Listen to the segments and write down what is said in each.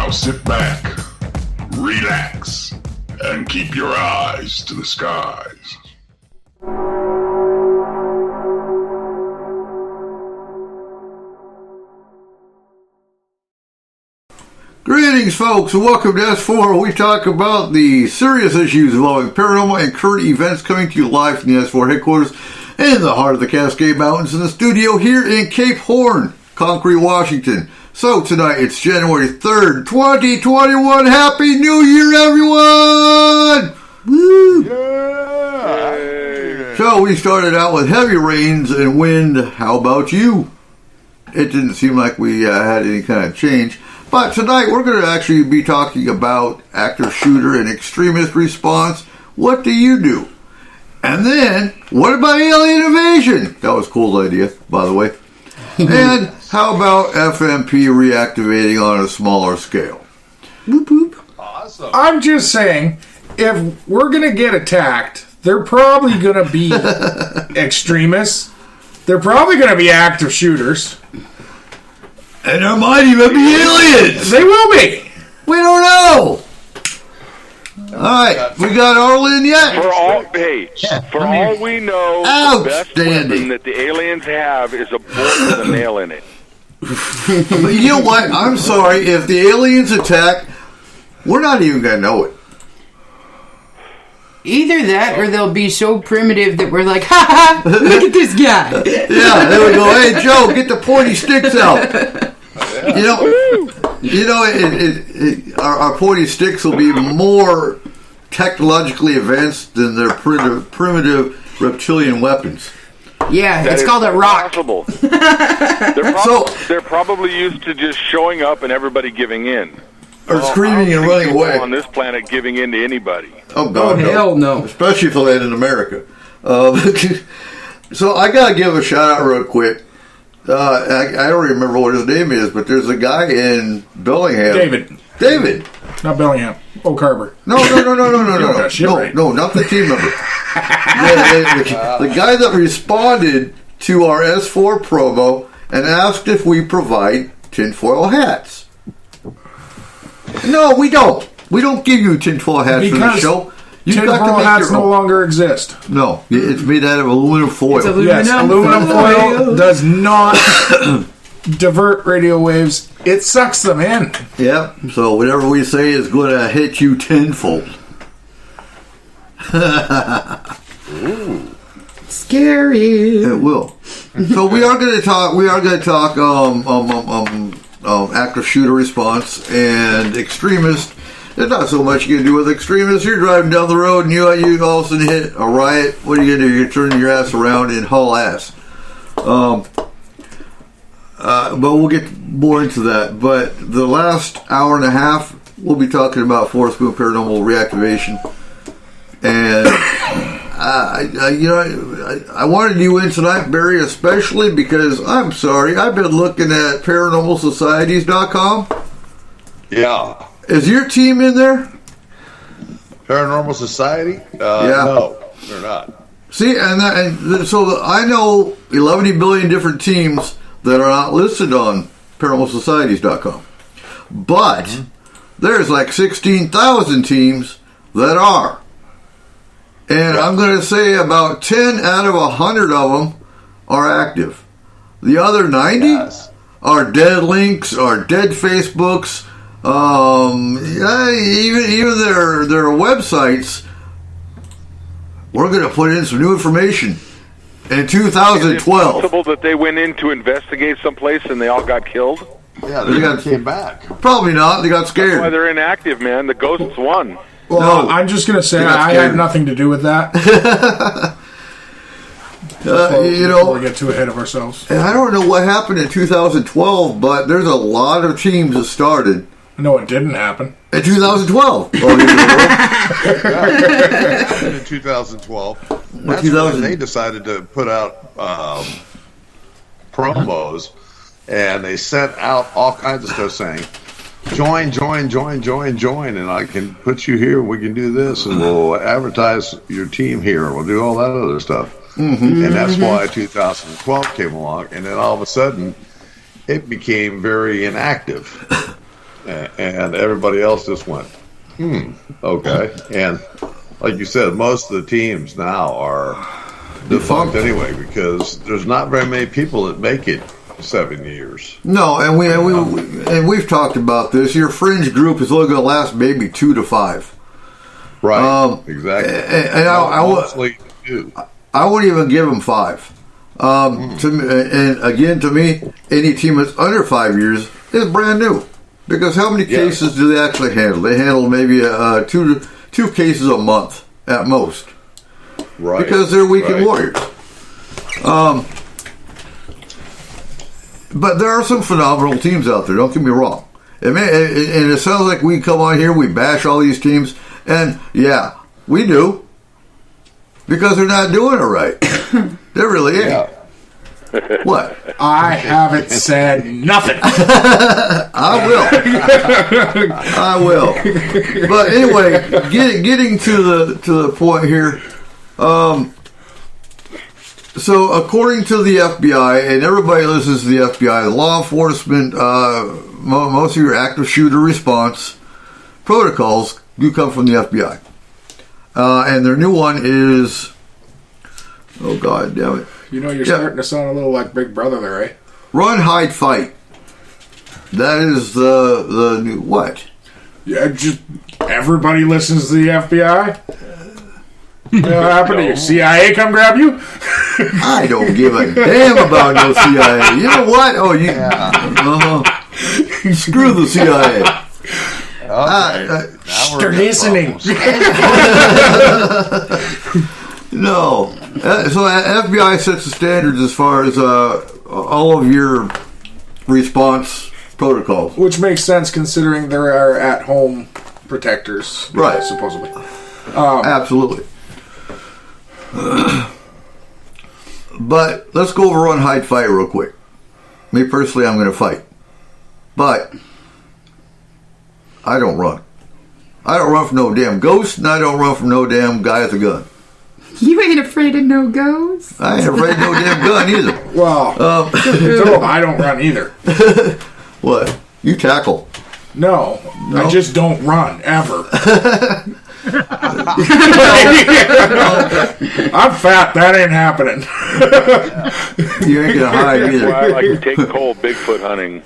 Sit back, relax, and keep your eyes to the skies. Greetings, folks, and welcome to S-4, where we talk about the serious issues involving paranormal and current events, coming to you live from the S-4 headquarters in the heart of the Cascade Mountains in the studio here in Cape Horn, Concrete, Washington. So tonight, it's January 3rd, 2021. Happy New Year, everyone! Woo! Yeah! So we started out with heavy rains and wind. How about you? It didn't seem like we had any kind of change. But tonight, we're going to actually be talking about active shooter and extremist response. What do you do? And then, what about alien invasion? That was a cool idea, by the way. And how about FMP reactivating on a smaller scale? Boop, boop. Awesome. I'm just saying, if we're going to get attacked, they're probably going to be extremists. They're probably going to be active shooters. And there might even be aliens. They will be. We don't know. All right, we got Arlen yet? For all we know, the best weapon that the aliens have is a bullet with a nail in it. But you know what? I'm sorry. If the aliens attack, we're not even going to know it. Either that, or they'll be so primitive that we're like, ha ha, look at this guy. Yeah, there we go. Hey, Joe, get the pointy sticks out. Our pointy sticks will be more technologically advanced than their primitive reptilian weapons. Yeah, it's called a rock. They're probably used to just showing up and everybody giving in. Or screaming and running away. On this planet giving in to anybody. Oh, God, hell no. Especially if they land in America. So I got to give a shout out real quick. I don't remember what his name is, but there's a guy in Bellingham. David. Not Bellingham. Oak Harbor. No, not the team member. The guy that responded to our S4 promo and asked if we provide tinfoil hats. No, we don't. We don't give you tinfoil hats for the show. Tinfoil hats no longer exist. No, it's made out of aluminum foil. Aluminum foil does not divert radio waves. It sucks them in. Yeah, so whatever we say is going to hit you tenfold. Ooh. Scary. It will. So we are going to talk active shooter response and extremist. There's not so much you can do with extremists. You're driving down the road and you all of a sudden hit a riot. What are you going to do? You're turning your ass around and haul ass. But we'll get more into that. But the last hour and a half, we'll be talking about Forest Moon Paranormal reactivation. And I wanted you in tonight, Barry, especially because I'm sorry, I've been looking at paranormalsocieties.com. Yeah. Is your team in there? Paranormal Society? Yeah. No, they're not. See, so I know 11 billion different teams that are not listed on paranormalsocieties.com. But there's like 16,000 teams that are. And I'm going to say about 10 out of 100 of them are active. The other 90 are dead links, are dead Facebooks, even their websites. We're going to put in some new information in 2012. Is it possible that they went in to investigate someplace and they all got killed? Yeah, they came back. Probably not. They got scared. That's why they're inactive, man. The ghosts won. Well, No. I'm just going to say I had nothing to do with that. Before we get too ahead of ourselves. And I don't know what happened in 2012, but there's a lot of teams that started. No, it didn't happen. In 2012. Happened in 2012. That's when they decided to put out promos, and they sent out all kinds of stuff saying, join, and I can put you here, we can do this, and we'll advertise your team here, we'll do all that other stuff. Mm-hmm. And that's why 2012 came along, and then all of a sudden, it became very inactive. And everybody else just went, okay. And like you said, most of the teams now are defunct anyway, because there's not very many people that make it 7 years. No, and we've talked about this. Your fringe group is only going to last maybe 2 to 5. Right. Exactly. And I wouldn't even give them 5. To me, any team that's under 5 years is brand new. Because how many cases do they actually handle? They handle maybe two cases a month at most. Right. Because they're weekend warriors. But there are some phenomenal teams out there, don't get me wrong. And it sounds like we come on here, we bash all these teams, and yeah, we do. Because they're not doing it right. They really ain't. Yeah. What? I haven't said nothing. I will. But anyway, getting to the point here. So according to the FBI, and everybody listens to the FBI, the law enforcement, most of your active shooter response protocols do come from the FBI. And their new one is, oh God damn it. You know, you're starting to sound a little like Big Brother there, eh? Run, hide, fight. That is the new what? Yeah, just everybody listens to the FBI. What happened to your CIA come grab you? I don't give a damn about no CIA. You know what? Oh, screw the CIA. Okay. They're listening. No. So FBI sets the standards as far as all of your response protocols. Which makes sense considering there are at-home protectors, right? Supposedly. Absolutely. But let's go over run, hide, fight real quick. Me personally, I'm going to fight. But I don't run. I don't run from no damn ghost, and I don't run from no damn guy with a gun. You ain't afraid of no ghosts? I ain't afraid of no damn gun either. Well, I don't run either. What? You tackle. No, I just don't run, ever. I'm fat, that ain't happening. You ain't gonna hide either. Well, I like to take Cole Bigfoot hunting.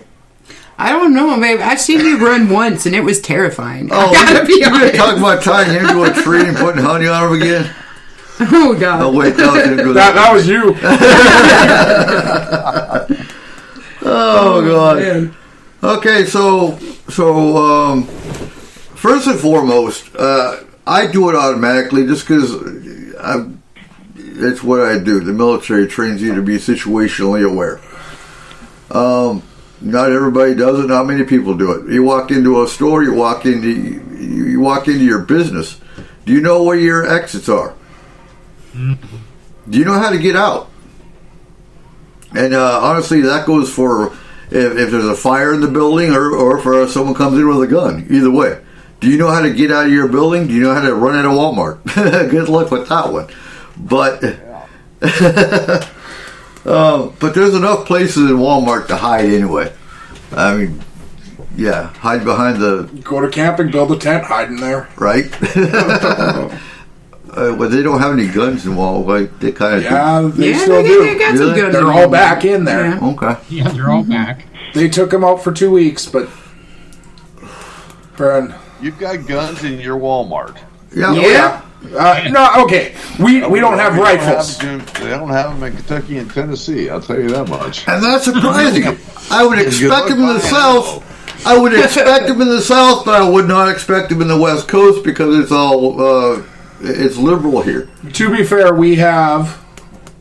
I don't know, babe. I've seen you run once, and it was terrifying. Oh, I gotta be honest. You're talking about tying him to a tree and putting honey on him again? Oh, God. Oh, wait, that was you. Oh, God. Man. Okay, so first and foremost, I do it automatically just because it's what I do. The military trains you to be situationally aware. Not everybody does it. Not many people do it. You walk into a store. You walk into your business. Do you know where your exits are? Do you know how to get out? And honestly, that goes for if there's a fire in the building or if someone comes in with a gun. Either way. Do you know how to get out of your building? Do you know how to run out of Walmart? Good luck with that one. But but there's enough places in Walmart to hide anyway. I mean, yeah, hide behind the... Go to camping, build a tent, hide in there. Right? Well, they don't have any guns in Walmart. They kind of... Yeah, they still do. They got some guns. They're all back in there. Yeah. Okay. Yeah, they're all back. They took them out for 2 weeks, but... Friend... You've got guns in your Walmart. Yeah. No, okay. We don't have rifles. They don't have them in Kentucky and Tennessee. I'll tell you that much. And that's surprising. I would expect them in the South. I would expect them in the South, but I would not expect them in the West Coast because it's all it's liberal here. To be fair, we have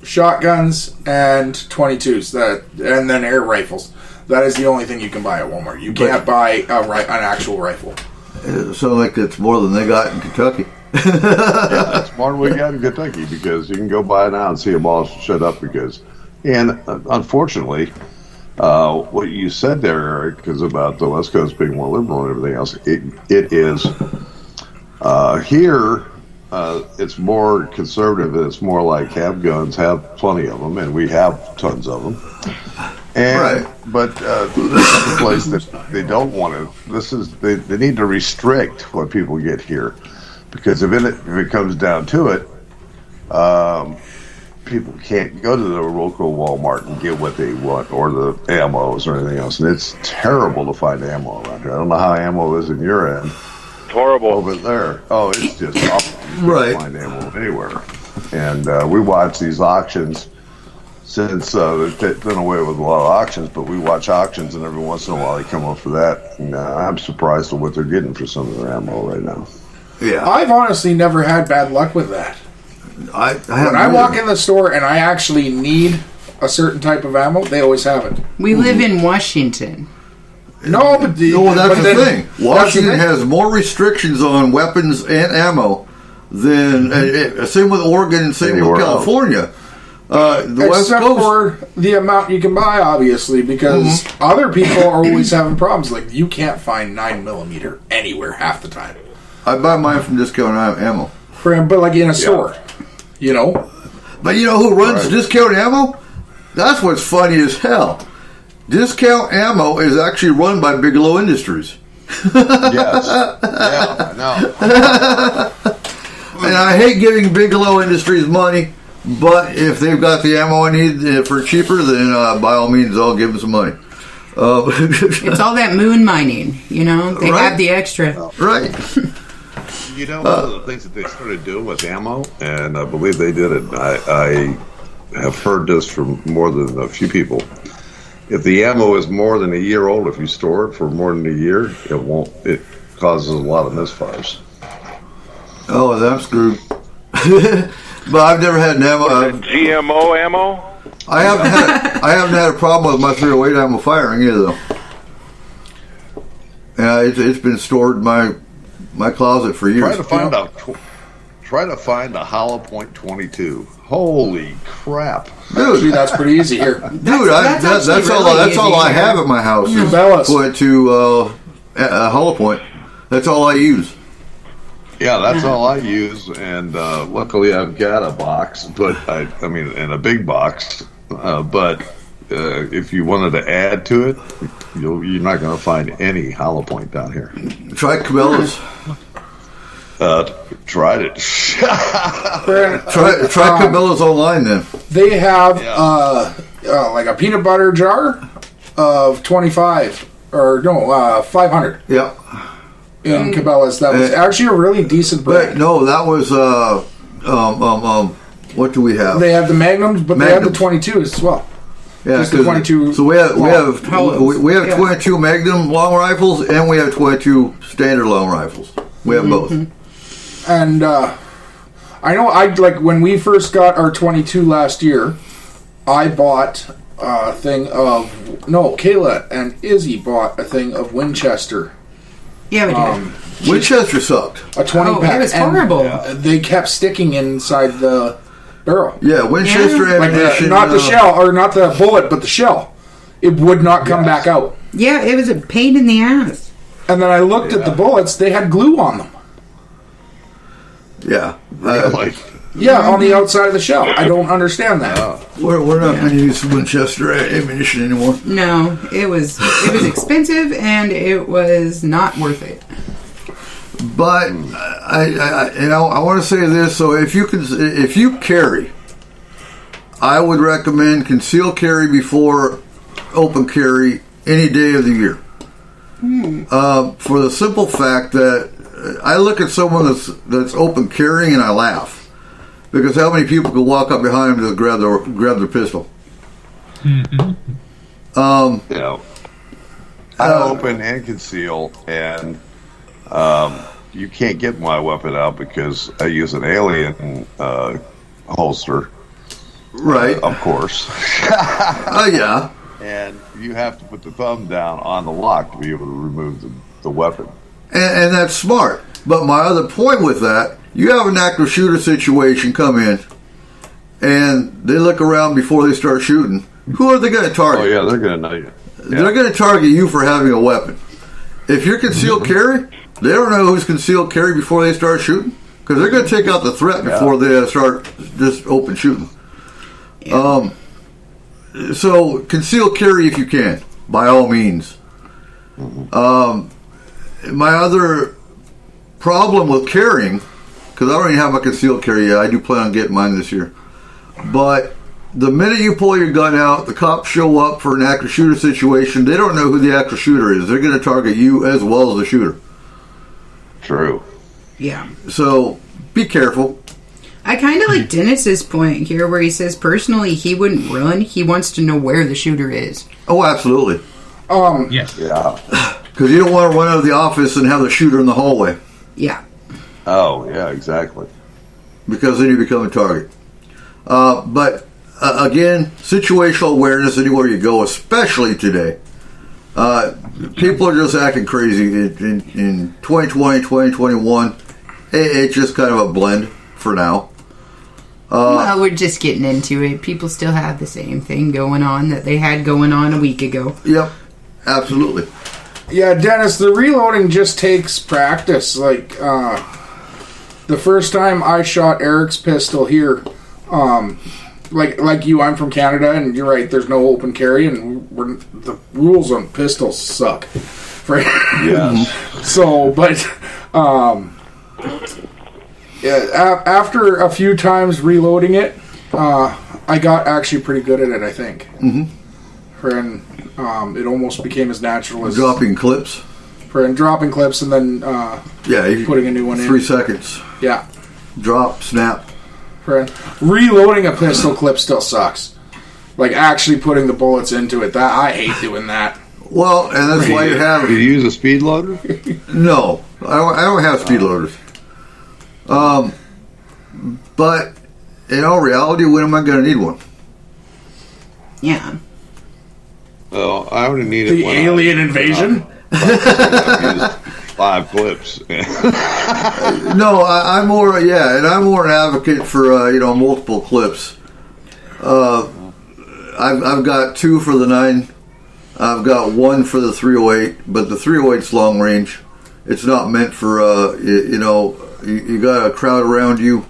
shotguns and 22s and then air rifles. That is the only thing you can buy at Walmart. You can't buy an actual rifle. It sounds like it's more than they got in Kentucky. Yeah, that's more than we got in Kentucky because you can go by now and see them all shut up and unfortunately, what you said there, Eric, is about the West Coast being more liberal and everything else. It is here. It's more conservative. It's more like have guns, have plenty of them, and we have tons of them. And but this is the place that they don't want to. They need to restrict what people get here, because if it comes down to it, people can't go to the local Walmart and get what they want, or the ammos or anything else. And it's terrible to find ammo around here. I don't know how ammo is in your end. It's horrible over there. Oh, it's just awful. You can't find ammo anywhere. And we watch these auctions. Since they've done away with a lot of auctions, but we watch auctions, and every once in a while they come up for that. And I'm surprised at what they're getting for some of their ammo right now. Yeah, I've honestly never had bad luck with that. When I walk in the store and I actually need a certain type of ammo, they always have it. We live in Washington. No, but that's the thing. Washington has more restrictions on weapons and ammo than same with Oregon and same with California. The West Coast, for the amount you can buy, obviously, because other people are always having problems. Like, you can't find 9mm anywhere half the time. I buy mine from Discount Ammo. But like in a store, you know. But you know who runs Discount Ammo? That's what's funny as hell. Discount Ammo is actually run by Bigelow Industries. Yes. Yeah, I know. And I hate giving Bigelow Industries money. But if they've got the ammo I need for cheaper, then by all means, I'll give them some money. It's all that moon mining, you know? They have the extra. Right. You know, one of the things that they started doing with ammo, and I believe they did it, I have heard this from more than a few people. If the ammo is more than a year old, if you store it for more than a year, it causes a lot of misfires. Oh, that's screwed. But I've never had an ammo. GMO ammo? I haven't had a problem with my .308 ammo firing either, though. It's been stored in my closet for years. Try to find a hollow point 22. Holy crap, dude! That's pretty easy here, dude. That's all I have at my house. Is point to hollow point. That's all I use. Yeah, that's all I use, and luckily I've got a box, but I mean, in a big box. But if you wanted to add to it, you're not going to find any hollow point down here. Try Cabela's. Tried it. try Cabela's online then. They have like a peanut butter jar of 25 or 500. Yeah. In Cabela's, that was actually a really decent brand. No, that was what do we have? They have the Magnums, but they have the 22s as well. Yeah, just the 22. So we have 22 Magnum long rifles, and we have 22 standard long rifles. We have both. And I know, when we first got our 22 last year, I bought a thing of Kayla and Izzy bought a thing of Winchester. Yeah, we did. Winchester sucked. A 20 pack. It was horrible. They kept sticking inside the barrel. Yeah, Winchester ammunition. Not the shell, or not the bullet, but the shell. It would not come back out. Yeah, it was a pain in the ass. And then I looked at the bullets. They had glue on them. Yeah. Really? Yeah, on the outside of the shell. I don't understand that. We're not going to use Winchester ammunition anymore. No, it was expensive and it was not worth it. But I want to say this. So if you carry, I would recommend concealed carry before open carry any day of the year. For the simple fact that I look at someone that's open carrying and I laugh because how many people can walk up behind them and just grab their pistol? I open and conceal, and you can't get my weapon out because I use an alien holster. Right. Of course. Yeah. And you have to put the thumb down on the lock to be able to remove the weapon. And that's smart. But my other point with that, you have an active shooter situation come in, and they look around before they start shooting. Who are they going to target? Oh, yeah, they're going to know you. Yeah. They're going to target you for having a weapon. If you're concealed carry, they don't know who's concealed carry before they start shooting because they're going to take out the threat before they start just open shooting. Yeah. So conceal carry if you can, by all means. My other problem with carrying, because I don't even have my concealed carry yet, I do plan on getting mine this year, but the minute you pull your gun out, the cops show up for an active shooter situation, they don't know who the active shooter is. They're going to target you as well as the shooter. True. Yeah. So be careful. I kind of like Dennis's point here where he says personally he wouldn't run. He wants to know where the shooter is. Oh, absolutely. Yes. Yeah. Because you don't want to run out of the office and have the shooter in the hallway. Yeah. Oh, yeah, exactly. Because then you become a target. But again, situational awareness anywhere you go, especially today. People are just acting crazy in 2020, 2021. It's just kind of a blend for now. Well, we're just getting into it. People still have the same thing going on that they had going on a week ago. Yep, absolutely. Yeah, Dennis, the reloading just takes practice. Like, the first time I shot Eric's pistol here, like you, I'm from Canada, and you're right, there's no open carry, and the rules on pistols suck. Right? Yes. So, but, yeah, after a few times reloading it, I got actually pretty good at it, I think. And it almost became as natural as dropping clips. And dropping clips and then putting a new one in. 3 seconds. Yeah. Drop, snap. Reloading a pistol clip still sucks. Like actually putting the bullets into it. That I hate doing that. Well, and that's why you have. Do you use a speed loader? No, I don't have speed loaders. But in all reality, when am I going to need one? Yeah. Well, I only need it. The alien invasion. 5 clips. No, I'm more and I'm more an advocate for multiple clips. I've got 2 for the 9. I've got 1 for the 308, but the 308's long range. It's not meant for you got a crowd around you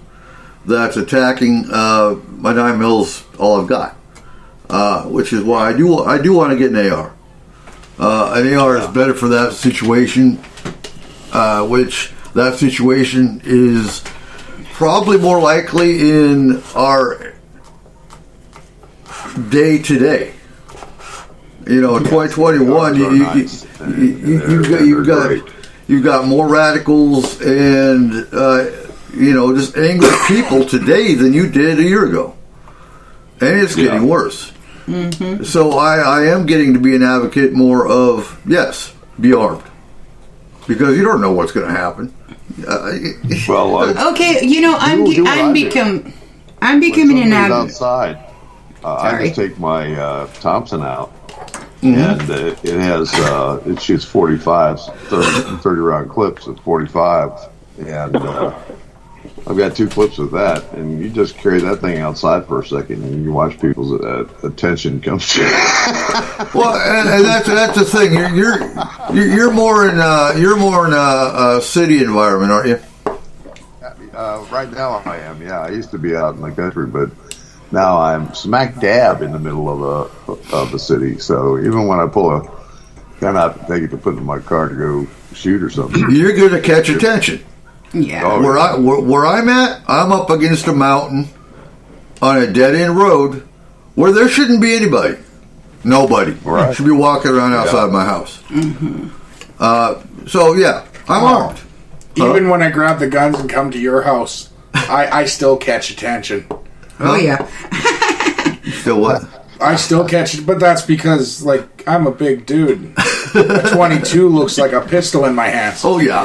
that's attacking. My 9mm all I've got, which is why I do want to get an AR. An AR is better for that situation, which that situation is probably more likely in our day to day. 2021, you've got more radicals and just angry people today than you did a year ago, and it's getting worse. Mm-hmm. So I am getting to be an advocate more of be armed because you don't know what's going to happen. Okay, I'm becoming an advocate outside. I just take my Thompson out. And it has it shoots 45s, 30 round clips with 45s, and I've got 2 clips with that. And you just carry that thing outside for a second, and you watch people's attention come to. Well, and that's the thing. You're more in a city environment, aren't you? Right now I am. Yeah, I used to be out in the country, but now I'm smack dab in the middle of the city. So even when I pull a gun out to take it to put in my car to go shoot or something, you're going to catch attention. Yeah. Where I'm at, I'm up against a mountain on a dead end road where there shouldn't be anybody. Nobody should be walking around outside my house. Mm-hmm. So I'm armed. Even when I grab the guns and come to your house, I still catch attention. Oh, yeah. Still what? I still catch it, but that's because, like, I'm a big dude. A 22 looks like a pistol in my hands. Oh, yeah.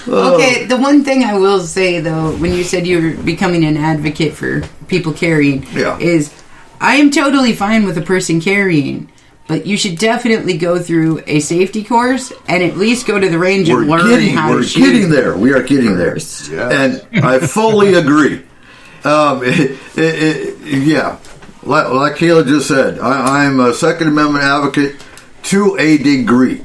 Okay, the one thing I will say, though, when you said you were becoming an advocate for people carrying, is I am totally fine with a person carrying, but you should definitely go through a safety course and at least go to the range and learn how to shoot. We're getting there. We are getting there. Yes. And I fully agree. Yeah. Like Kayla just said, I'm a Second Amendment advocate to a degree.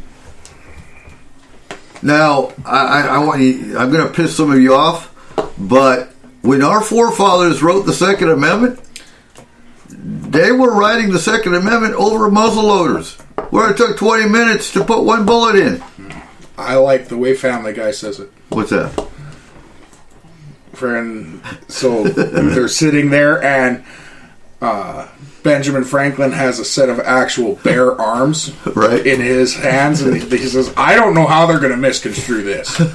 Now, I'm going to piss some of you off, but when our forefathers wrote the Second Amendment, they were writing the Second Amendment over muzzle loaders, where it took 20 minutes to put one bullet in. I like the way Family Guy says it. What's that? Friend, so they're sitting there, and Benjamin Franklin has a set of actual bare arms in his hands, and he says, I don't know how they're going to misconstrue this. Well,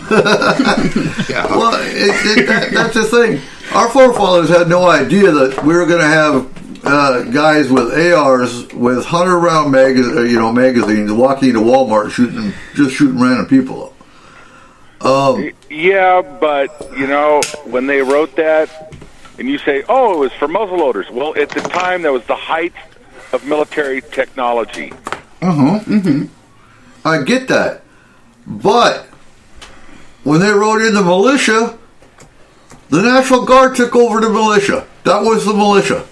that's the thing. Our forefathers had no idea that we were going to have guys with ARs with 100-round magazines walking into Walmart just shooting random people up. Yeah, but, when they wrote that, and you say, oh, it was for muzzleloaders. Well, at the time, that was the height of military technology. I get that. But when they wrote in the militia, the National Guard took over the militia. That was the militia.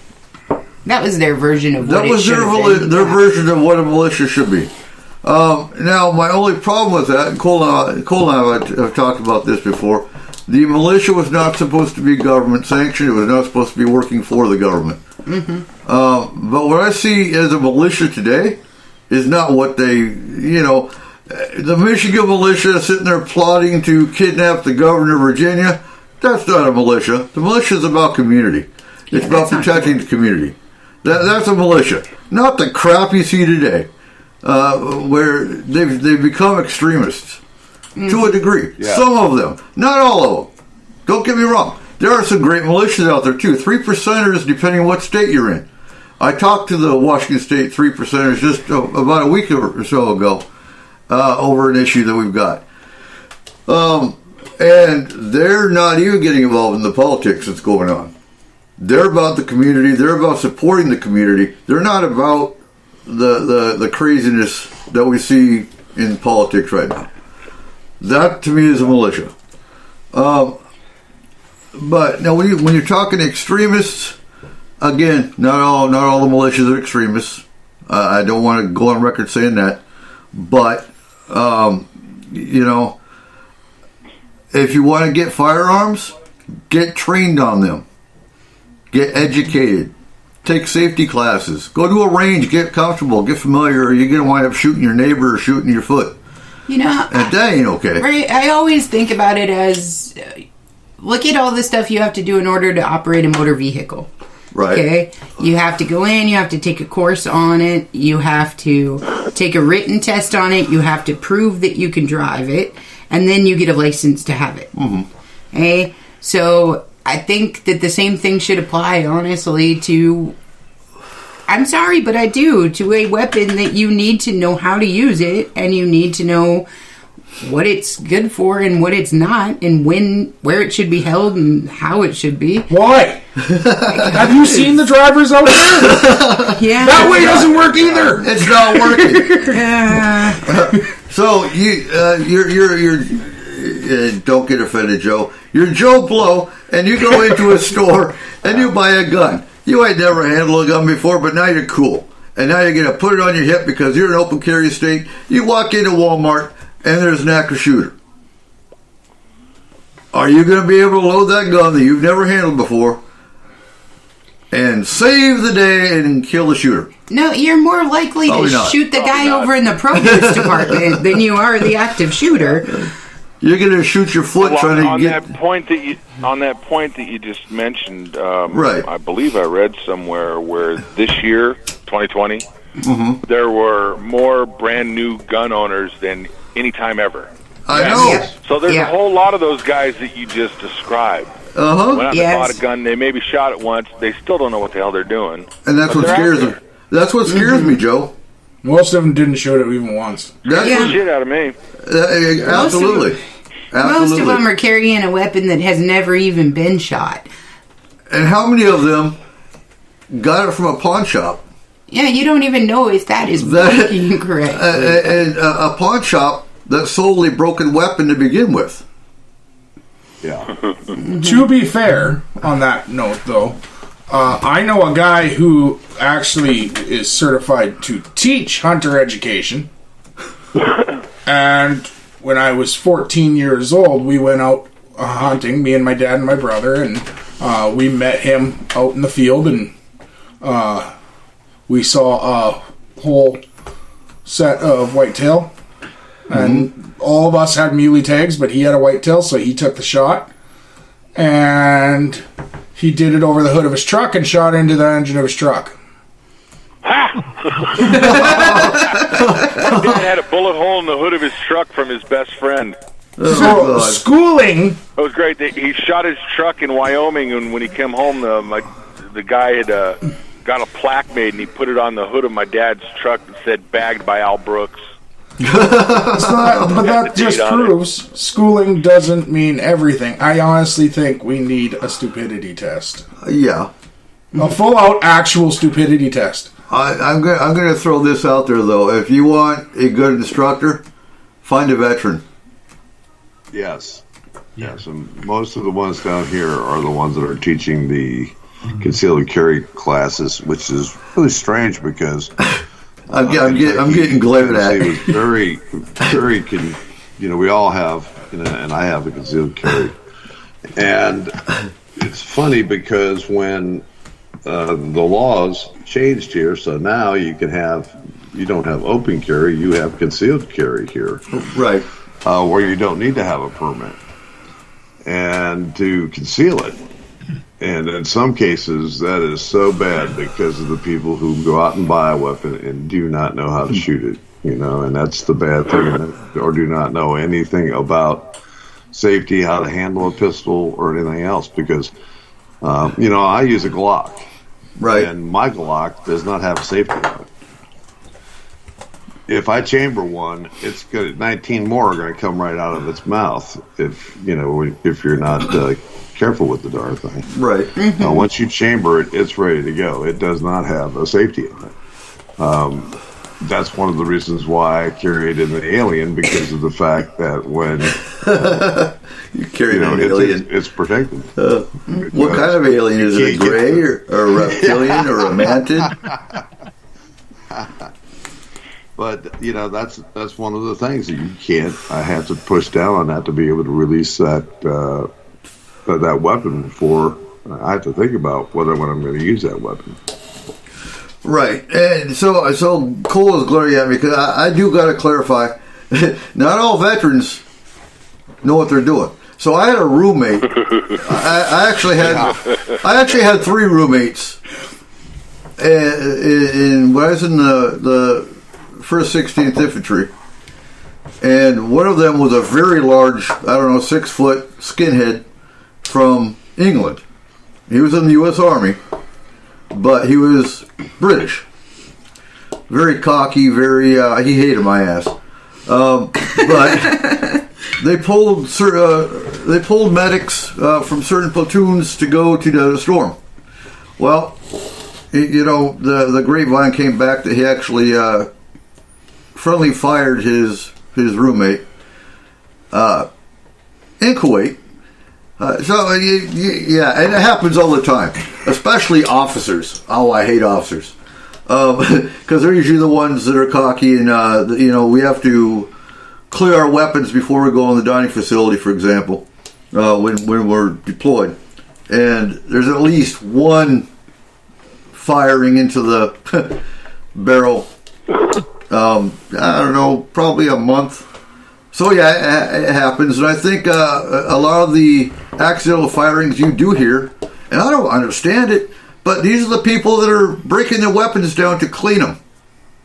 That was their version of what it should have been. Their version of what a militia should be. Now, my only problem with that, and Cole and I have talked about this before, the militia was not supposed to be government sanctioned. It was not supposed to be working for the government. But what I see as a militia today is not what they, the Michigan militia sitting there plotting to kidnap the governor of Virginia. That's not a militia. The militia is about community. It's about protecting the community. That's a militia. Not the crap you see today. Where they've become extremists to a degree. Yeah. Some of them, not all of them. Don't get me wrong. There are some great militias out there too. 3%ers, depending on what state you're in. I talked to the Washington State 3%ers just about a week or so ago over an issue that we've got, and they're not even getting involved in the politics that's going on. They're about the community. They're about supporting the community. They're not about the craziness that we see in politics right now. That to me is a militia. But now when you're talking extremists, again, not all the militias are extremists. I don't want to go on record saying that, but if you want to get firearms, get trained on them, get educated. Take safety classes. Go to a range. Get comfortable. Get familiar. Or you're going to wind up shooting your neighbor or shooting your foot. And that ain't okay. Right. I always think about it as, look at all the stuff you have to do in order to operate a motor vehicle. Right. Okay? You have to go in. You have to take a course on it. You have to take a written test on it. You have to prove that you can drive it. And then you get a license to have it. Okay? So I think that the same thing should apply, honestly, to, I'm sorry, but I do, to a weapon that you need to know how to use it, and you need to know what it's good for and what it's not, and where it should be held and how it should be. Why? Have you seen the drivers out there? Yeah. That way doesn't work either. It's not working. So you're don't get offended, Joe. You're Joe Blow, and you go into a store and you buy a gun. You ain't never handled a gun before, but now you're cool. And now you're going to put it on your hip because you're an open carry state. You walk into Walmart and there's an active shooter. Are you going to be able to load that gun that you've never handled before and save the day and kill the shooter? No, you're more likely to shoot the guy over in the produce department than you are the active shooter. You're going to shoot your foot trying to get... On that point that you just mentioned, right. I believe I read somewhere where this year, 2020, there were more brand new gun owners than any time ever. I know. Yep. So there's Yeah. a whole lot of those guys that you just described. Went out and Yes. bought a gun. They maybe shot it once. They still don't know what the hell they're doing. And that's But what they're scares out me. That's what scares me, Joe. Most of them didn't shoot it even once. That's Yeah. what, Shit out of me. absolutely. Most of them are carrying a weapon that has never even been shot. And how many of them got it from a pawn shop? Yeah, you don't even know if that is working correctly. And a pawn shop that sold a broken weapon to begin with. Yeah. To be fair, on that note, though, I know a guy who actually is certified to teach hunter education. And when I was 14 years old, we went out hunting, me and my dad and my brother, and we met him out in the field, and we saw a whole set of whitetail. And all of us had muley tags, but he had a whitetail, so he took the shot. And he did it over the hood of his truck and shot into the engine of his truck. My dad had a bullet hole in the hood of his truck from his best friend. So schooling, It was great. He shot his truck in Wyoming, and when he came home, the guy had got a plaque made, and he put it on the hood of my dad's truck that said "Bagged by Al Brooks." but that just proves schooling doesn't mean everything. I honestly think we need a stupidity test. Yeah. A full-out actual stupidity test. I'm going to throw this out there, though. If you want a good instructor, find a veteran. Yes. Yes. And most of the ones down here are the ones that are teaching the concealed carry classes, which is really strange because I'm getting glared at. He was very, very, we all have, and I have a concealed carry. And it's funny because when the laws changed here, so now you don't have open carry, you have concealed carry here. Right. Where you don't need to have a permit and to conceal it. And in some cases, that is so bad because of the people who go out and buy a weapon and do not know how to shoot it, and that's the bad thing, or do not know anything about safety, how to handle a pistol or anything else, because, I use a Glock. Right. And my Glock does not have safety on it. If I chamber one, it's good. 19 more are going to come right out of its mouth if you're not careful with the darn thing. Right. Once you chamber it, it's ready to go. It does not have a safety on it. That's one of the reasons why I carry it in the Alien, because of the fact that when you carry an Alien, it's protected. What kind of alien is it? A gray or a reptilian or a mantid? But that's one of the things that you can't. I have to push down on that to be able to release that weapon before I have to think about when I'm going to use that weapon. Right, and so Cole is glaring at me because I do got to clarify. Not all veterans know what they're doing. So I had a roommate. I actually had 3 roommates. And when I was in the 1st 16th Infantry, and one of them was a very large, 6-foot skinhead from England. He was in the U.S. Army, but he was British. Very cocky, he hated my ass. But they pulled medics from certain platoons to go to the storm. Well, the grapevine came back that he actually friendly fired his roommate in Kuwait. Yeah, and it happens all the time, especially officers. Oh, I hate officers because they're usually the ones that are cocky, and we have to clear our weapons before we go in the dining facility, for example, when we're deployed, and there's at least one firing into the barrel. Probably a month. So yeah, it happens, and I think a lot of the accidental firings you do hear, and I don't understand it, but these are the people that are breaking their weapons down to clean them.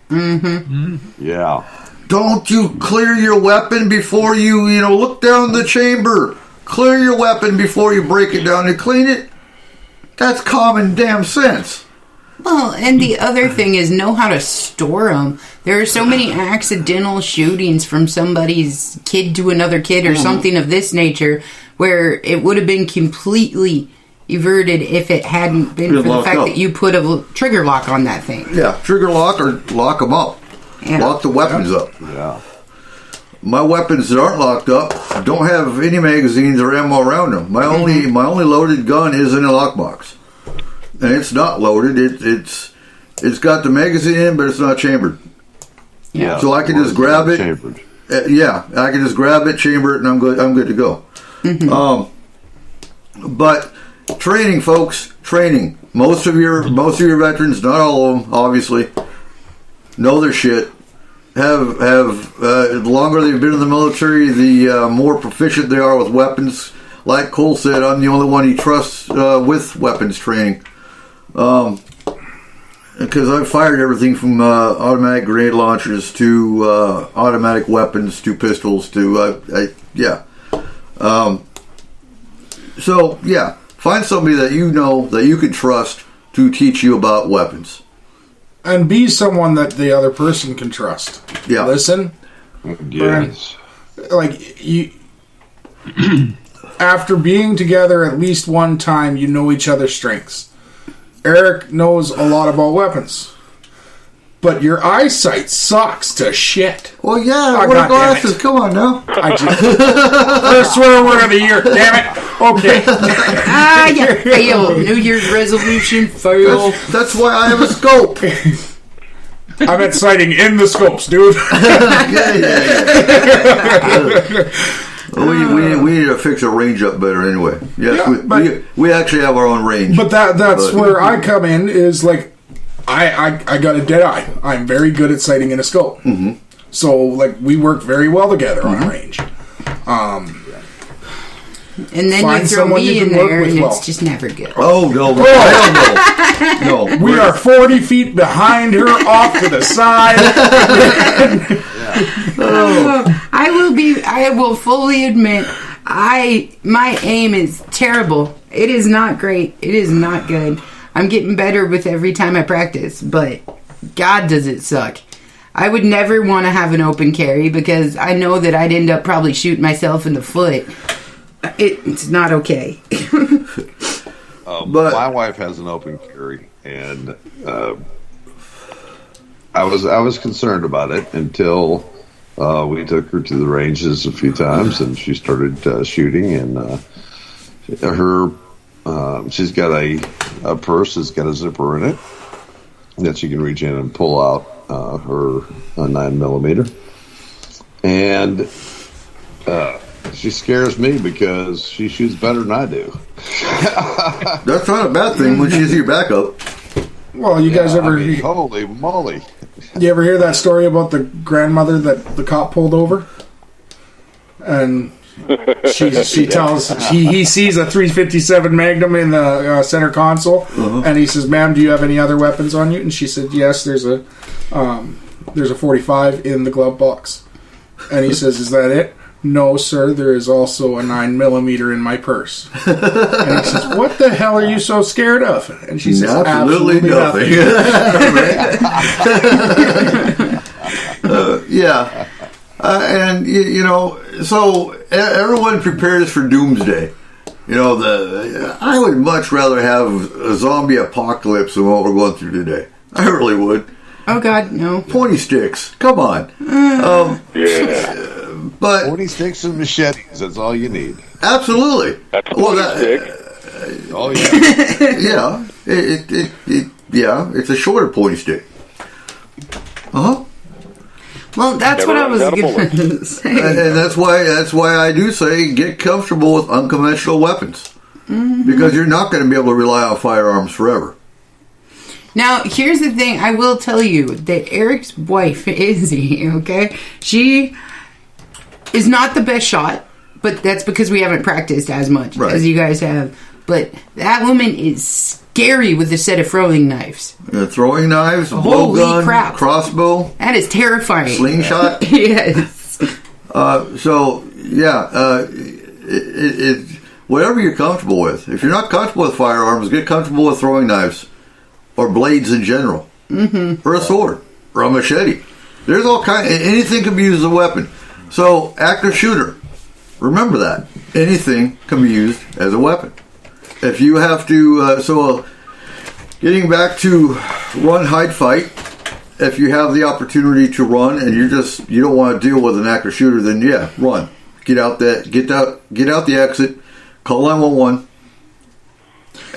Mm-hmm. Yeah. Don't you clear your weapon before you look down the chamber? Clear your weapon before you break it down and clean it? That's common damn sense. Well, and the other thing is know how to store them. There are so many accidental shootings from somebody's kid to another kid or something of this nature where it would have been completely averted if it hadn't been for the fact that you put a trigger lock on that thing. Yeah, trigger lock or lock them up. Yeah. Lock the weapons up. Yeah. My weapons that aren't locked up don't have any magazines or ammo around them. My only loaded gun is in a lockbox, and it's not loaded. It's got the magazine in, but it's not chambered. Yeah. So I can just grab it. Chambered. I can just grab it, chamber it, and I'm good. I'm good to go. But training, folks, training. Most of your veterans, not all of them, obviously, know their shit. Have the longer they've been in the military, the more proficient they are with weapons. Like Cole said, I'm the only one he trusts with weapons training. Because I've fired everything from automatic grenade launchers to automatic weapons to pistols to So yeah, find somebody that you know that you can trust to teach you about weapons. And be someone that the other person can trust. Yeah. Listen. Yes. Like, you... after being together at least one time, you know each other's strengths. Eric knows a lot about weapons. But your eyesight sucks to shit. Well, yeah, I wear glasses. Come on now. First swear word of the year. Damn it. Okay. You failed. New Year's resolution failed. That's why I have a scope. I'm at sighting in the scopes, dude. We need to fix a range up better anyway. Yes, yeah, we actually have our own range. But that's where I come in is like, I got a dead eye. I'm very good at sighting in a scope. Mm-hmm. So, like, we work very well together on a range. And then you throw me in there, and it's just never good. Oh, no. No. We are 40 feet behind her, off to the side. I will fully admit, my aim is terrible. It is not great. It is not good. I'm getting better with every time I practice, but God does it suck. I would never want to have an open carry because I know that I'd end up probably shooting myself in the foot. It's not okay. But my wife has an open carry, and I was concerned about it until we took her to the ranges a few times, and she started shooting. And she's got a purse that's got a zipper in it that she can reach in and pull out her 9mm, and she scares me because she shoots better than I do. That's not a bad thing when she's your backup. Well, you guys ever... holy moly. You ever hear that story about the grandmother that the cop pulled over? And she tells... He sees a .357 Magnum in the center console, and he says, "Ma'am, do you have any other weapons on you?" And she said, "Yes, there's a 45 in the glove box." And he says, "Is that it?" "No, sir, there is also a 9mm in my purse." And he says, "What the hell are you so scared of?" And she says, "Absolutely nothing." Yeah. And, so everyone prepares for doomsday. I would much rather have a zombie apocalypse than what we're going through today. I really would. Oh, God, no. Pointy sticks. Come on. But 40 sticks and machetes, that's all you need. Absolutely. That's a pointy stick. Oh, yeah. Yeah. It's a shorter pointy stick. Well, that's what I was going to say. And that's why I do say get comfortable with unconventional weapons. Mm-hmm. Because you're not going to be able to rely on firearms forever. Now, here's the thing. I will tell you that Eric's wife, Izzy, okay? She is not the best shot, but that's because we haven't practiced as much as you guys have. But that woman is scary with a set of throwing knives. Throwing knives, Holy blowgun, crap. crossbow, That is terrifying. slingshot. Yes. Whatever you're comfortable with. If you're not comfortable with firearms, get comfortable with throwing knives or blades in general, or a sword or a machete. There's all kind. Anything can be used as a weapon. So, active shooter. Remember that anything can be used as a weapon. If you have to, getting back to run, hide, fight. If you have the opportunity to run and you don't want to deal with an active shooter, then yeah, run. Get out the exit. Call 911.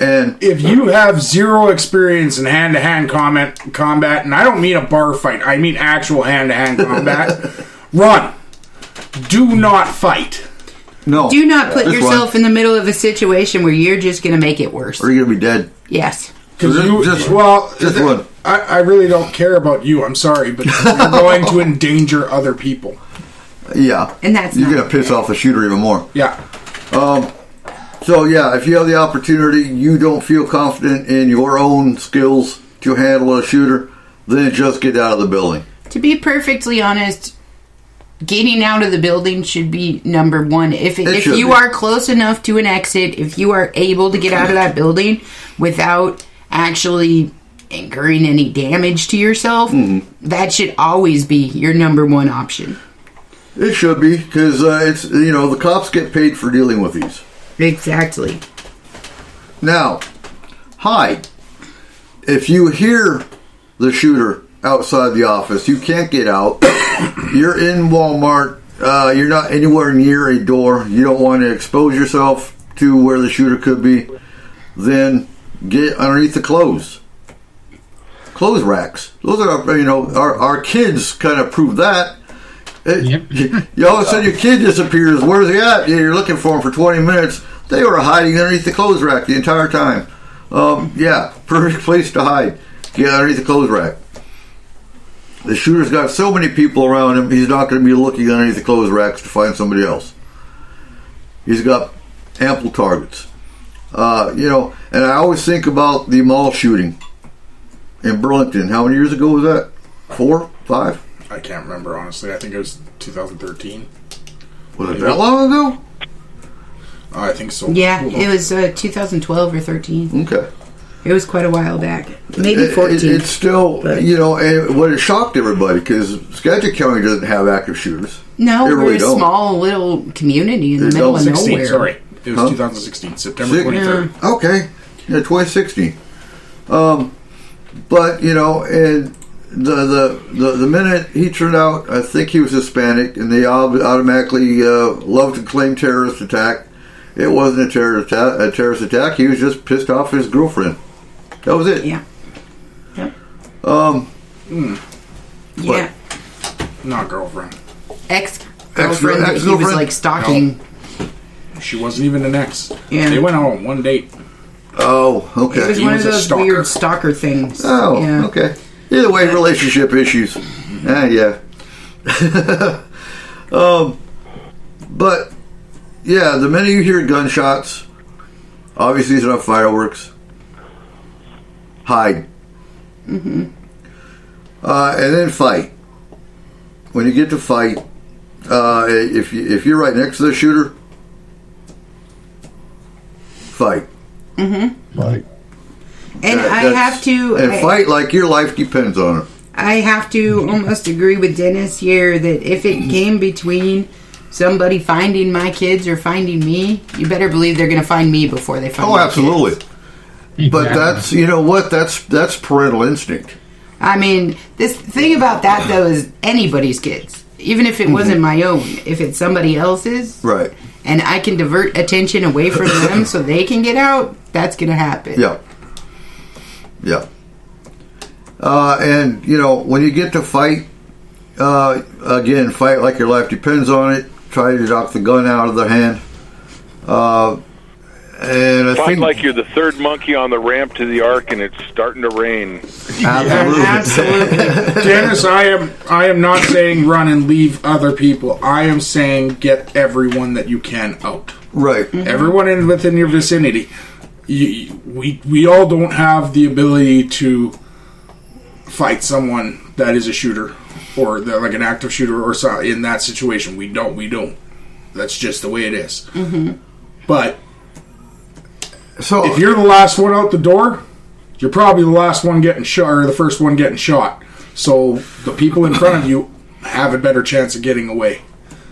And if you have zero experience in hand-to-hand combat, and I don't mean a bar fight, I mean actual hand-to-hand combat, run. Do not fight. No. Do not put yourself in the middle of a situation where you're just going to make it worse. Or you're going to be dead. Yes. Just run. I really don't care about you, I'm sorry, but you're going to endanger other people. Yeah. And that's you're going to piss off the shooter even more. Yeah. So yeah, if you have the opportunity, you don't feel confident in your own skills to handle a shooter, then just get out of the building. To be perfectly honest, getting out of the building should be number one. If you are close enough to an exit, if you are able to get out of that building without actually incurring any damage to yourself, that should always be your number one option. It should be, because it's the cops get paid for dealing with these. Exactly. Now, hide. If you hear the shooter outside the office, you can't get out. You're in Walmart. You're not anywhere near a door. You don't want to expose yourself to where the shooter could be. Then get underneath the clothes racks. Those are our kids kind of prove that. You all of a sudden your kid disappears. Where's he at? You're looking for him for 20 minutes. They were hiding underneath the clothes rack the entire time. Perfect place to hide. Get underneath the clothes rack. The shooter's got so many people around him, he's not going to be looking underneath the clothes racks to find somebody else. He's got ample targets. And I always think about the mall shooting in Burlington. How many years ago was that? 4? 5? I can't remember, honestly. I think it was 2013. Was it that long ago? I think so. Yeah, it was 2012 or 13. Okay. It was quite a while back. Maybe 14. It's still, what it shocked everybody, because Skagit County doesn't have active shooters. No, we're a small little community in the middle of nowhere. Sorry. It was 2016, September 23rd. Yeah. Okay. Yeah, 2016. But, and the minute he turned out, I think he was Hispanic, and they automatically loved to claim terrorist attack. It wasn't a terrorist attack. He was just pissed off at his girlfriend. That was it. Yeah. Yep. Yeah. Not girlfriend. Ex-girlfriend that he was stalking. No. She wasn't even an ex. Yeah. They went on one date. Oh, okay. It was one of those weird stalker things. Oh, yeah. Okay. Either way, relationship issues. Yeah. But, yeah, the minute you hear gunshots, obviously it's not fireworks. Hide. And then fight. When you get to fight, if you're right next to the shooter, fight. Fight. And fight like your life depends on it. I have to almost agree with Dennis here that if it came between somebody finding my kids or finding me, you better believe they're going to find me before they find my absolutely. kids. But that's parental instinct. I mean, this thing about that though is anybody's kids, even if it wasn't my own. If it's somebody else's, right, and I can divert attention away from them so they can get out, that's going to happen. Yeah. And when you get to fight, again, fight like your life depends on it. Try to knock the gun out of their hand. And I think like you're the third monkey on the ramp to the Ark, and it's starting to rain. Absolutely. Dennis, I am not saying run and leave other people. I am saying get everyone that you can out. Right. Everyone within your vicinity. we all don't have the ability to fight someone that is a shooter or like an active shooter or so in that situation. We don't. That's just the way it is. Mm-hmm. But so if you're the last one out the door, you're probably the last one getting shot or the first one getting shot. So the people in front of you have a better chance of getting away.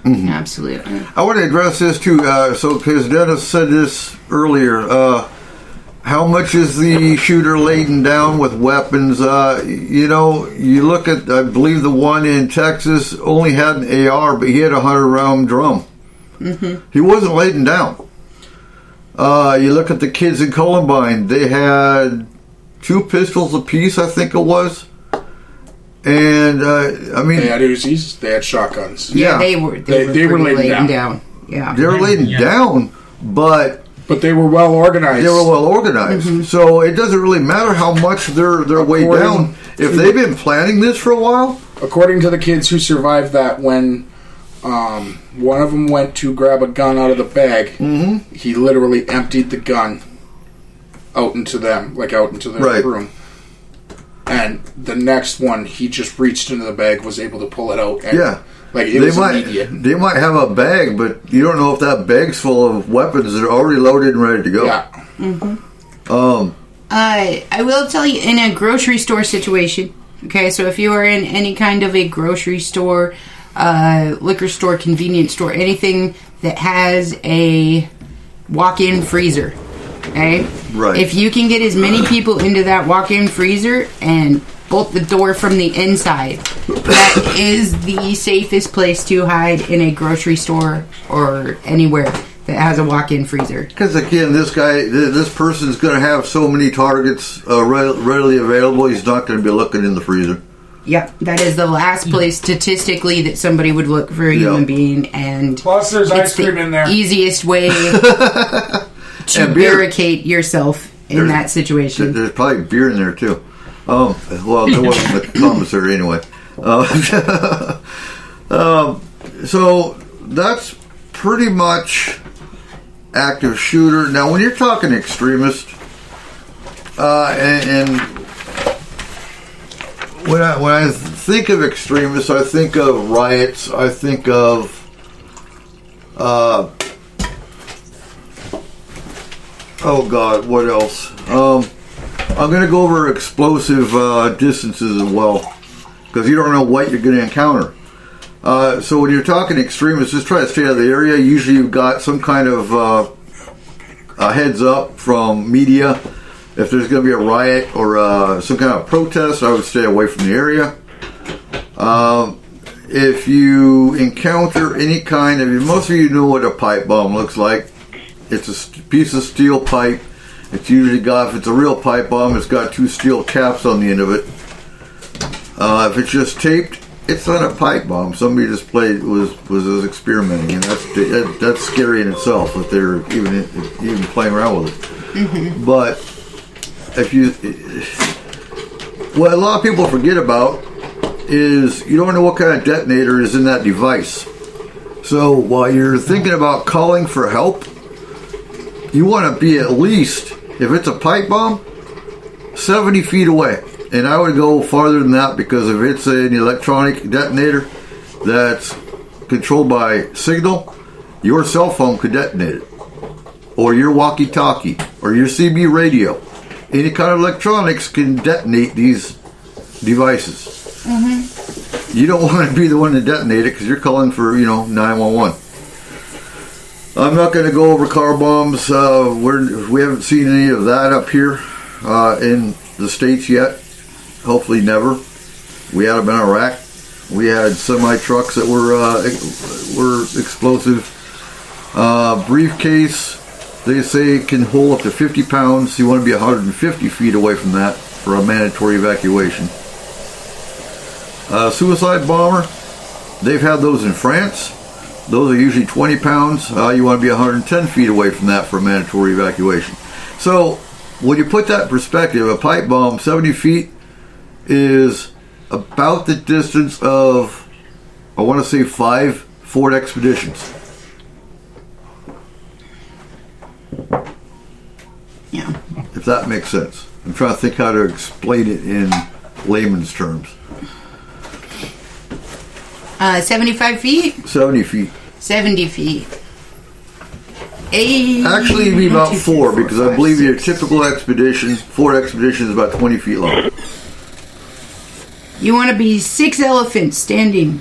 Mm-hmm. Absolutely. I want to address this too. Because Dennis said this earlier. How much is the shooter laden down with weapons? You look at, I believe the one in Texas only had an AR, but he had a 100-round drum. Mm-hmm. He wasn't laden down. You look at the kids in Columbine, they had 2 pistols apiece, I think it was. And, they had Uzis, they had shotguns. Yeah, they were laden down. Yeah. They were laden down, but they were well organized. Mm-hmm. So it doesn't really matter how much they're weighed down. If they've been planning this for a while. According to the kids who survived that, when one of them went to grab a gun out of the bag, mm-hmm. he literally emptied the gun out into their room. And the next one, he just reached into the bag, was able to pull it out. And immediate. They might have a bag, but you don't know if that bag's full of weapons that are already loaded and ready to go. Yeah. Mm-hmm. I will tell you, in a grocery store situation, okay, so if you are in any kind of a grocery store, liquor store, convenience store, anything that has a walk-in freezer, okay? Right. If you can get as many people into that walk-in freezer and bolt the door from the inside, that is the safest place to hide in a grocery store or anywhere that has a walk-in freezer. Because again, this person's going to have so many targets readily available, he's not going to be looking in the freezer. Yep, that is the last place statistically that somebody would look for a human being, and plus there's ice cream in there. Easiest way to barricade yourself in that situation. There's probably beer in there too. Well, there wasn't the commissary anyway. So that's pretty much active shooter. Now, when you're talking extremist, and when I think of extremists, I think of riots. I think of oh God, what else? I'm going to go over explosive distances as well, because you don't know what you're going to encounter. So when you're talking extremists, just try to stay out of the area. Usually you've got some kind of a heads up from media. If there's going to be a riot or some kind of protest, I would stay away from the area. If you encounter any kind of, most of you know what a pipe bomb looks like. It's a piece of steel pipe. It's usually got, if it's a real pipe bomb, it's got 2 steel caps on the end of it. If it's just taped, it's not a pipe bomb. Somebody just was experimenting, and that's scary in itself if they're even playing around with it. Mm-hmm. But what a lot of people forget about is you don't know what kind of detonator is in that device. So while you're thinking about calling for help, you want to be at least, if it's a pipe bomb, 70 feet away. And I would go farther than that, because if it's an electronic detonator that's controlled by signal, your cell phone could detonate it. Or your walkie-talkie, or your CB radio. Any kind of electronics can detonate these devices. Mm-hmm. You don't want to be the one to detonate it, because you're calling for, 911. I'm not going to go over car bombs. We haven't seen any of that up here in the States yet. Hopefully never. We had them in Iraq. We had semi-trucks that were explosive. Briefcase, they say, can hold up to 50 pounds. You want to be 150 feet away from that for a mandatory evacuation. Suicide bomber, they've had those in France. Those are usually 20 pounds. You want to be 110 feet away from that for a mandatory evacuation. So when you put that in perspective, a pipe bomb, 70 feet, is about the distance of, I want to say, 5 Ford Expeditions. Yeah. that makes sense. I'm trying to think how to explain it in layman's terms. 75 feet? 70 feet. 70 feet. Actually, it'd be about 4, because I believe your typical expedition, 4 expeditions, is about 20 feet long. You want to be 6 elephants standing.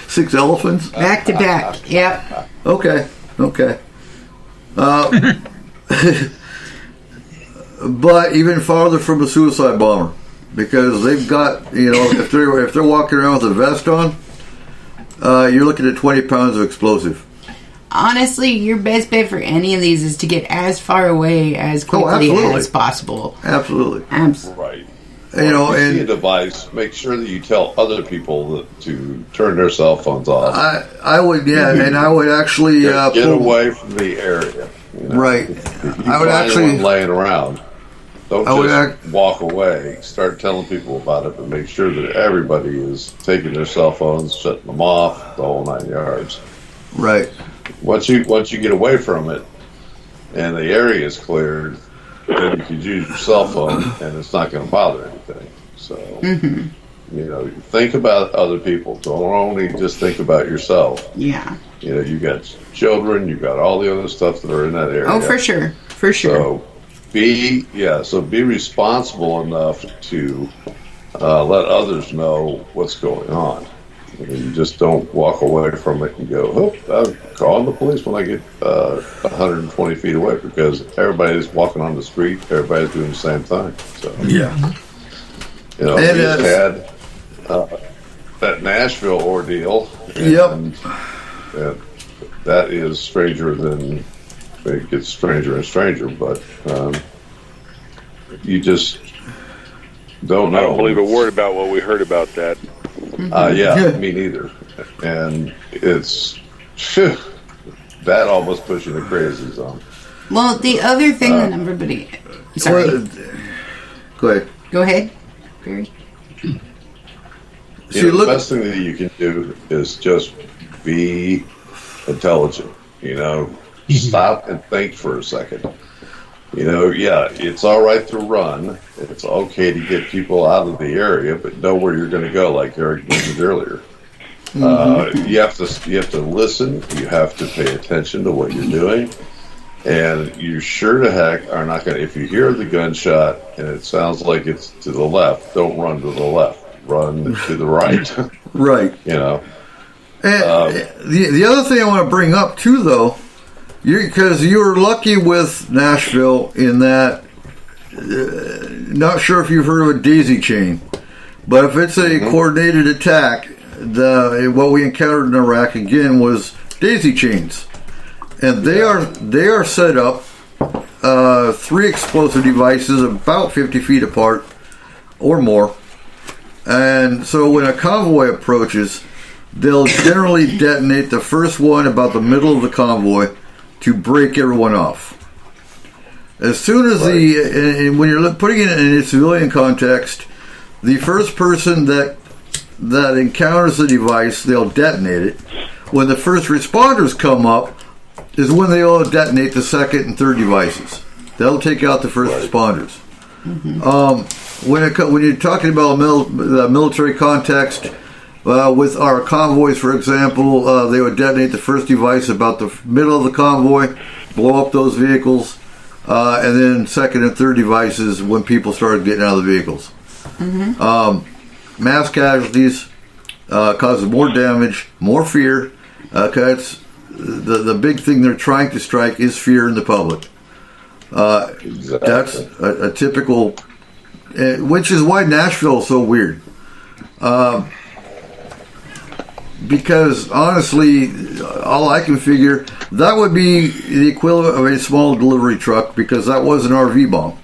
6 elephants? Back to back, yep. Okay. But even farther from a suicide bomber, because they've got, if they're walking around with a vest on, you're looking at 20 pounds of explosive. Honestly, your best bet for any of these is to get as far away as quickly as possible. Absolutely. Right. Or if you see a device, make sure that you tell other people to turn their cell phones off. I would, and I would actually get away from the area. Right. I would actually laying around. Don't just walk away. Start telling people about it, but make sure that everybody is taking their cell phones, shutting them off, the whole 9 yards. Right. Once you get away from it, and the area is cleared, then you can use your cell phone, and it's not going to bother anything. So, think about other people. Don't only just think about yourself. Yeah. You got children, you got all the other stuff that are in that area. Oh, for sure. So be responsible enough to let others know what's going on. You just don't walk away from it and go, I'm calling the police when I get 120 feet away, because everybody's walking on the street, everybody's doing the same thing. So, yeah. We just had that Nashville ordeal. And that is stranger than, it gets stranger and stranger, but you just don't know. I don't believe a word about what we heard about that. Me neither. And it's that almost puts you in the crazy zone. Well, the other thing that everybody... Sorry. Go ahead, Barry. The best thing that you can do is just be intelligent. Stop and think for a second. It's all right to run. It's okay to get people out of the area, but know where you're going to go, like Eric mentioned earlier. You have to listen. You have to pay attention to what you're doing, and you sure to heck are not going to. If you hear the gunshot and it sounds like it's to the left, don't run to the left. Run to the right. Right. And the other thing I want to bring up too, though. Because you were lucky with Nashville in that, not sure if you've heard of a daisy chain, but if it's a coordinated attack, what we encountered in Iraq again was daisy chains, and they are set up 3 explosive devices about 50 feet apart or more, and so when a convoy approaches, they'll generally detonate the first one about the middle of the convoy to break everyone off. As soon as when you're putting it in a civilian context, the first person that encounters the device, they'll detonate it. When the first responders come up, is when they all detonate the second and third devices. They'll take out the first responders. When you're talking about the military context, with our convoys, for example, they would detonate the first device about the middle of the convoy, blow up those vehicles, and then second and third devices when people started getting out of the vehicles. Mass casualties causes more damage, more fear. Because the big thing they're trying to strike is fear in the public. Exactly. That's a typical, which is why Nashville is so weird. Because honestly, all I can figure, that would be the equivalent of a small delivery truck, because that was an RV bomb.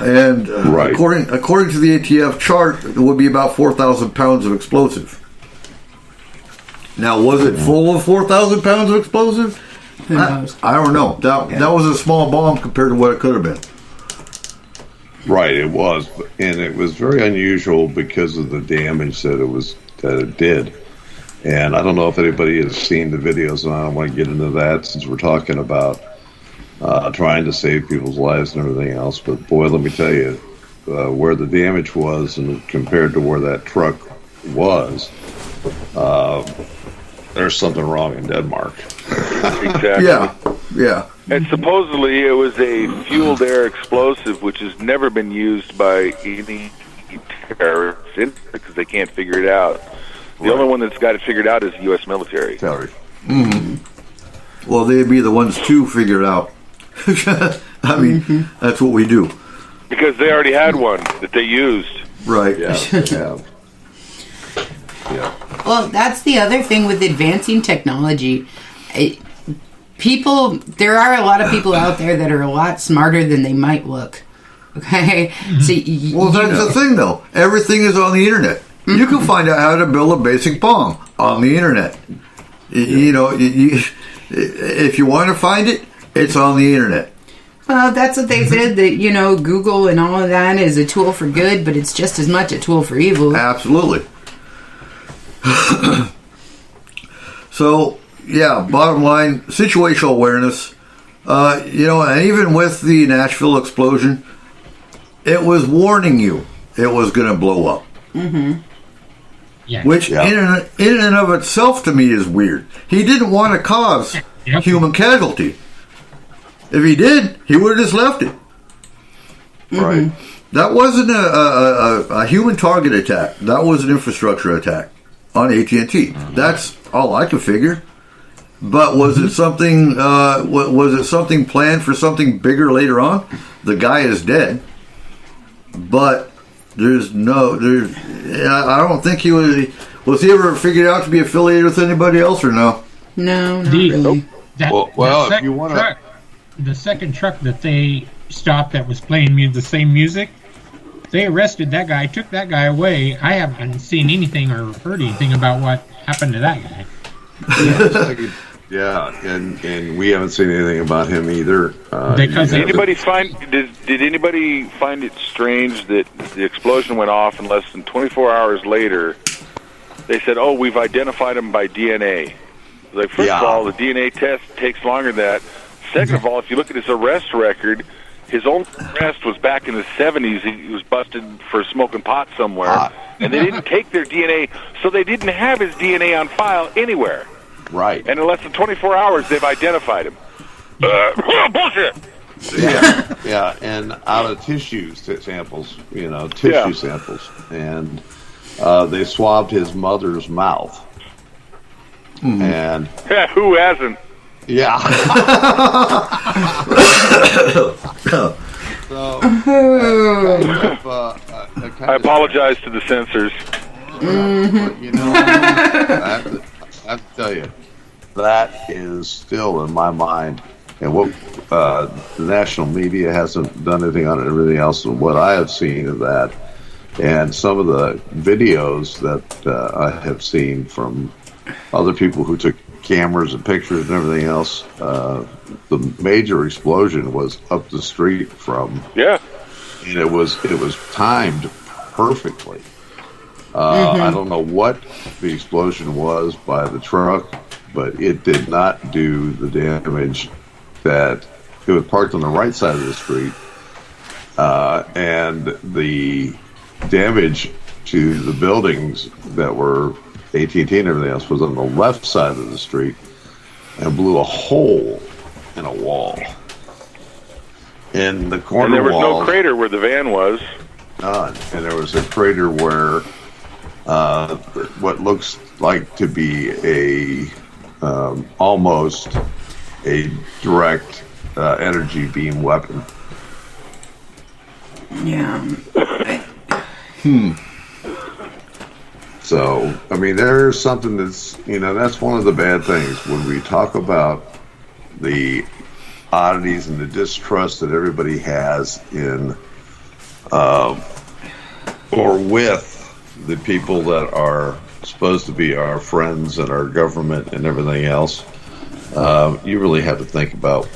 And according to the ATF chart, it would be about 4,000 pounds of explosive. Now, was it full of 4,000 pounds of explosive? I don't know. That was a small bomb compared to what it could have been. Right, it was, and it was very unusual because of the damage that it did. And I don't know if anybody has seen the videos, and I don't want to get into that since we're talking about trying to save people's lives and everything else. But boy, let me tell you, where the damage was and compared to where that truck was, there's something wrong in Denmark. Exactly. Yeah. And supposedly it was a fueled air explosive, which has never been used by any terrorists because they can't figure it out. The only one that's got it figured out is the U.S. military. Well, they'd be the ones to figure it out. I mean, that's what we do. Because they already had one that they used. Right. Yeah. Well, that's the other thing with advancing technology. There are a lot of people out there that are a lot smarter than they might look. Okay? So, Well, that's the thing, though. Everything is on the internet. You can find out how to build a basic bomb on the internet. You know, if you want to find it, it's on the internet. Well, that's what they said, that, you know, Google and all of that is a tool for good, but it's just as much a tool for evil. Absolutely. So, yeah, bottom line, situational awareness. You know, and even with the Nashville explosion, it was warning you it was going to blow up. Yeah. Which, in and of itself, to me, is weird. He didn't want to cause human casualty. If he did, he would have just left it. Right. That wasn't a human target attack. That was an infrastructure attack on AT&T. That's all I could figure. But was it something? Was it something planned for something bigger later on? The guy is dead, but I don't think he was. Was he ever figured out to be affiliated with anybody else or no? No, not really. If you want to. The second truck that they stopped that was playing the same music, they arrested that guy, took that guy away. I haven't seen anything or heard anything about what happened to that guy. And we haven't seen anything about him either. Because did anybody find it strange that the explosion went off and less than 24 hours later they said, "Oh, we've identified him by DNA." Like, first of all, the DNA test takes longer than that. Second of all, if you look at his arrest record, his own arrest was back in the 70s. He was busted for smoking pot somewhere, and they didn't take their DNA, so they didn't have his DNA on file anywhere. Right. And in less than 24 hours, they've identified him. Bullshit! Yeah, and out of tissue samples, samples, and they swabbed his mother's mouth. And who hasn't? Yeah. I apologize to the censors. But, you know, I have to tell you, that is still in my mind. And what the national media hasn't done anything on it, everything else, and what I have seen of that, and some of the videos that I have seen from other people who took cameras and pictures and everything else, the major explosion was up the street from. Yeah. And it was timed perfectly. I don't know what the explosion was by the truck, but it did not do the damage that it was parked on the right side of the street, and the damage to the buildings that were AT&T and everything else was on the left side of the street and blew a hole in a wall. In the corner wall. And there was no crater where the van was. None. And there was a crater where what looks like to be almost a direct energy beam weapon. Yeah. So, I mean, there's something that's one of the bad things when we talk about the oddities and the distrust that everybody has in or with the people that are supposed to be our friends and our government and everything else. You really have to think about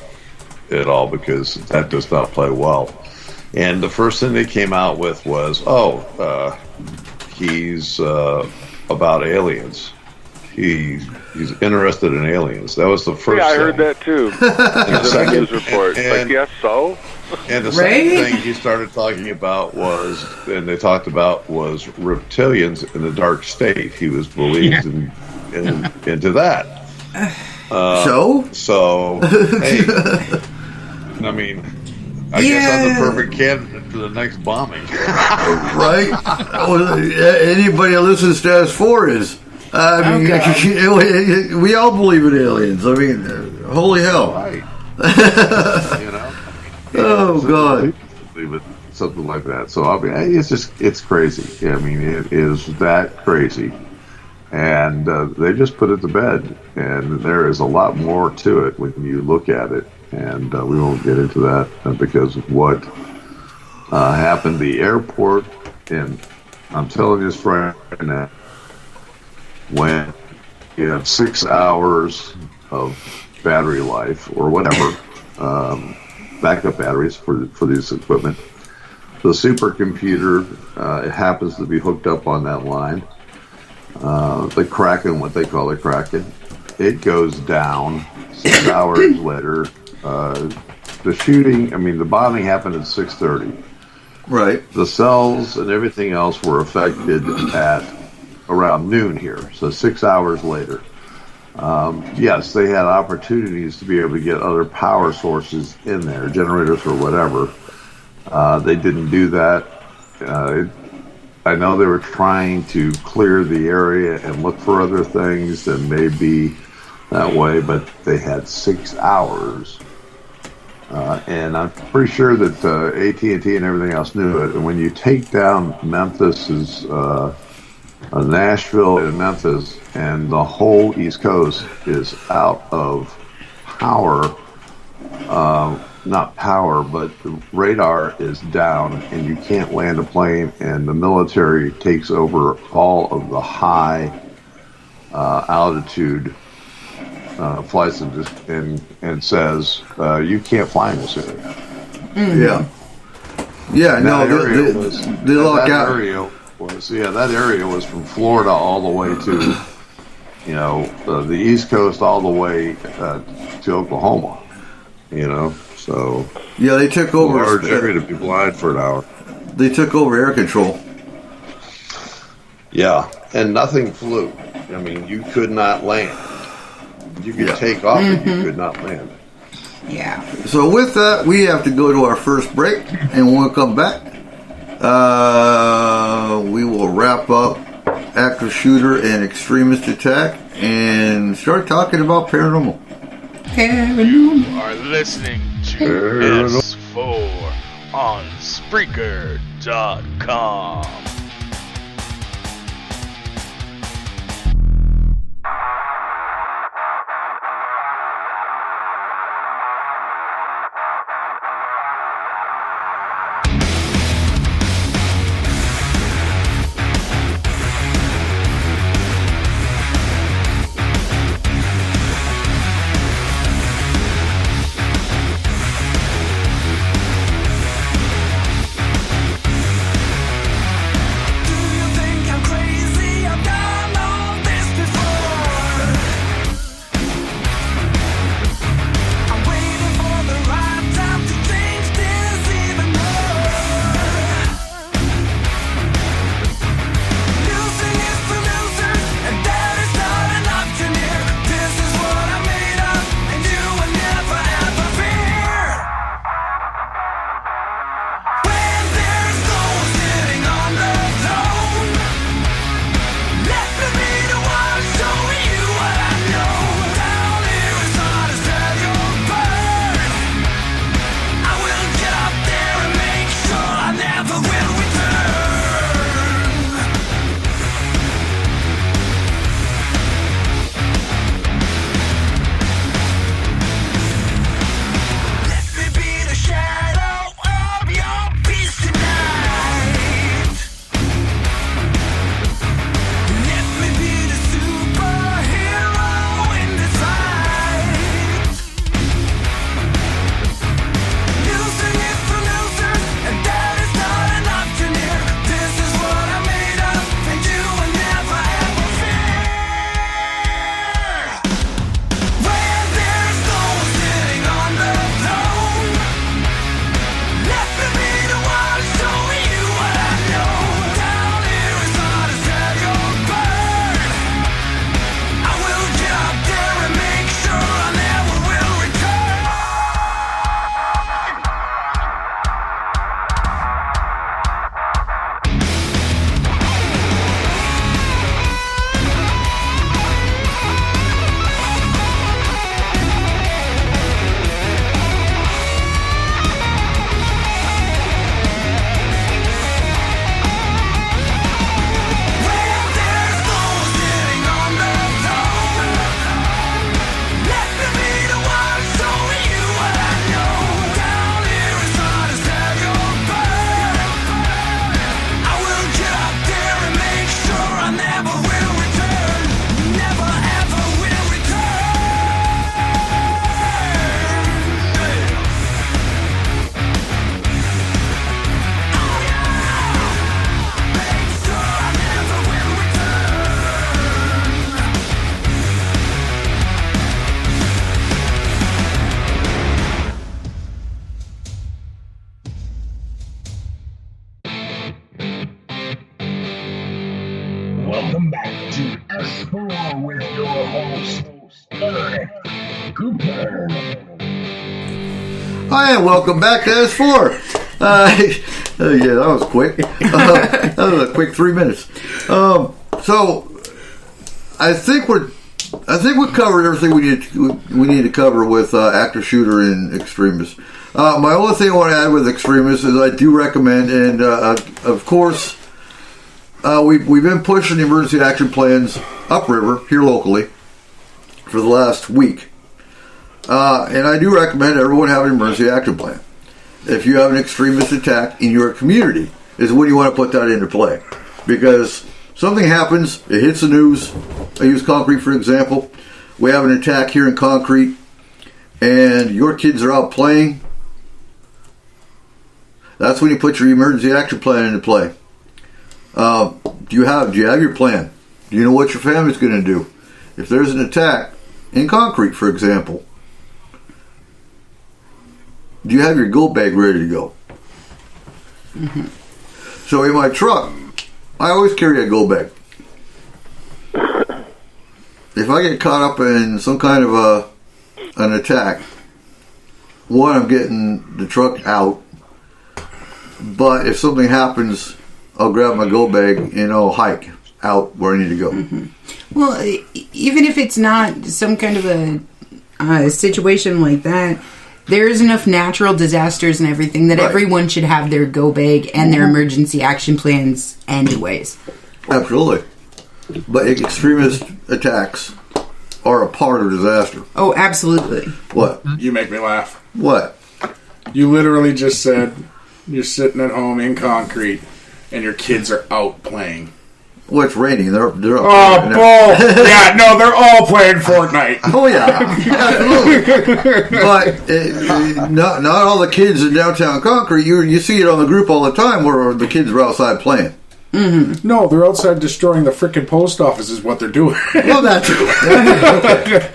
it all, because that does not play well. And the first thing they came out with was, he's about aliens. he's interested in aliens. That was the first. Yeah, I thing. heard that too. And the The second news report. Like, yes, so? And the Right? second thing he started talking about was reptilians in the dark state. He was believed into that. So hey, I mean, I guess I'm the perfect candidate for the next bombing. Right? Well, anybody that listens to S-4 is. I mean, we all believe in aliens. I mean, holy hell. Right. You know? Oh, God. Believe it, something like that. So, I mean, it's crazy. I mean, it is that crazy. And they just put it to bed. And there is a lot more to it when you look at it. And we won't get into that because of what happened. The airport, and I'm telling this right now, when you have 6 hours of battery life or whatever, backup batteries for this equipment, the supercomputer it happens to be hooked up on that line. The Kraken, what they call the Kraken, it goes down 6 hours later. The shooting, I mean, the bombing happened at 6:30. Right. The cells and everything else were affected at around noon here, so 6 hours later. Yes, they had opportunities to be able to get other power sources in there, generators or whatever. They didn't do that. I know they were trying to clear the area and look for other things and maybe that way, but they had 6 hours. And I'm pretty sure that AT&T and everything else knew it. And when you take down Memphis's Nashville and Memphis, and the whole East Coast is out of power, not power, but radar is down, and you can't land a plane, and the military takes over all of the high altitude flights and says, you can't fly in this area. Yeah. Yeah, And no, that area they lock out. That area was from Florida all the way to, the East Coast all the way to Oklahoma, so. Yeah, they took over. A large area to be blind for an hour. They took over air control. Yeah, and nothing flew. I mean, you could not land. You could take off, but you could not land. Yeah. So with that, we have to go to our first break, and when we come back, we will wrap up active shooter and extremist attack and start talking about paranormal. You are listening to S4 on Spreaker.com. Hi, and welcome back to S4. Yeah, that was quick. That was a quick 3 minutes. So, I think we covered everything we need to cover with active shooter and Extremist. My only thing I want to add with Extremist is I do recommend, and of course, we've been pushing the emergency action plans upriver here locally for the last week. And I do recommend everyone have an emergency action plan. If you have an extremist attack in your community, is when you want to put that into play. Because something happens, it hits the news. I use Concrete for example. We have an attack here in Concrete, and your kids are out playing. That's when you put your emergency action plan into play. Do you have your plan? Do you know what your family's going to do? If there's an attack in Concrete, for example, do you have your go bag ready to go? Mm-hmm. So in my truck, I always carry a go bag. If I get caught up in some kind of an attack, one, I'm getting the truck out. But if something happens, I'll grab my go bag and I'll hike out where I need to go. Mm-hmm. Well, even if it's not some kind of a situation like that, there's enough natural disasters and everything that everyone should have their go bag and their emergency action plans anyways. Absolutely. But extremist attacks are a part of disaster. Oh, absolutely. What? You make me laugh. What? You literally just said you're sitting at home in Concrete and your kids are out playing. Well, it's raining. They're oh, bull! Yeah, no, they're all playing Fortnite. Oh, yeah. Absolutely. But not all the kids in downtown Concrete, you see it on the group all the time where the kids are outside playing. Mm-hmm. No, they're outside destroying the frickin' post office is what they're doing. Well, that's okay.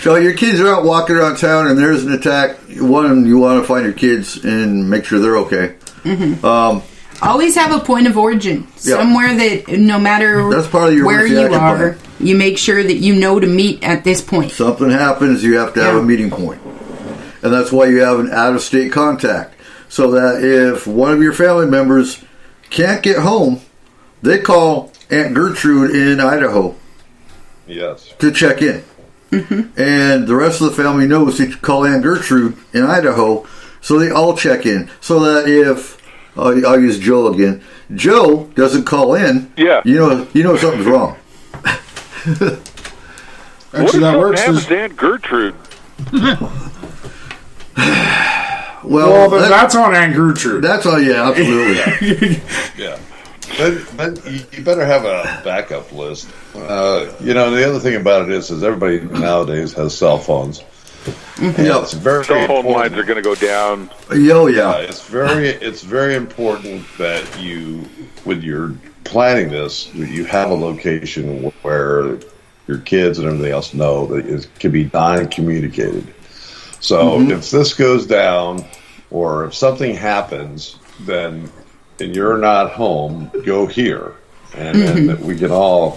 So your kids are out walking around town and there's an attack. One, you want to find your kids and make sure they're okay. Mm-hmm. Always have a point of origin. Somewhere that no matter that's part of your where you are, plan. You make sure that you know to meet at this point. Something happens, you have to have a meeting point. And that's why you have an out-of-state contact. So that if one of your family members can't get home, they call Aunt Gertrude in Idaho. Yes. To check in. Mm-hmm. And the rest of the family knows to call Aunt Gertrude in Idaho, so they all check in. So that if I'll use Joe again. Joe doesn't call in. Yeah. You know something's wrong. Actually, that works. Happens to Aunt Gertrude. Well, that's on Aunt Gertrude. That's on, yeah, absolutely. Yeah. Then you better have a backup list. The other thing about it is everybody nowadays has cell phones. Yeah, it's very cell phone important. lines are going to go down. Oh yeah. It's very important that you, when you're planning this, you have a location where your kids and everything else know that it can be non-communicated. So if this goes down, or if something happens, then and you're not home, go here, and then we can all,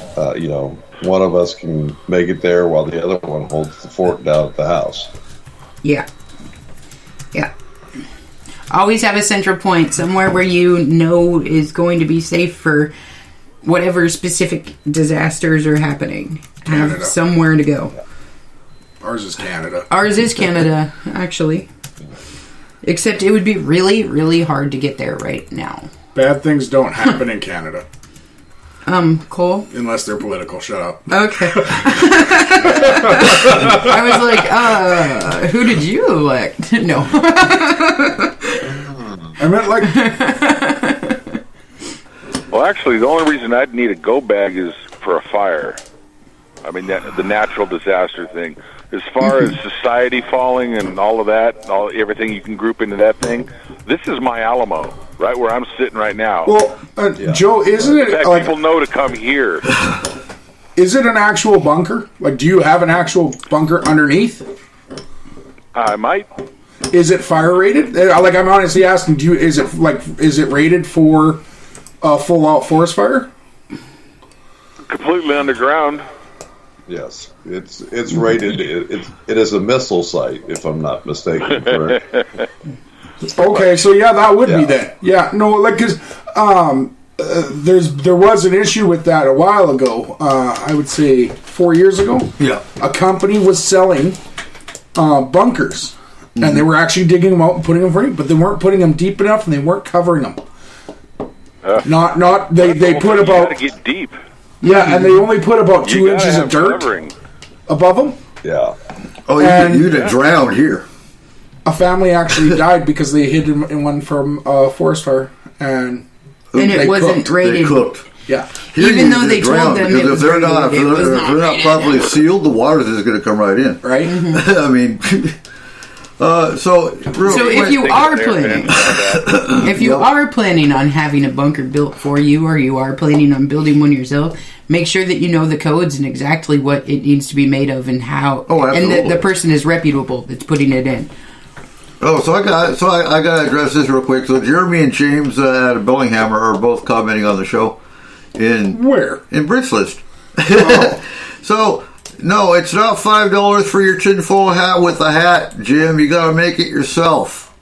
one of us can make it there while the other one holds the fort down at the house. Yeah. Always have a central point, somewhere where you know is going to be safe for whatever specific disasters are happening. Canada. Have somewhere to go. Ours is Canada. Ours is Canada, actually. Except it would be really, really hard to get there right now. Bad things don't happen in Canada. Cole? Unless they're political. Shut up. Okay. I was like, who did you elect? No. I meant like... Well, actually, the only reason I'd need a go bag is for a fire. I mean, the natural disaster thing. As far as society falling and all of that, everything you can group into that thing, this is my Alamo, right where I'm sitting right now. Well, Joe, isn't it... In fact, people know to come here. Is it an actual bunker? Like, do you have an actual bunker underneath? I might. Is it fire rated? Like, I'm honestly asking, is it rated for a full-out forest fire? Completely underground. Yes, it's rated. It is a missile site, if I'm not mistaken. Correct? Okay, so yeah, that would be that. Yeah, no, like because there was an issue with that a while ago. I would say 4 years ago. Yeah, a company was selling bunkers, and they were actually digging them out and putting them for you, but they weren't putting them deep enough, and they weren't covering them. They put about gotta get deep. Yeah, and they only put about 2 inches of dirt above them. Yeah. Oh, you'd have drowned here. A family actually died because they hid in one from a forest fire, and it wasn't rated. They cooked. Yeah. Even though they told them because if they're not properly sealed, the water is going to come right in. Right. I mean. So if you are planning on having a bunker built for you, or you are planning on building one yourself, make sure that you know the codes and exactly what it needs to be made of and how, and that the person is reputable that's putting it in. Oh, so I got to address this real quick. So Jeremy and James out of Billinghammer are both commenting on the show. In Britslist. Oh. So. No, it's not $5 for your tinfoil hat with a hat, Jim. You got to make it yourself.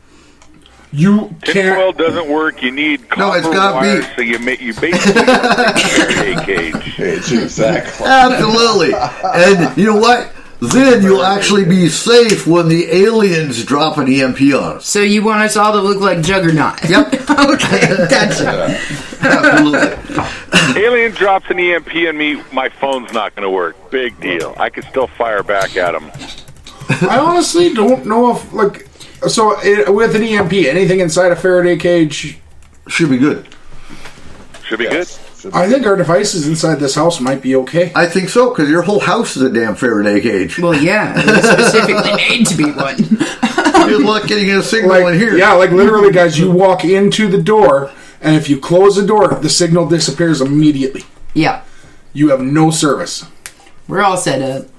You can't. Tinfoil doesn't work. You need copper it's got wires, so you basically a cage. Exactly. Absolutely. And you know what? Then you'll actually be safe when the aliens drop an EMP on us. So you want us all to look like Juggernaut? Yep. Okay, gotcha. Absolutely. Alien drops an EMP on me, my phone's not going to work. Big deal. I can still fire back at them. I honestly don't know if, with an EMP, anything inside a Faraday cage should be good. Should be good. I think our devices inside this house might be okay. I think so, because your whole house is a damn Faraday cage. Well, yeah, it's specifically made to be one. Good luck getting a signal in here. Yeah, literally, guys, you walk into the door, and if you close the door, the signal disappears immediately. Yeah. You have no service. We're all set up.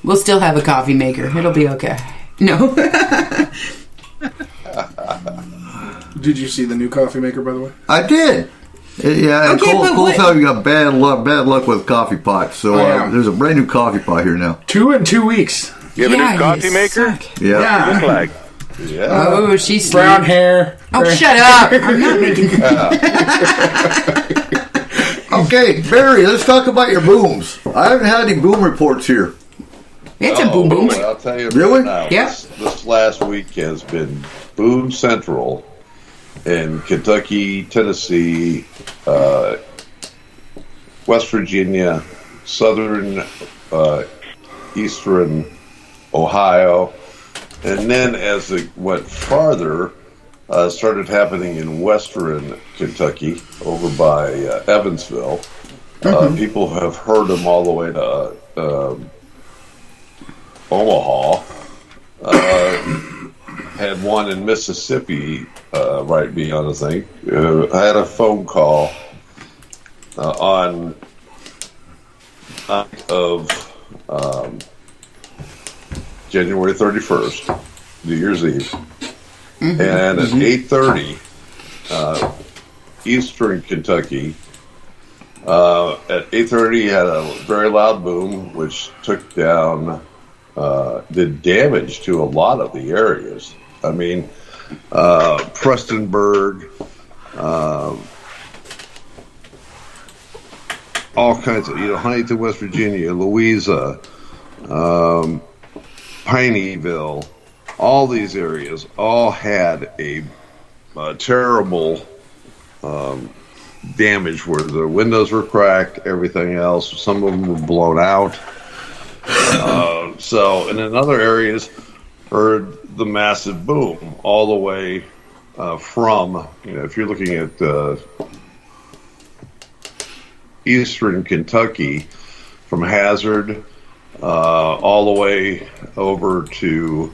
We'll still have a coffee maker. It'll be okay. No. Did you see the new coffee maker, by the way? I did. Yeah, and Cole's having got bad luck with coffee pots, so there's a brand new coffee pot here now. 2 in 2 weeks. You have a new coffee maker? Yeah. Look like. Yeah. Oh, she's brown hair. Oh, shut up! I'm not making. Okay, Barry, let's talk about your booms. I haven't had any boom reports here. It's a boom boom. I'll tell you really? Now, yeah. This last week has been boom central in Kentucky, Tennessee, West Virginia, southern, eastern Ohio, and then as it went farther, started happening in western Kentucky, over by Evansville. People have heard them all the way to Omaha. Had one in Mississippi right beyond, I think. I had a phone call on of January 31st, New Year's Eve, and at 8:30 Eastern Kentucky. At 8:30, had a very loud boom, which took down, did damage to a lot of the areas. I mean, Prestonburg, all kinds of, Huntington, West Virginia, Louisa, Pineyville, all these areas all had a terrible damage where the windows were cracked, everything else. Some of them were blown out. And in other areas, heard the massive boom all the way from, if you're looking at eastern Kentucky, from Hazard all the way over to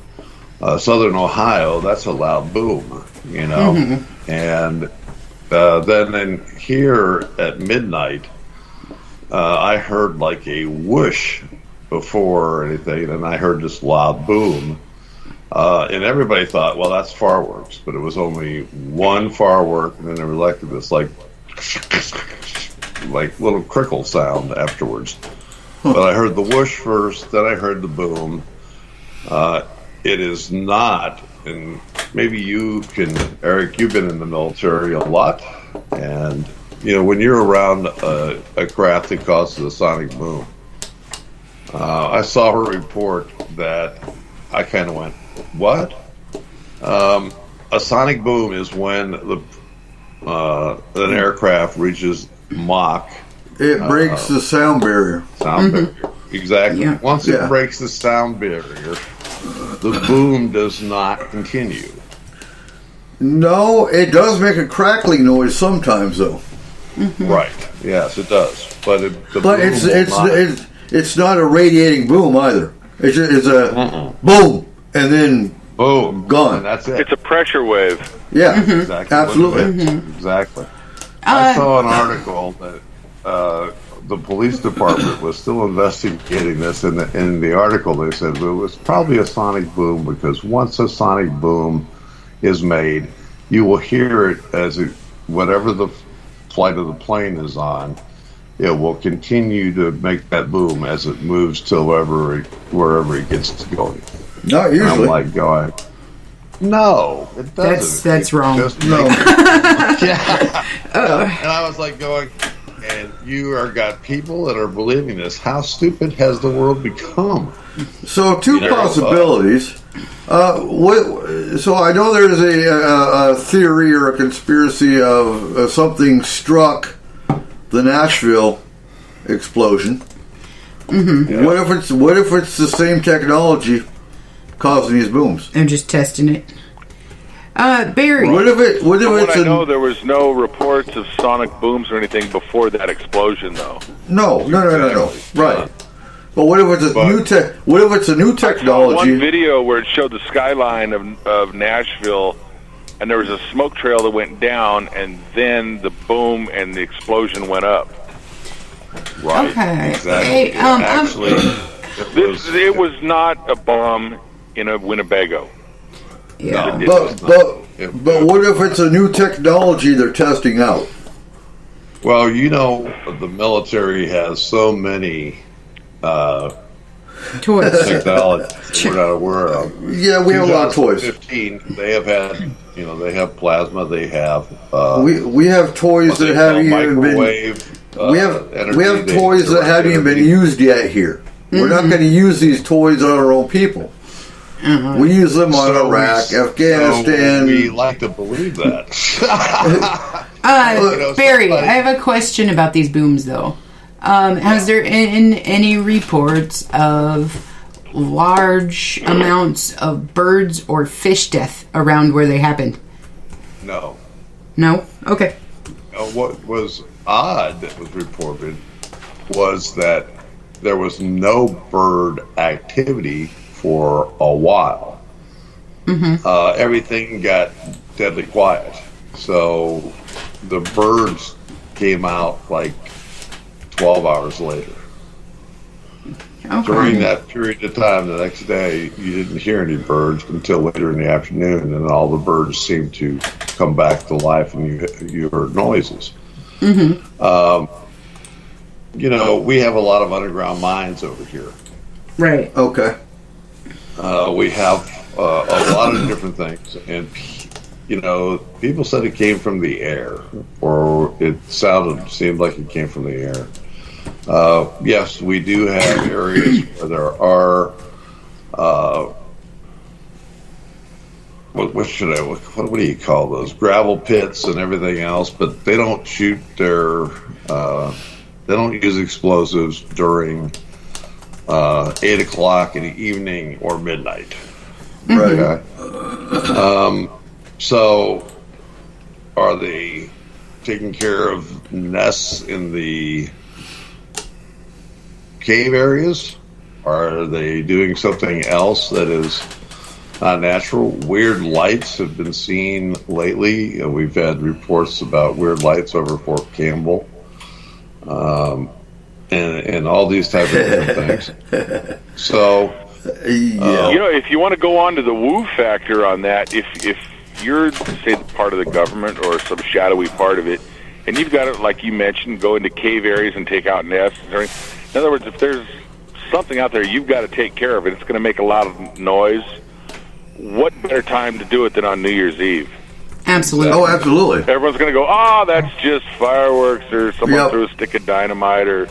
southern Ohio, that's a loud boom, And then in here at midnight, I heard like a whoosh before anything, and I heard this loud boom. And everybody thought, well, that's fireworks, but it was only one firework, and then there was like this like little crickle sound afterwards. But I heard the whoosh first, then I heard the boom. It is not, and maybe you can, Eric, you've been in the military a lot, and when you're around a craft that causes a sonic boom, I saw her report that I kind of went, what? A sonic boom is when an aircraft reaches Mach. It breaks the sound barrier. Barrier. Exactly. Yeah. Once it breaks the sound barrier, the boom does not continue. No, it does make a crackling noise sometimes, though. Mm-hmm. Right. Yes, it does. But it's not a radiating boom either. It's a boom and then boom, gone. And that's it. It's a pressure wave. Yeah, exactly. absolutely. Exactly. I saw an article that the police department was still investigating this. In the article, they said it was probably a sonic boom because once a sonic boom is made, you will hear it as whatever the flight of the plane is on. It will continue to make that boom as it moves to wherever it gets going. Not usually. I'm like going, no, it doesn't. That's wrong. No. Yeah. And I was like going, and you got people that are believing this. How stupid has the world become? So two possibilities. So I know there's a theory or a conspiracy of something struck the Nashville explosion. Mm-hmm. Yeah. What if it's the same technology causing these booms? They're just testing it. Barry. What if it's I know there was no reports of sonic booms or anything before that explosion, though. No. Right. But what if it's a new technology? I saw one video where it showed the skyline of Nashville, and there was a smoke trail that went down, and then the boom and the explosion went up. Right. Okay. Exactly. Hey, Actually, it was not a bomb in a Winnebago. Yeah. But what if it's a new technology they're testing out? Well, the military has so many Toys. technologies we're not aware of. Yeah, we have a lot of toys. 2015, they have had, they have plasma, they have... we have toys that haven't even been... We have toys that haven't even been used yet here. Mm-hmm. We're not going to use these toys on our own people. Mm-hmm. We use them on Iraq, Afghanistan. So we like to believe that. Barry, I have a question about these booms, though. Has there been any reports of large amounts of birds or fish death around where they happened? No. No? Okay. What was odd that was reported was that there was no bird activity for a while. Mm-hmm. Everything got deadly quiet. So the birds came out like 12 hours later. Okay. During that period of time, the next day, you didn't hear any birds until later in the afternoon, and all the birds seemed to come back to life, and you heard noises. Mm-hmm. We have a lot of underground mines over here. Right. Okay. We have a lot of different things, and people said it came from the air, or it seemed like it came from the air. Yes, we do have areas where there are what do you call those, gravel pits and everything else, but they don't shoot they don't use explosives during 8 o'clock in the evening or midnight. Right. Okay. So are they taking care of nests in the cave areas? Are they doing something else that is not natural? Weird lights have been seen lately. We've had reports about weird lights over Fort Campbell, and all these type of different things. So, if you want to go on to the woo factor on that, if you're, say, part of the government or some shadowy part of it, and you've got to, like you mentioned, go into cave areas and take out nests, In other words, if there's something out there, you've got to take care of it. It's going to make a lot of noise. What better time to do it than on New Year's Eve? Absolutely. Oh, absolutely. Everyone's going to go, that's just fireworks, or someone threw a stick of dynamite, or,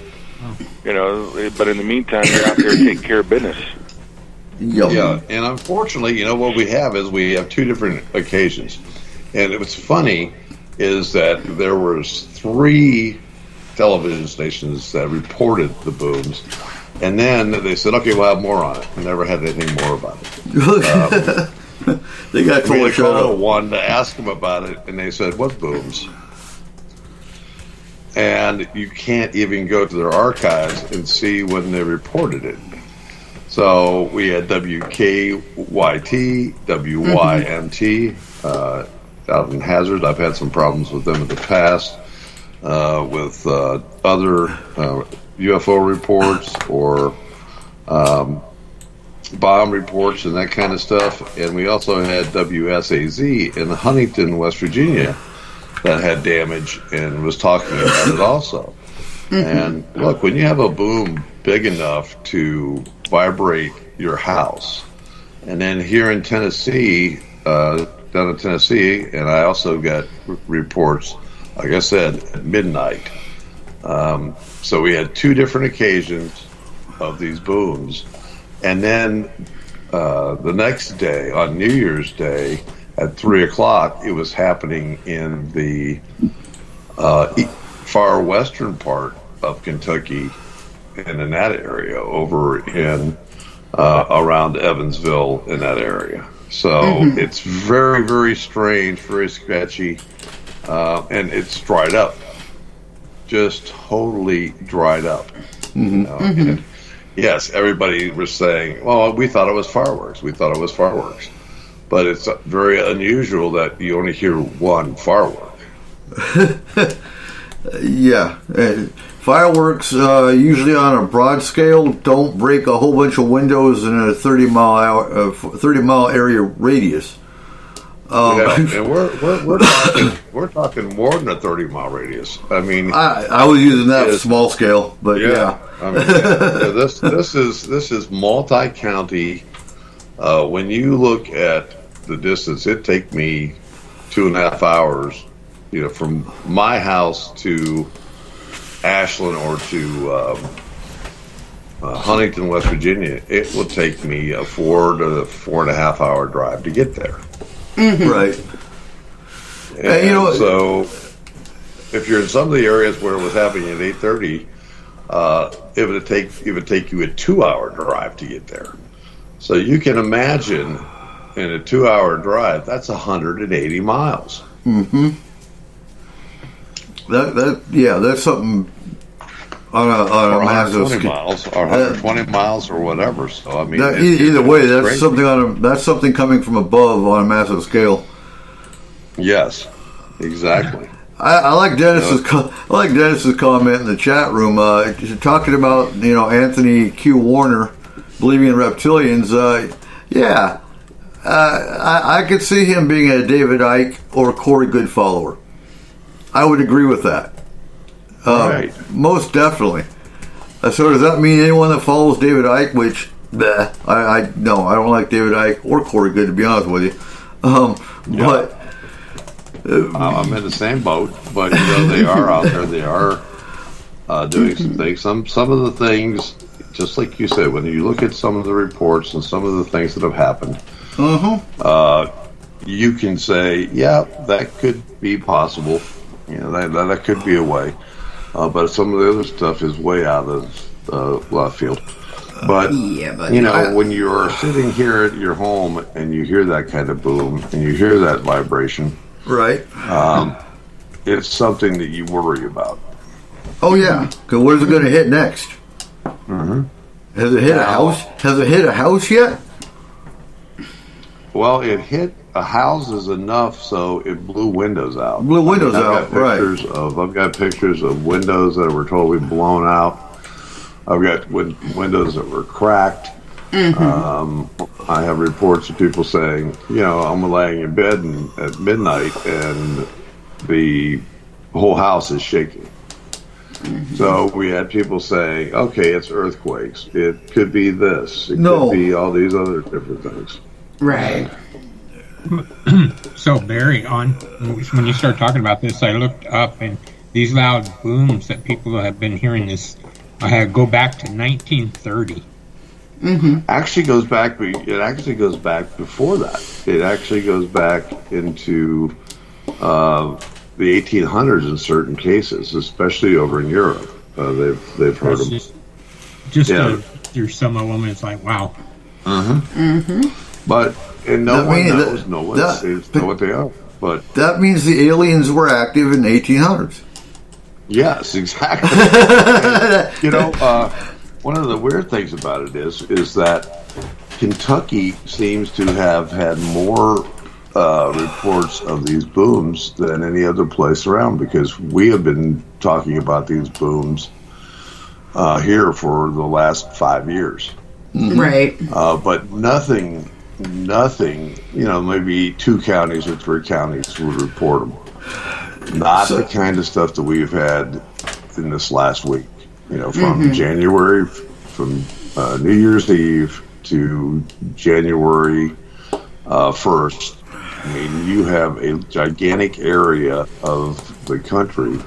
but in the meantime, you're out there taking care of business. Yeah, and unfortunately, what we have is we have two different occasions. And what's funny is that there was 3 television stations that reported the booms, and then they said, okay, we'll have more on it. We never had anything more about it. They got totally shut up. One to ask them about it, and they said, what booms? And you can't even go to their archives and see when they reported it. So we had WKYT, WYMT, out in Hazard. I've had some problems with them in the past, with other UFO reports or bomb reports and that kind of stuff. And we also had WSAZ in Huntington, West Virginia, that had damage and was talking about it also. And look, when you have a boom big enough to vibrate your house, and then here in Tennessee, down in Tennessee, and I also got reports, like I said, at midnight. So we had 2 different occasions of these booms. And then the next day, on New Year's Day, at 3 o'clock, it was happening in the far western part of Kentucky and in that area, over in around Evansville in that area. So it's very, very strange, very sketchy, and it's dried up. Just totally dried up. And yes, everybody was saying, well, we thought it was fireworks. But it's very unusual that you only hear one firework. Yeah. Fireworks, usually on a broad scale, don't break a whole bunch of windows in a 30-mile area radius. And we're talking more than a 30-mile radius. I mean, I was using that small scale, but yeah. I mean, this is multi-county. When you look at the distance, it take me 2.5 hours, from my house to Ashland or to Huntington, West Virginia. It will take me a 4 to 4.5 hour drive to get there. Right. And so if you're in some of the areas where it was happening at 8:30, it would take you a 2-hour drive to get there. So you can imagine in a 2-hour drive, that's 180 miles. That's something on a massive 120 miles or 120 miles or whatever. So I mean, either way, that's something that's something coming from above on a massive scale. Yes, exactly. I like Dennis's comment in the chat room. Talking about Anthony Q. Warner believing in reptilians. I could see him being a David Icke or Corey Good follower. I would agree with that. Right. Most definitely. So does that mean anyone that follows David Icke, which I don't like David Icke or Corey Good, to be honest with you. But I'm in the same boat, but they are out there. They are doing some things. Some of the things, just like you said, when you look at some of the reports and some of the things that have happened, you can say, yeah, that could be possible. That could be a way. But some of the other stuff is way out of left field. But, when you're sitting here at your home and you hear that kind of boom and you hear that vibration, right? It's something that you worry about. Oh, yeah. Because where's it going to hit next? Has it hit a house? Has it hit a house yet? Well, it hit a house is enough, so it blew windows out. I've got pictures of windows that were totally blown out. I've got windows that were cracked. I have reports of people saying, I'm laying in bed at midnight and the whole house is shaking. So we had people say, okay, it's earthquakes. It could be this. It No. could be all these other different things. Right. So Barry, when you start talking about this, I looked up, and these loud booms that people have been hearing I had go back to 1930. Actually goes back. It actually goes back before that. It actually goes back into the 1800s in certain cases, especially over in Europe. They've heard them. There's some of them. It's like, wow. But no one knows. No one seems to know what they are. But that means the aliens were active in the 1800s. Yes, exactly. And, one of the weird things about it is that Kentucky seems to have had more reports of these booms than any other place around, because we have been talking about these booms here for the last 5 years. Right. But nothing, maybe 2 counties or 3 counties would report them. Not the kind of stuff that we've had in this last week. From January, from New Year's Eve to January 1st. I mean, you have a gigantic area of the country.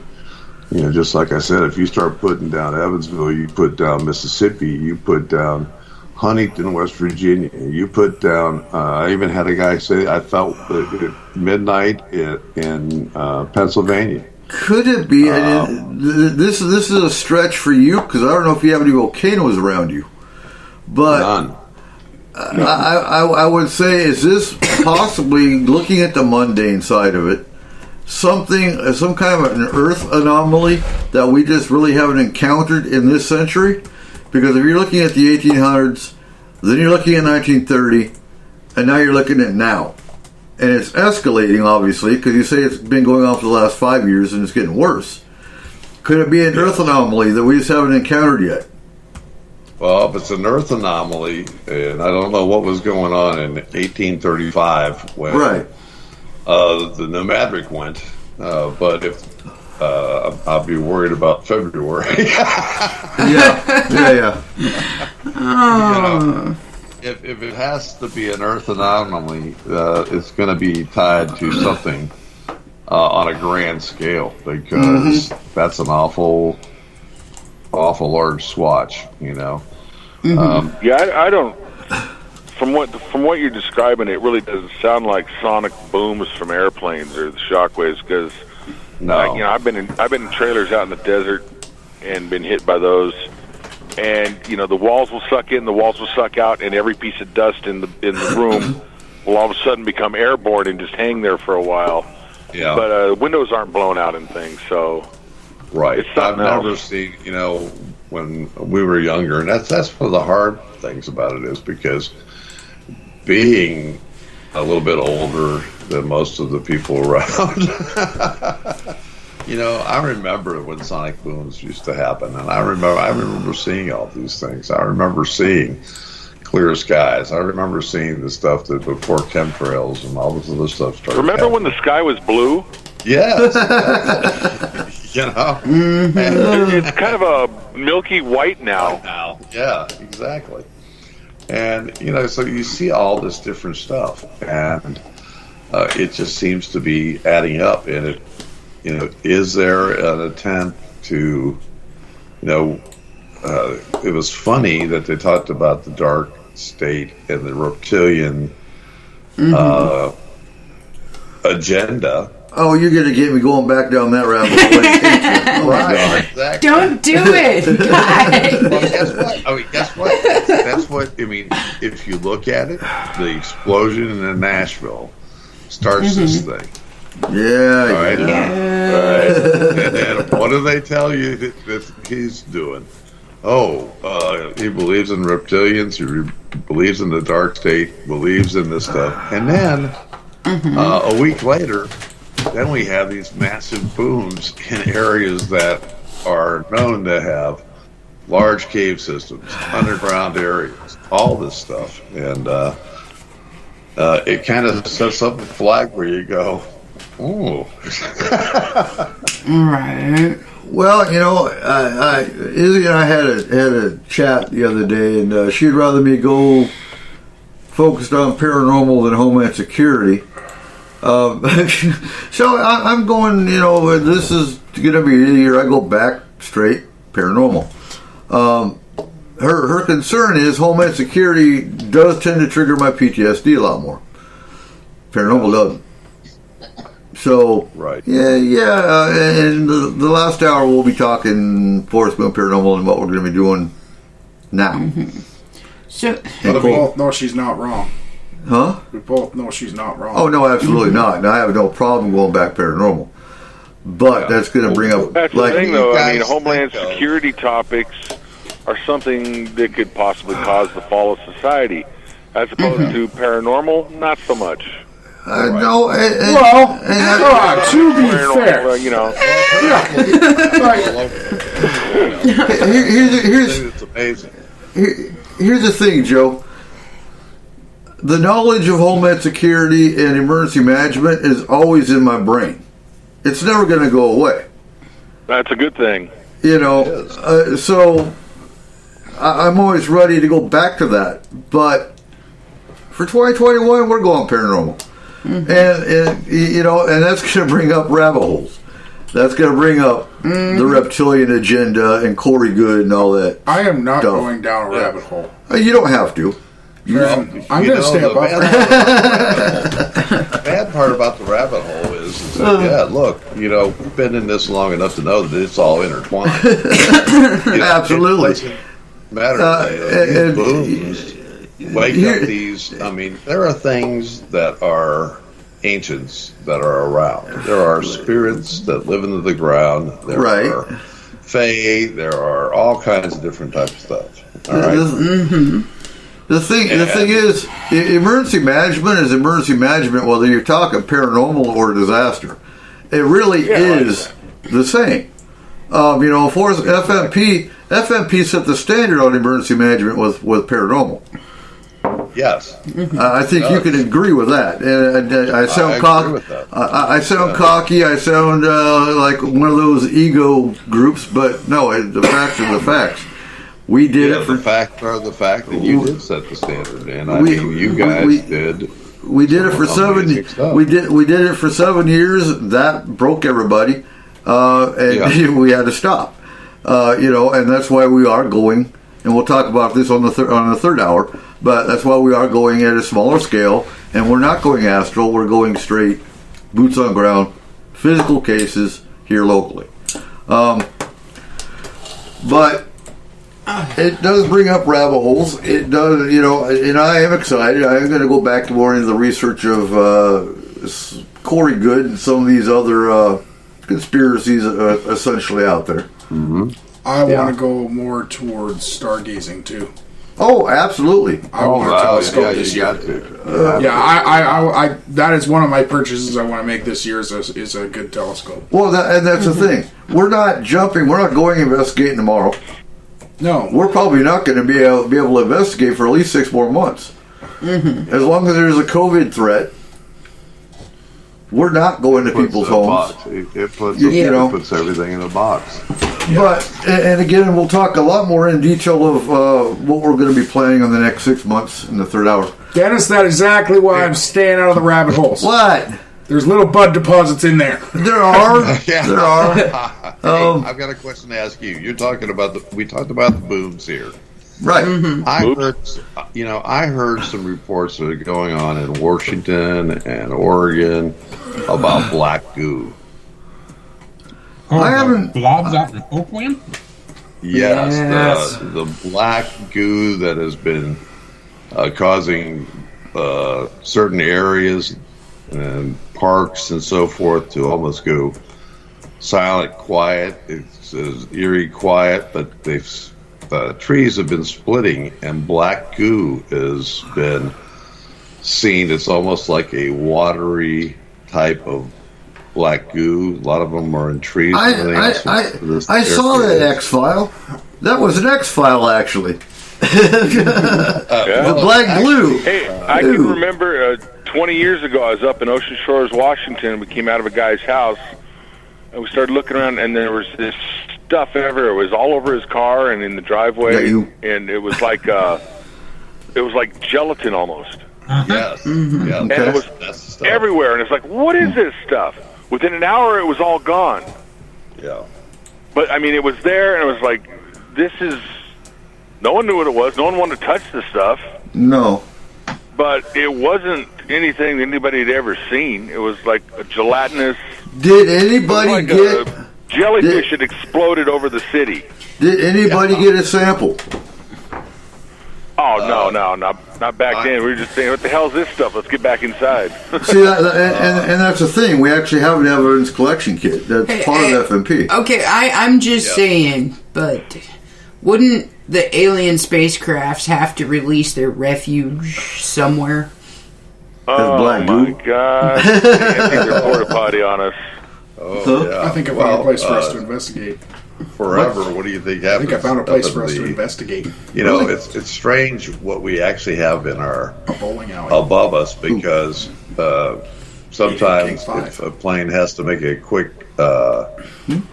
Just like I said, if you start putting down Evansville, you put down Mississippi, you put down Huntington, West Virginia, you put down, I even had a guy say, I felt at midnight in Pennsylvania. Could it be? This is a stretch for you, because I don't know if you have any volcanoes around you. But none. I would say, is this possibly, looking at the mundane side of it, some kind of an Earth anomaly that we just really haven't encountered in this century? Because if you're looking at the 1800s, then you're looking at 1930, and now you're looking at now. And it's escalating, obviously, because you say it's been going on for the last 5 years and it's getting worse. Could it be an Earth anomaly that we just haven't encountered yet? Well, if it's an Earth anomaly, and I don't know what was going on in 1835 when the nomadic went, but if I'll be worried about February. Yeah. If it has to be an Earth anomaly, it's going to be tied to something on a grand scale, because that's an awful large swatch, I don't. From what you're describing, it really doesn't sound like sonic booms from airplanes or the shockwaves, because I've been in trailers out in the desert and been hit by those. And the walls will suck in, the walls will suck out, and every piece of dust in the room will all of a sudden become airborne and just hang there for a while. Yeah. But windows aren't blown out and things, so right. I've never seen, when we were younger, and that's one of the hard things about it, is because being a little bit older than most of the people around. I remember when sonic booms used to happen, and I remember seeing all these things. I remember seeing clear skies. I remember seeing the stuff that before chemtrails and all this other stuff started. Remember when the sky was blue? Yes. Exactly. It's kind of a milky white now. Yeah, exactly. And so you see all this different stuff, and it just seems to be adding up. And it. Is there an attempt to, it was funny that they talked about the dark state and the reptilian agenda. Oh, you're going to get me going back down that rabbit hole. Right, exactly. Don't do it, guys. Well, guess what? That's what, if you look at it, the explosion in Nashville starts this thing. Yeah. Right. And then what do they tell you that he's doing? He believes in reptilians. He believes in the dark state. Believes in this stuff. And then a week later, then we have these massive booms in areas that are known to have large cave systems, underground areas, all this stuff, and it kind of sets up a flag where you go. Ooh. Right. Well, Izzy and I had a chat the other day, and she'd rather me go focused on paranormal than Homeland Security. So I'm going, this is going to be the year I go back straight paranormal. Her concern is Homeland Security does tend to trigger my PTSD a lot more. Paranormal doesn't. So, right. And the last hour we'll be talking Forest Moon Paranormal and what we're going to be doing now. Mm-hmm. So, but we both know she's not wrong. Huh? We both know she's not wrong. Oh, no, absolutely not. And I have no problem going back paranormal. But that's going to bring up... That's the thing, though. I mean, Homeland Security topics are something that could possibly cause the fall of society. As opposed to paranormal, not so much. No, to be fair, here's the thing, Joe. The knowledge of Homeland Security and emergency management is always in my brain. It's never going to go away. That's a good thing. So I'm always ready to go back to that. But for 2021, we're going paranormal. Mm-hmm. And that's going to bring up rabbit holes. That's going to bring up the reptilian agenda and Corey Good and all that. I am not going down a rabbit hole. You don't have to. I'm going to stay above the bad part about the rabbit hole is that, look, we've been in this long enough to know that it's all intertwined. Absolutely. It doesn't matter. Booms wake up these. I mean, there are things that are ancients that are around. There are spirits that live into the ground. There are fae. There are all kinds of different types of stuff. All right. Mm-hmm. The thing is, emergency management is emergency management, whether you're talking paranormal or disaster. It really is the same. FMP set the standard on emergency management with paranormal. Yes, I think you can agree with that. And I sound cocky. I sound cocky. I sound like one of those ego groups, but no, the facts are the facts. We did it for the fact that you did set the standard, and you guys did. We did it for 7. We did it for 7 years. That broke everybody, and we had to stop. And that's why we are going. And we'll talk about this on the third hour. But that's why we are going at a smaller scale, and we're not going astral. We're going straight, boots on ground, physical cases here locally. But it does bring up rabbit holes. It does, and I am excited. I am going to go back more into the research of Corey Good and some of these other conspiracies essentially out there. Mm-hmm. I want to go more towards stargazing too. Oh, absolutely! I want to telescope this year. I that is one of my purchases I want to make this year is a good telescope. Well, that's the thing. We're not jumping. We're not going investigating tomorrow. No, we're probably not going to be able to investigate for at least 6 more months. Mm-hmm. As long as there's a COVID threat, we're not going to people's homes. It puts everything in a box. But, and again, we'll talk a lot more in detail of what we're going to be planning on the next 6 months in the third hour. Dennis, that's exactly why I'm staying out of the rabbit holes. What? There's little bud deposits in there. There are. There are. I've got a question to ask you. You're talking about we talked about the booms here. Right. Mm-hmm. I heard some reports that are going on in Washington and Oregon about black goo. Oh, I haven't. Blobs out in Oakland? Yes. The black goo that has been causing certain areas and parks and so forth to almost go silent, quiet. It's eerie quiet, but trees have been splitting, and black goo has been seen. It's almost like a watery type of black goo. A lot of them are in trees. I saw that X-File. That was an X-File, actually. The black glue. Hey, I can remember 20 years ago, I was up in Ocean Shores, Washington. We came out of a guy's house, and we started looking around, and there was this stuff everywhere. It was all over his car and in the driveway, and it was like gelatin almost. Yes. Mm-hmm. Yeah. And it was everywhere, and it's like, what is this stuff? Within an hour, it was all gone. Yeah. But, I mean, it was there, and it was like, this is... No one knew what it was. No one wanted to touch the stuff. No. But it wasn't anything that anybody had ever seen. It was like a gelatinous... Did anybody get... A jellyfish had exploded over the city. Did anybody get a sample? Oh, no, not back then. We were just saying, what the hell is this stuff? Let's get back inside. See, and that's the thing. We actually have an evidence collection kit. That's part of FMP. Okay, I'm just saying, but wouldn't the alien spacecrafts have to release their refuge somewhere? Oh, my God. I think they're porta potty on us. Oh, yeah. I think I found a place for us to investigate. Forever, what do you think happens? I think I found a place for us to investigate. You know, it's strange what we actually have in our bowling alley above us, because sometimes if a plane has to make a quick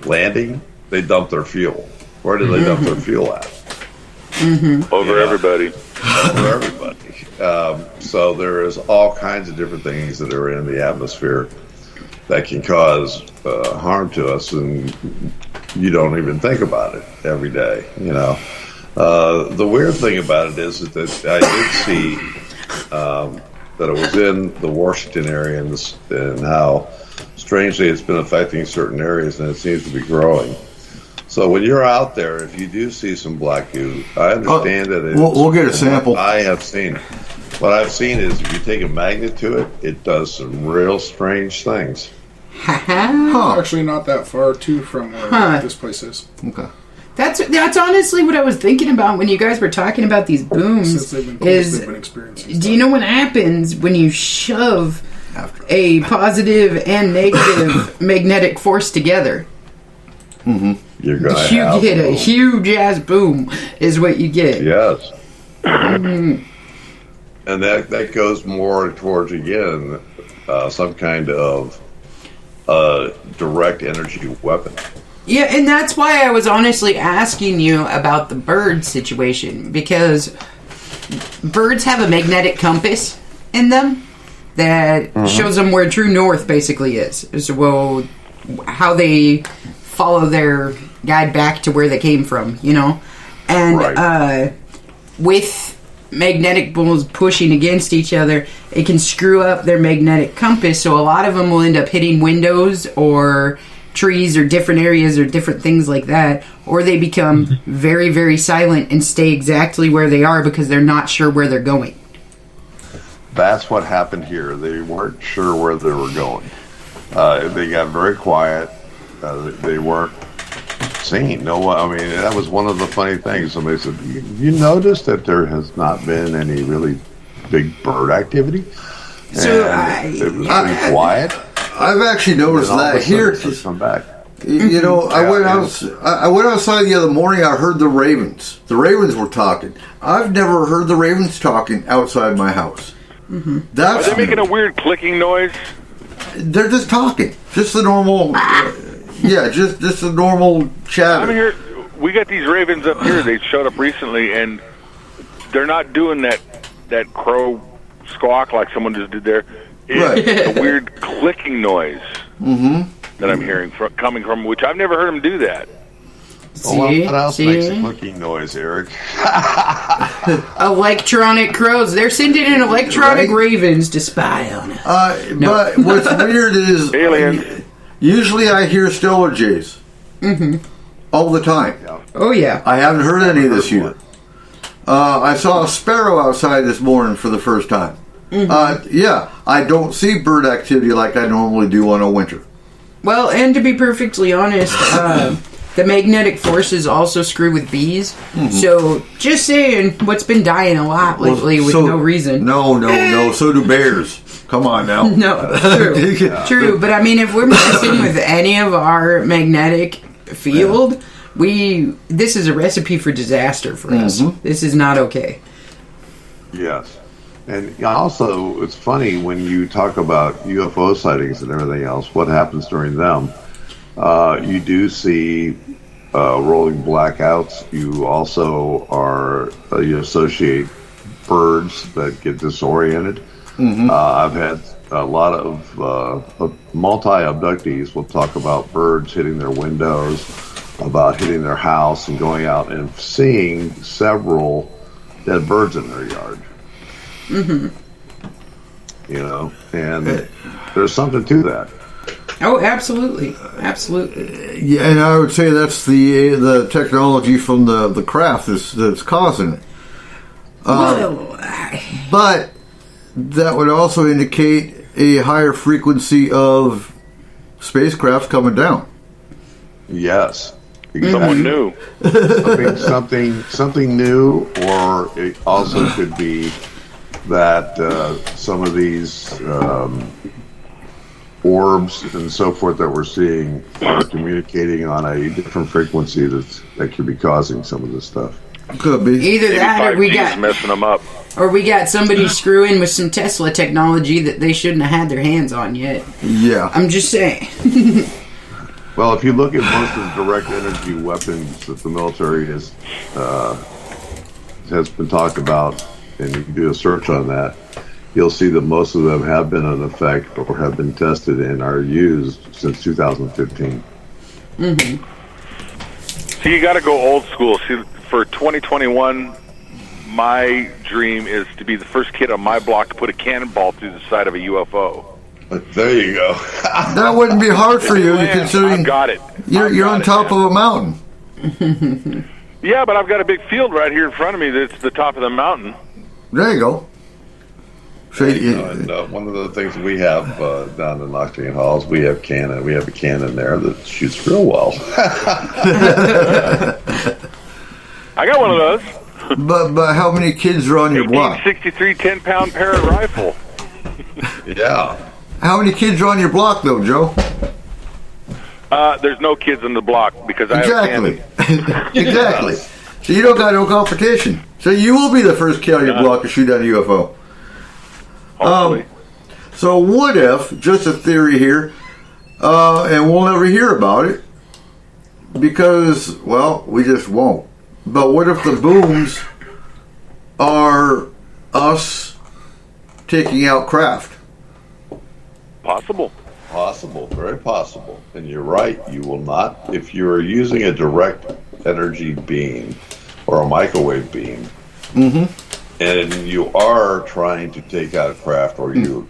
landing, they dump their fuel. Where do they dump their fuel at? Over everybody. Over everybody. So there is all kinds of different things that are in the atmosphere that can cause harm to us, and you don't even think about it every day, you know. The weird thing about it is that I did see that it was in the Washington area, and how strangely it's been affecting certain areas, and it seems to be growing. So when you're out there, if you do see some black goo, I understand that it's... We'll get a sample. What I've seen is if you take a magnet to it, it does some real strange things. Actually, not that far too from where this place is. Okay. That's honestly what I was thinking about when you guys were talking about these booms. They've been experiencing do you know what happens when you shove a positive and negative magnetic force together? Mm-hmm. You get a huge ass boom, is what you get. Yes. Mm-hmm. And that goes more towards, again, some kind of direct energy weapon. Yeah, and that's why I was honestly asking you about the bird situation, because birds have a magnetic compass in them that shows them where true north basically is. So, how they follow their guide back to where they came from, you know? And with magnetic poles pushing against each other, it can screw up their magnetic compass, so a lot of them will end up hitting windows or trees or different areas or different things like that, or they become very, very silent and stay exactly where they are because they're not sure where they're going. That's what happened here. They weren't sure where they were going. They got very quiet. They weren't seen. No, I mean, that was one of the funny things. Somebody said, you notice that there has not been any really big bird activity? So it was pretty quiet. I've actually noticed that here. Come back. You know, I went outside the other morning. I heard the ravens. The ravens were talking. I've never heard the ravens talking outside my house. Mm-hmm. Are they making a weird clicking noise? They're just talking. Just the normal. Yeah, just the normal chatter. I mean, here we got these ravens up here. They showed up recently, and they're not doing that crow squawk like someone just did there. It's a weird clicking noise that I'm hearing coming from, which I've never heard them do that. What else makes a clicking noise, Eric? Electronic crows. They're sending in electronic ravens to spy on us. But what's weird is alien. Usually I hear stellar jays all the time. Oh yeah. I haven't heard any this year. I saw a sparrow outside this morning for the first time. Yeah, I don't see bird activity like I normally do on a winter. Well, and to be perfectly honest, the magnetic forces also screw with bees. So, just saying, what's been dying a lot lately with no reason. No, so do bears. Come on now. No, true. But I mean, if we're messing with any of our magnetic field, this is a recipe for disaster for us. This is not okay. Yes. And also, it's funny when you talk about UFO sightings and everything else, what happens during them. You do see rolling blackouts. You also you associate birds that get disoriented. I've had a lot of multi-abductees will talk about birds hitting their windows, about hitting their house, and going out and seeing several dead birds in their yard. You know, and there's something to that. Oh, absolutely, absolutely. Yeah, and I would say that's the technology from the craft that's causing it. But that would also indicate a higher frequency of spacecraft coming down. Yes, Someone new. something new, or it also could be that some of these orbs and so forth that we're seeing are communicating on a different frequency that could be causing some of this stuff. Could be. Either that, or we got messing them up, or we got somebody screwing with some Tesla technology that they shouldn't have had their hands on yet. Yeah, I'm just saying. Well, if you look at most of the direct energy weapons that the military has been talked about, and you can do a search on that, you'll see that most of them have been in effect or have been tested and are used since 2015. So you got to go old school. See, for 2021, my dream is to be the first kid on my block to put a cannonball through the side of a UFO. There you go. that wouldn't be hard for you, considering I've got it. You're on top of a mountain. Yeah, but I've got a big field right here in front of me that's the top of the mountain. There you go. So And one of the things we have down in Octane Halls, we have a cannon there that shoots real well. I got one of those. But how many kids are on your block? 1863 10-pound Parrot rifle. Yeah. How many kids are on your block, though, Joe? There's no kids on the block because I have a cannon. Exactly. So you don't got no competition. So you will be the first kid on your block to shoot at a UFO. Hopefully. So what if, just a theory here, and we'll never hear about it because, well, we just won't. But what if the booms are us taking out craft? Possible. Possible, very possible. And you're right, you will not, if you're using a direct energy beam or a microwave beam, and you are trying to take out craft, or and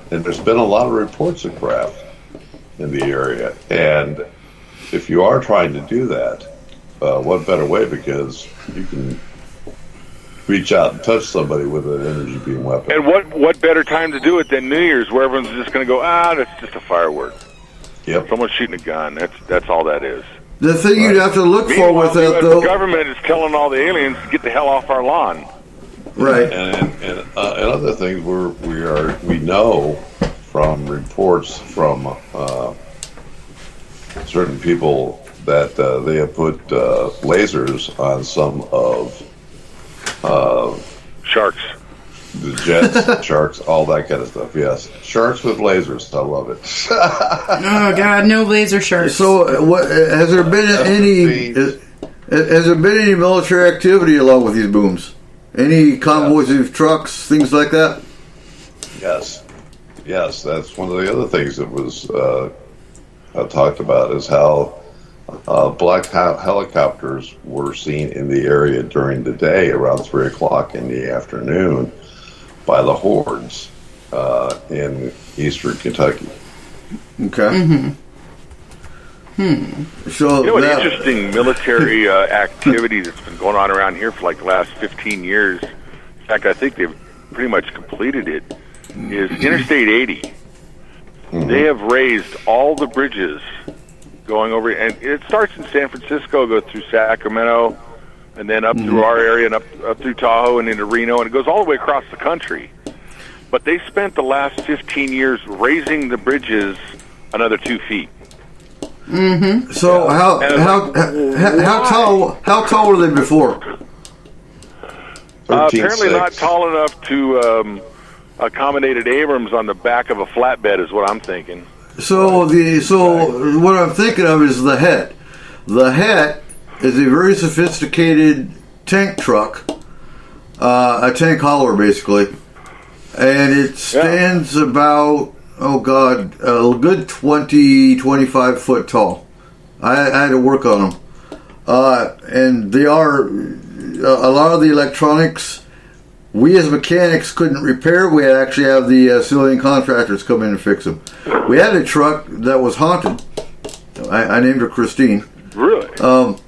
there's been a lot of reports of craft in the area, and if you are trying to do that, what better way, because you can reach out and touch somebody with an energy beam weapon. And what better time to do it than New Year's, where everyone's just going to go, that's just a firework. Yep. Someone's shooting a gun. That's all that is. The thing you'd have to look for with that, though, the government is telling all the aliens to get the hell off our lawn. right? And other things we know from reports from certain people that they have put lasers on some of Sharks. the jets, sharks, all that kind of stuff. Yes, sharks with lasers. I love it. Oh God, no laser sharks. So, has there been any military activity along with these booms? Any convoys of trucks, things like that? Yes, that's one of the other things that was talked about, is how black helicopters were seen in the area during the day around 3 o'clock in the afternoon by the hordes in eastern Kentucky. Okay. So an interesting military activity that's been going on around here for like the last 15 years. In fact, I think they've pretty much completed it. Is Interstate 80. They have raised all the bridges going over, and it starts in San Francisco, goes through Sacramento, and then up through our area, and up through Tahoe and into Reno, and it goes all the way across the country. But they spent the last 15 years raising the bridges another 2 feet. So how tall were they before? Apparently not tall enough to accommodate Abrams on the back of a flatbed is what I'm thinking. So what I'm thinking of is the Het. The Het is a very sophisticated tank truck, a tank hauler basically, and it stands about a good 20-25 foot tall. I had to work on them, and they are a lot of the electronics. We as mechanics couldn't repair. We actually have the civilian contractors come in and fix them. We had a truck that was haunted. I named her Christine. Really?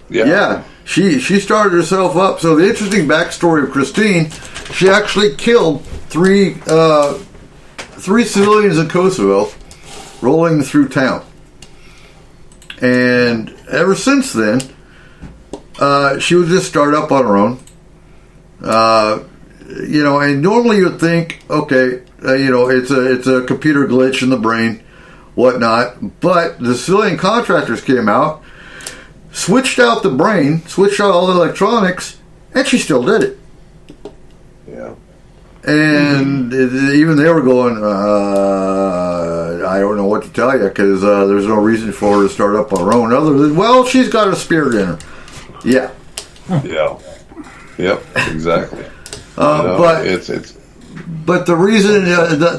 Yeah. She started herself up. So the interesting backstory of Christine, she actually killed three civilians in Kosovo rolling through town. And ever since then, she would just start up on her own. And normally you'd think, okay, it's a computer glitch in the brain, whatnot. But the civilian contractors came out, switched out the brain, switched out all the electronics, and she still did it. Yeah. And even they were going, I don't know what to tell you, because there's no reason for her to start up on her own other than, well, she's got a spirit in her. Yeah. Yeah. Yep. Exactly. But the reason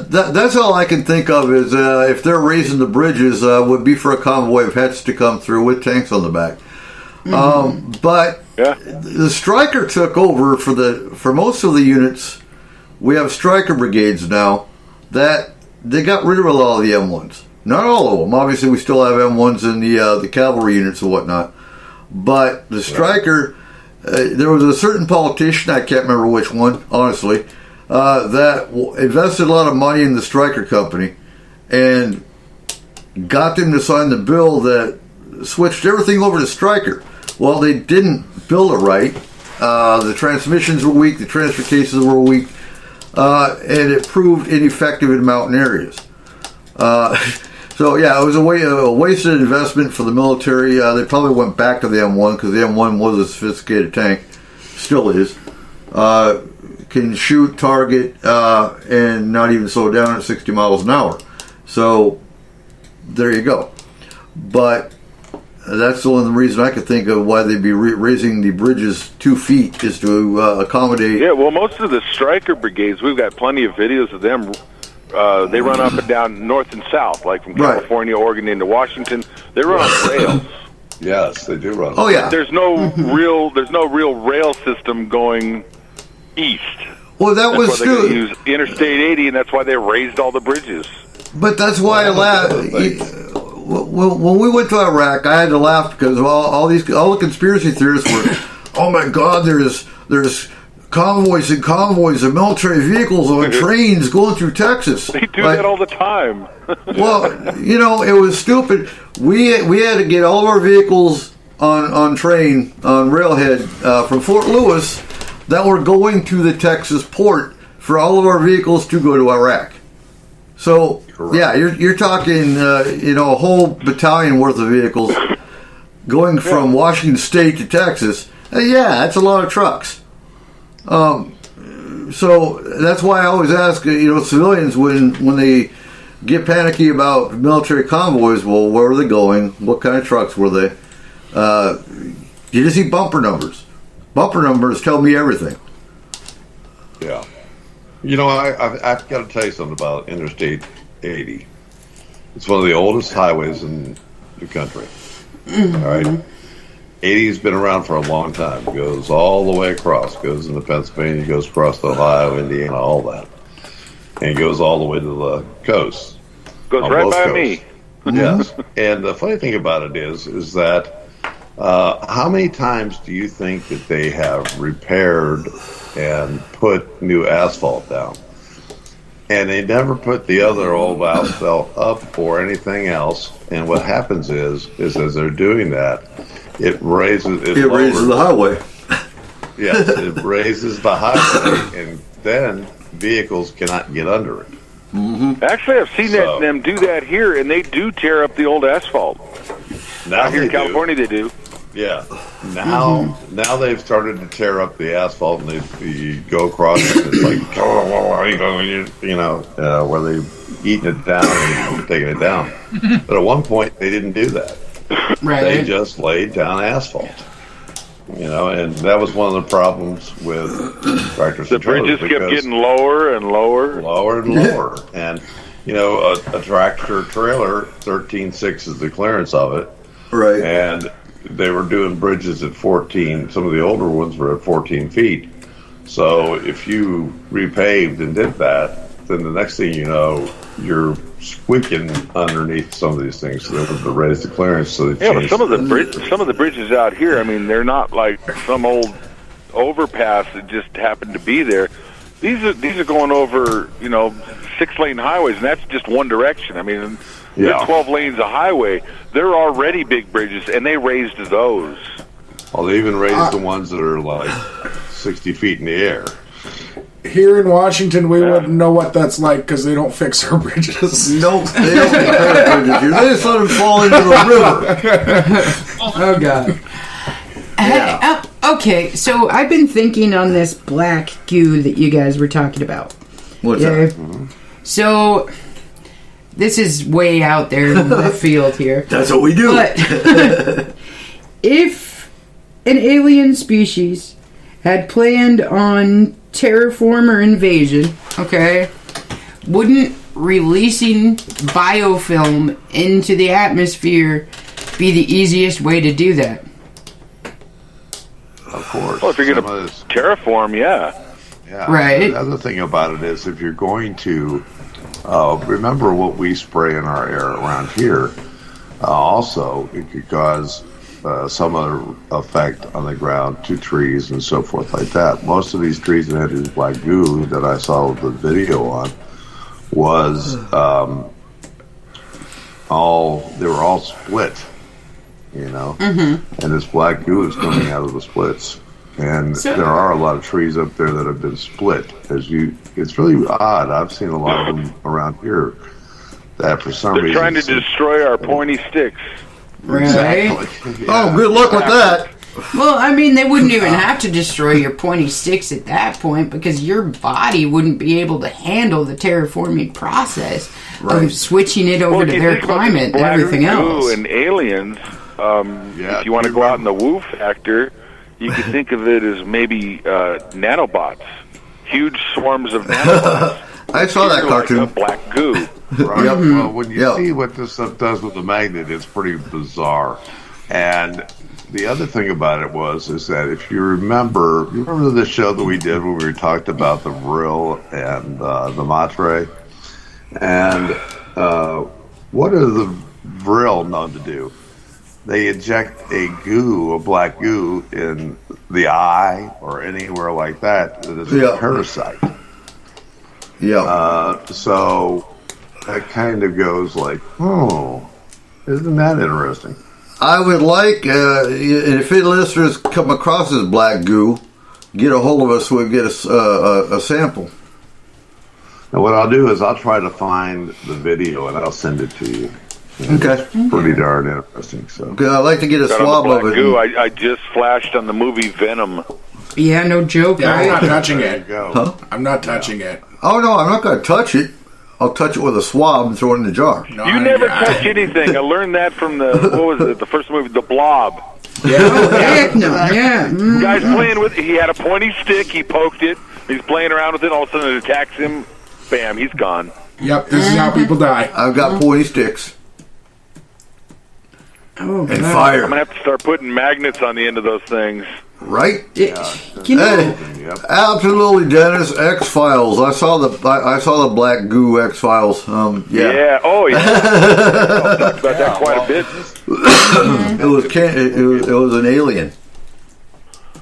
that's all I can think of is if they're raising the bridges would be for a convoy of Hets to come through with tanks on the back. But the Stryker took over for most of the units. We have Stryker brigades now that they got rid of a lot of the M1s. Not all of them. Obviously, we still have M1s in the cavalry units and whatnot. But the Stryker. There was a certain politician, I can't remember which one, honestly, that invested a lot of money in the Stryker company and got them to sign the bill that switched everything over to Stryker. Well, they didn't build it right. The transmissions were weak, the transfer cases were weak, and it proved ineffective in mountain areas. So, yeah, it was a wasted investment for the military. They probably went back to the M1 because the M1 was a sophisticated tank. Still is. Can shoot, target, and not even slow down at 60 miles an hour. So, there you go. But that's the only reason I could think of why they'd be raising the bridges 2 feet is to accommodate. Yeah, well, most of the Stryker brigades, we've got plenty of videos of them. They run up and down north and south, like from California, Oregon into Washington. They run on rails. Yes, they do run. Oh yeah. There's no real rail system going east. Well, that's why they're going to use Interstate 80, and that's why they raised all the bridges. But that's why I laughed. When we went to Iraq, I had to laugh because all the conspiracy theorists were, oh my God, there's convoys and convoys of military vehicles on trains going through Texas. They do that all the time. Well, it was stupid. We had to get all of our vehicles on railhead from Fort Lewis that were going to the Texas port for all of our vehicles to go to Iraq. So, yeah, you're talking, a whole battalion worth of vehicles going from Washington State to Texas. That's a lot of trucks. So that's why I always ask, civilians when they get panicky about military convoys. Well, where were they going? What kind of trucks were they? You just see bumper numbers. Bumper numbers tell me everything. Yeah. I've got to tell you something about Interstate 80. It's one of the oldest highways in the country. Mm-hmm. All right. 80's been around for a long time. It goes all the way across. Goes into Pennsylvania, goes across to Ohio, Indiana, all that. And it goes all the way to the coast. Goes right by me. Yes. And the funny thing about it is that how many times do you think that they have repaired and put new asphalt down? And they never put the other old asphalt up or anything else. And what happens is as they're doing that, it raises the highway. Yes, it raises the highway, and then vehicles cannot get under it. Mm-hmm. Actually, I've seen them do that here, and they do tear up the old asphalt. Now here in California, they do. Yeah. Now they've started to tear up the asphalt, and you go across it. It's like, where they've eaten it down and taken it down. But at one point, they didn't do that. Right. They just laid down asphalt. And that was one of the problems with tractors. The bridges kept getting lower and lower. Lower and lower. And, a tractor trailer, 13.6 is the clearance of it. Right. And they were doing bridges at 14. Some of the older ones were at 14 feet. So if you repaved and did that, then the next thing you know, you're squeaking underneath some of these things. So they have to raise the clearance. So they but some of the bridges out here, I mean, they're not like some old overpass that just happened to be there. These are going over 6-lane highways, and that's just one direction. I mean, there's 12 lanes of highway. They're already big bridges, and they raised those. Well, they even raised the ones that are like 60 feet in the air. Here in Washington, we wouldn't know what that's like because they don't fix our bridges. Nope, they don't fix our bridges here. They just let them fall into the river. Oh, God. Yeah. Okay, so I've been thinking on this black goo that you guys were talking about. What's that? Mm-hmm. So, this is way out there in the field here. That's what we do. But if an alien species had planned on terraform or invasion, okay, wouldn't releasing biofilm into the atmosphere be the easiest way to do that? Of course. Well, if you're going to terraform, yeah. Right. The other thing about it is if you're going to remember what we spray in our air around here, also it could cause some other effect on the ground to trees and so forth like that. Most of these trees that had this black goo that I saw the video on was they were all split, and this black goo is coming out of the splits. And there are a lot of trees up there that have been split. It's really odd. I've seen a lot of them around here that for some reason... They're trying to destroy our pointy sticks. Right. Exactly. Yeah. Oh, good luck with that. Well, I mean, they wouldn't even have to destroy your pointy sticks at that point because your body wouldn't be able to handle the terraforming process of switching it over to their climate and everything else. And aliens, if you want to go out in the woo factor... You could think of it as maybe nanobots, huge swarms of nanobots. I saw that cartoon. Like black goo. Right. Well, when you see what this stuff does with the magnet, it's pretty bizarre. And the other thing about it is that if you remember the show that we did where we talked about the vril and the matre, and what are the vril known to do? They inject a black goo, in the eye or anywhere like that is a parasite. Yeah. So that kind of goes like, isn't that interesting? I would like, if any listeners come across this black goo, get a hold of us so we get a sample. And what I'll do is I'll try to find the video and I'll send it to you. Okay. It's pretty darn interesting. So I'd like to get a swab of it. Goo, I just flashed on the movie Venom. Yeah, no joke. Yeah, I'm not touching it. Huh? I'm not touching it. Oh, no, I'm not going to touch it. I'll touch it with a swab and throw it in the jar. No, you never touch anything. I learned that from the first movie, The Blob. Yeah. Guy's playing with he had a pointy stick, he poked it, he's playing around with it, all of a sudden it attacks him, bam, he's gone. Yep, this is how people die. I've got pointy sticks. Oh, and God. fire. I'm going to have to start putting magnets on the end of those things. Right? Hey, absolutely, Dennis. X-Files. I saw the black goo X-Files. Yeah. Oh, yeah. I've talked about that quite a bit. It was an alien.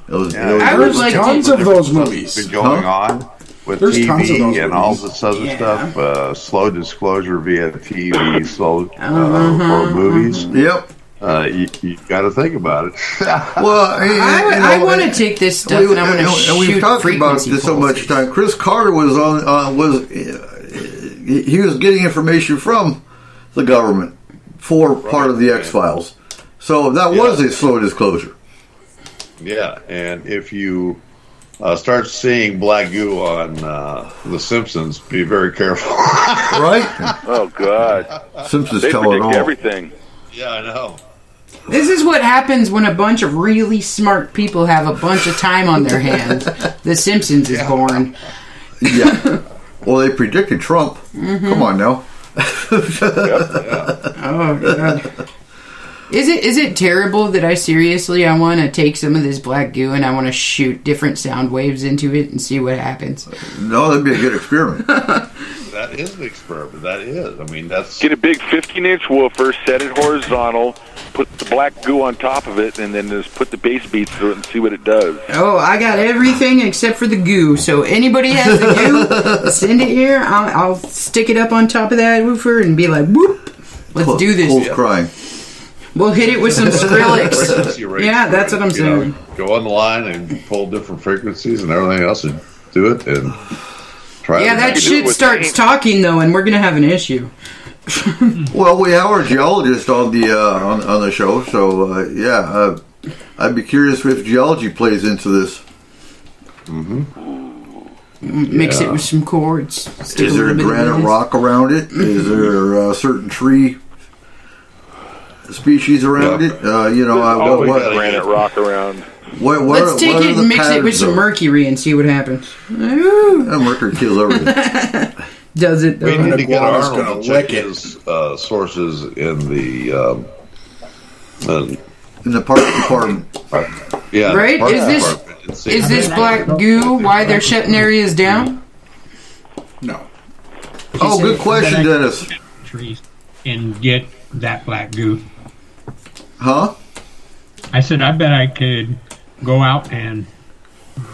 It was. There's tons of those movies. Been going on with There's TV tons of those and movies. all this other stuff. Slow disclosure via TV, for movies. Yep. You got to think about it. Well, I want to take this stuff and I want to shoot we've talked about frequency this so much time. Chris Carter was he was getting information from the government for part of the X-Files. So that was a slow disclosure. Yeah, and if you start seeing black goo on The Simpsons, be very careful. Right? Oh, God. Simpsons They tell it predict all. everything. Yeah, I know. This is what happens when a bunch of really smart people have a bunch of time on their hands. The Simpsons is born. Yeah. Well, they predicted Trump. Mm-hmm. Come on now. Oh, God. Is it terrible that I want to take some of this black goo and I want to shoot different sound waves into it and see what happens? No, that'd be a good experiment. That is an experiment. That is. I mean, that's... Get a big 15-inch woofer, set it horizontal, put the black goo on top of it, and then just put the bass beats through it and see what it does. Oh, I got everything except for the goo. So anybody has the goo, send it here. I'll stick it up on top of that woofer and be like, whoop, let's do this. Cole's crying. We'll hit it with some Skrillex. Yeah, that's what I'm saying. Go on the line and pull different frequencies and everything else and do it and try it. Yeah, that shit starts talking, though, and we're going to have an issue. Well, we have our geologist on the show, so I'd be curious if geology plays into this. Mix it with some chords. Is there a granite rock around it? Is there a certain tree species around it? Always granite rock around. Let's take it and mix it with some mercury and see what happens. Mercury kills everything. Does it? We need to get gonna Arnold to check lick it. his sources in the in the park department. Right? Is this black goo why they're shutting areas down? No. Oh, good question, Dennis. Trees and get that black goo. Huh? I said I bet I could go out and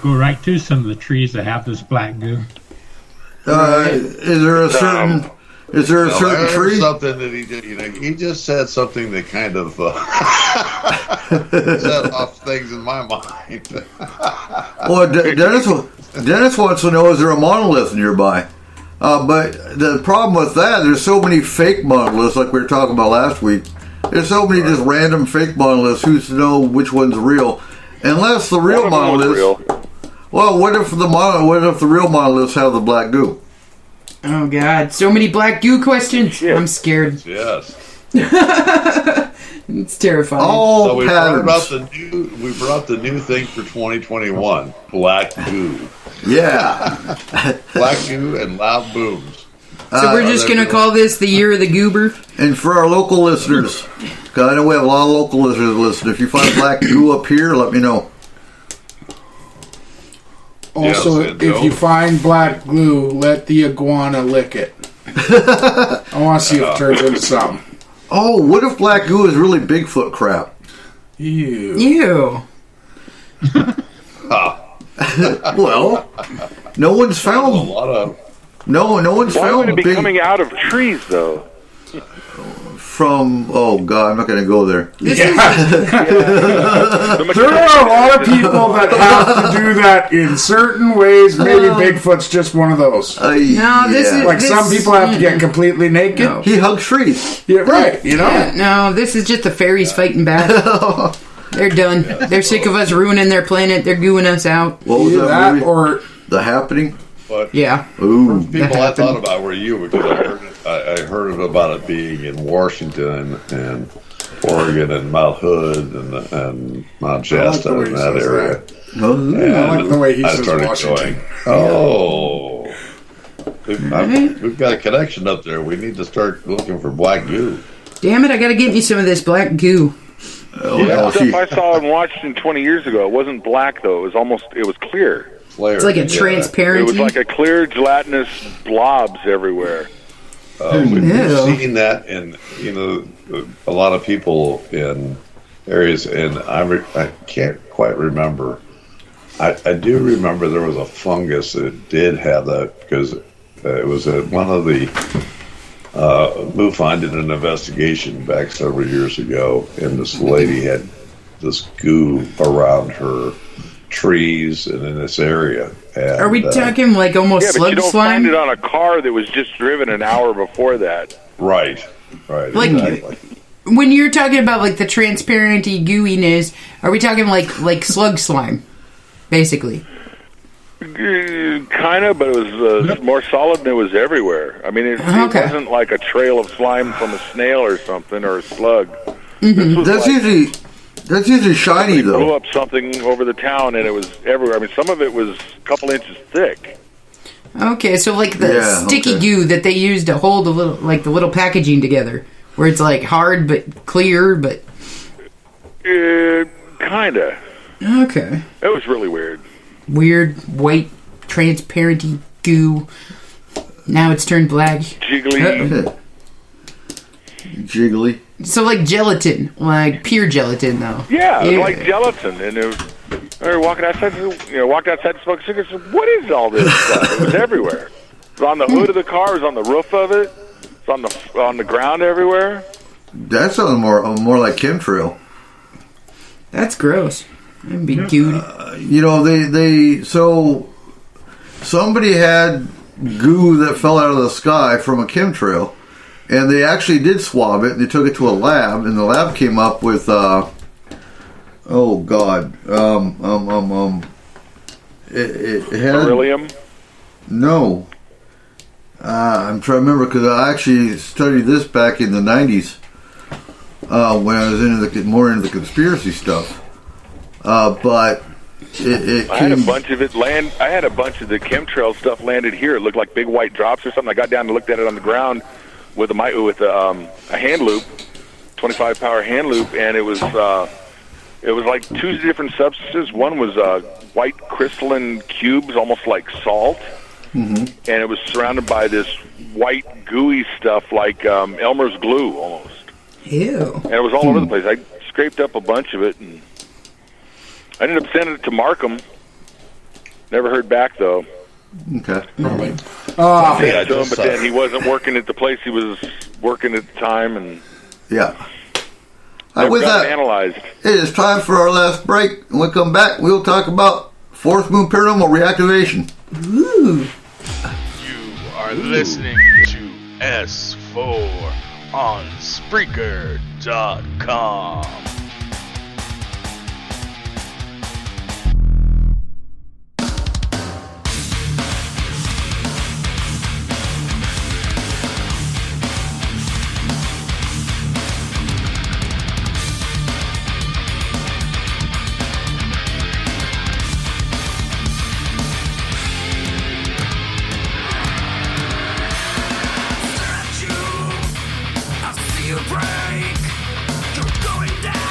go right to some of the trees that have this black goo. Is there a certain tree? Something that he did. He just said something that kind of set off things in my mind. Well, Dennis wants to know: is there a monolith nearby? But the problem with that, there's so many fake monoliths, like we were talking about last week. There's so many just random fake monoliths. Who's to know which one's real? Unless the real monoliths. Well, what if the real monoliths have the black goo? Oh God, so many black goo questions. I'm scared. Yes. It's terrifying. All we patterns. brought the new thing for 2021: black goo. Yeah. Black goo and loud booms. So we're just going to call this the year of the goober? And for our local listeners, because I know we have a lot of local listeners listening, if you find black goo up here, let me know. Also, Yes, if you find black glue, let the iguana lick it. I want to see if it turns into something. Oh, what if black goo is really Bigfoot crap? Ew. Well, no one's found a lot of. No one's Why found would it be big coming out of trees, though? from. Oh God, I'm not going to go there. There are a lot of people that have to do that in certain ways. Maybe Bigfoot's just one of those. Some people have to get completely naked. No. He hugs trees. Yeah, right. You know. Yeah, no, this is just the fairies fighting back. They're done. They're sick of us ruining their planet. They're gooing us out. What was Either that movie? or The Happening? But yeah. Ooh. people I thought about were you because I heard about it being in Washington and Oregon and Mount Hood and Mount Shasta in that area. I like the way he says Washington. We've got a connection up there. We need to start looking for black goo. Damn it! I got to get me some of this black goo. The stuff I saw in Washington 20 years ago, it wasn't black though. It was clear. It's like a transparent. It was like a clear gelatinous blobs everywhere. We've seen that in a lot of people in areas, and I can't quite remember. I do remember there was a fungus that did have that because it was one of the MUFON did an investigation back several years ago, and this lady had this goo around her trees and in this area. And, are we talking like almost slug but you don't slime? find it on a car that was just driven an hour before that. Right. Like, exactly. when you're talking about like the transparency gooiness, are we talking like slug slime, basically? Kind of, but it was more solid than it was everywhere. I mean, it wasn't like a trail of slime from a snail or something or a slug. Mm-hmm. That's usually shiny though. Blew up something over the town and it was everywhere. I mean, some of it was a couple inches thick. Okay, so like the sticky goo that they use to hold the little packaging together, where it's like hard but clear, but kinda. Okay. It was really weird. Weird white transparent goo. Now it's turned black. Jiggly. Jiggly. So like gelatin, like pure gelatin though. Yeah, it was like gelatin, and I walked outside to smoke cigarettes. What is all this stuff? It was everywhere. It was on the hood of the car. It was on the roof of it. It was on the ground everywhere. That sounds more like chemtrail. That's gross. That'd be gooey. So somebody had goo that fell out of the sky from a chemtrail, and they actually did swab it. And they took it to a lab, and the lab came up with it had beryllium. No, I'm trying to remember because I actually studied this back in the 90s when I was more into the conspiracy stuff. But I had a bunch of it land. I had a bunch of the chemtrail stuff landed here. It looked like big white drops or something. I got down and looked at it on the ground with a hand loop, 25 power hand loop, and it was like two different substances. One was white crystalline cubes, almost like salt, and it was surrounded by this white gooey stuff like Elmer's glue almost. Ew. And it was all over the place. I scraped up a bunch of it, and I ended up sending it to Markham. Never heard back, though. Okay. Yeah, to him, but then he wasn't working at the place he was working at the time, and with got that, analyzed. It is time for our last break. When we come back, we'll talk about Forest Moon Paranormal reactivation. Ooh. You are listening to S4 on Spreaker.com. Break. You're going down.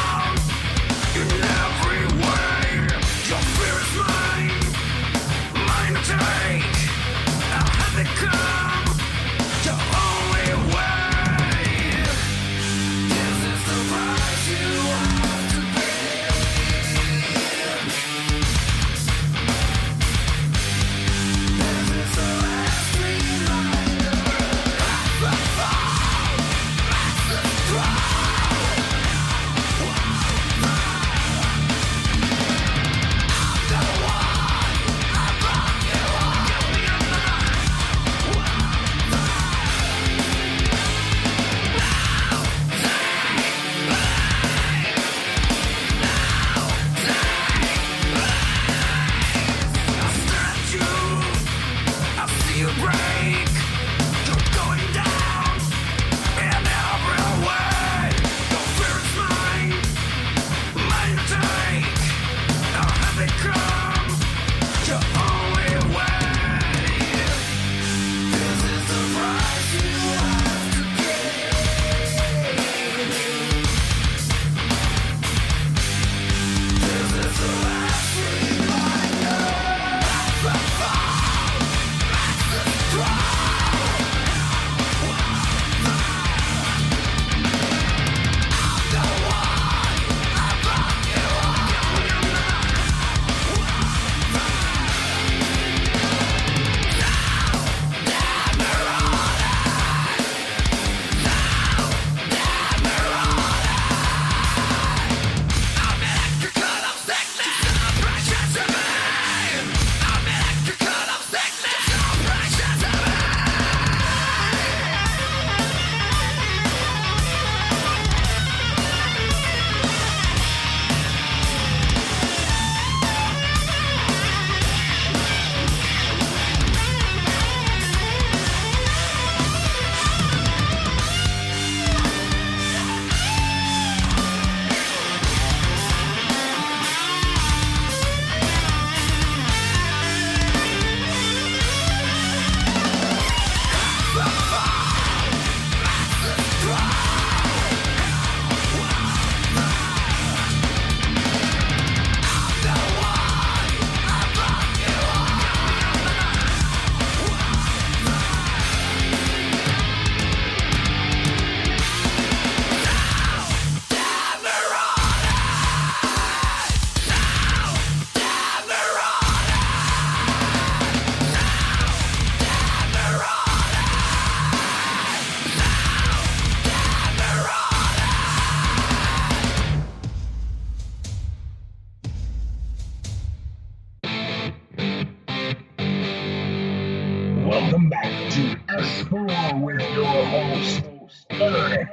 host, Eric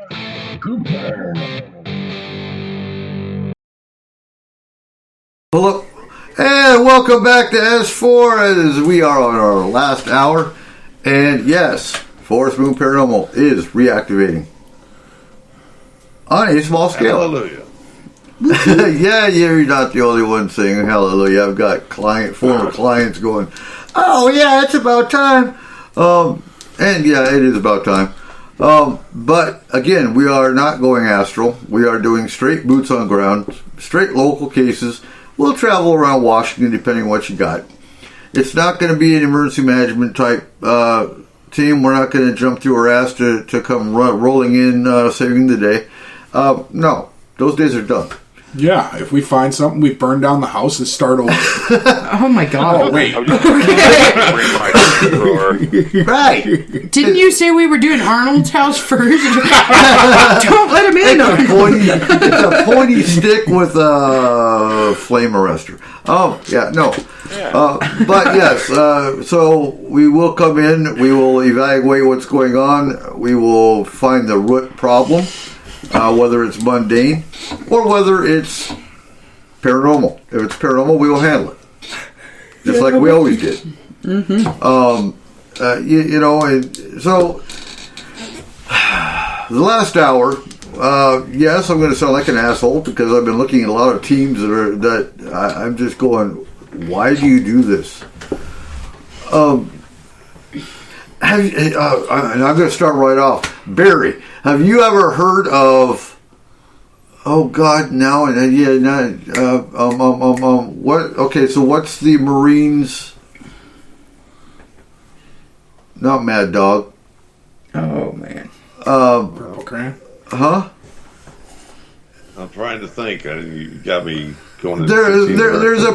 Cooper. Hello, and welcome back to S4 as we are on our last hour. And yes, Forest Moon Paranormal is reactivating on a small scale. Hallelujah. Yeah, you're not the only one saying hallelujah. I've got former clients going, oh yeah, it's about time. And yeah, it is about time. But again, we are not going astral. We are doing straight boots on ground, straight local cases. We'll travel around Washington depending on what you got. It's not going to be an emergency management type team. We're not going to jump through our ass to come rolling in, saving the day. No, those days are done. Yeah, if we find something, we burn down the house and start over. Oh my god. Oh, wait. Right. Didn't you say we were doing Arnold's house first? Don't let him in. It's a pointy stick with a flame arrestor. Oh, yeah, no. But yes, so we will come in, we will evaluate what's going on, we will find the root problem, whether it's mundane or whether it's paranormal. If it's paranormal, we will handle it. Just like we always did. Mm-hmm. You know, and so the last hour, yes, I'm going to sound like an asshole because I've been looking at a lot of teams that I'm just going, why do you do this? And I'm going to start right off. Barry, have you ever heard of? Oh God, now and yeah, what? Okay, so what's the Marines? Not Mad Dog. Oh man. Purple Crayon. Huh? I'm trying to think. You got me going. There's a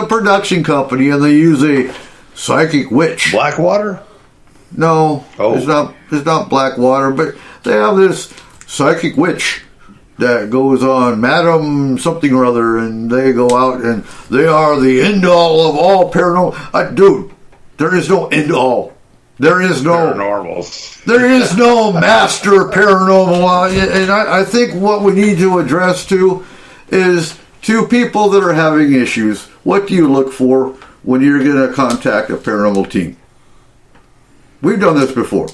production company, and they use a psychic witch. Blackwater? No, it's not Blackwater, but they have this psychic witch that goes on Madam something or other, and they go out and they are the end all of all paranormal. Dude, there is no end all. There is no paranormals. There is no master paranormal, and I think what we need to address too is to people that are having issues. What do you look for when you're going to contact a paranormal team? We've done this before.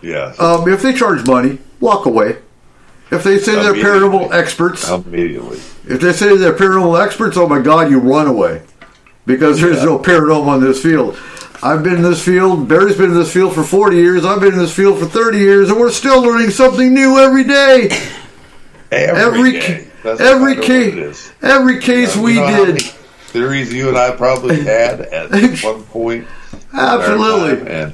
Yeah. If they charge money, walk away. If they say they're paranormal experts, immediately. If they say they're paranormal experts, oh my God, you run away because there's no paranormal in this field. I've been in this field. Barry's been in this field for 40 years. I've been in this field for 30 years, and we're still learning something new every day. Every case we did. Theories you and I probably had at one point. Absolutely. And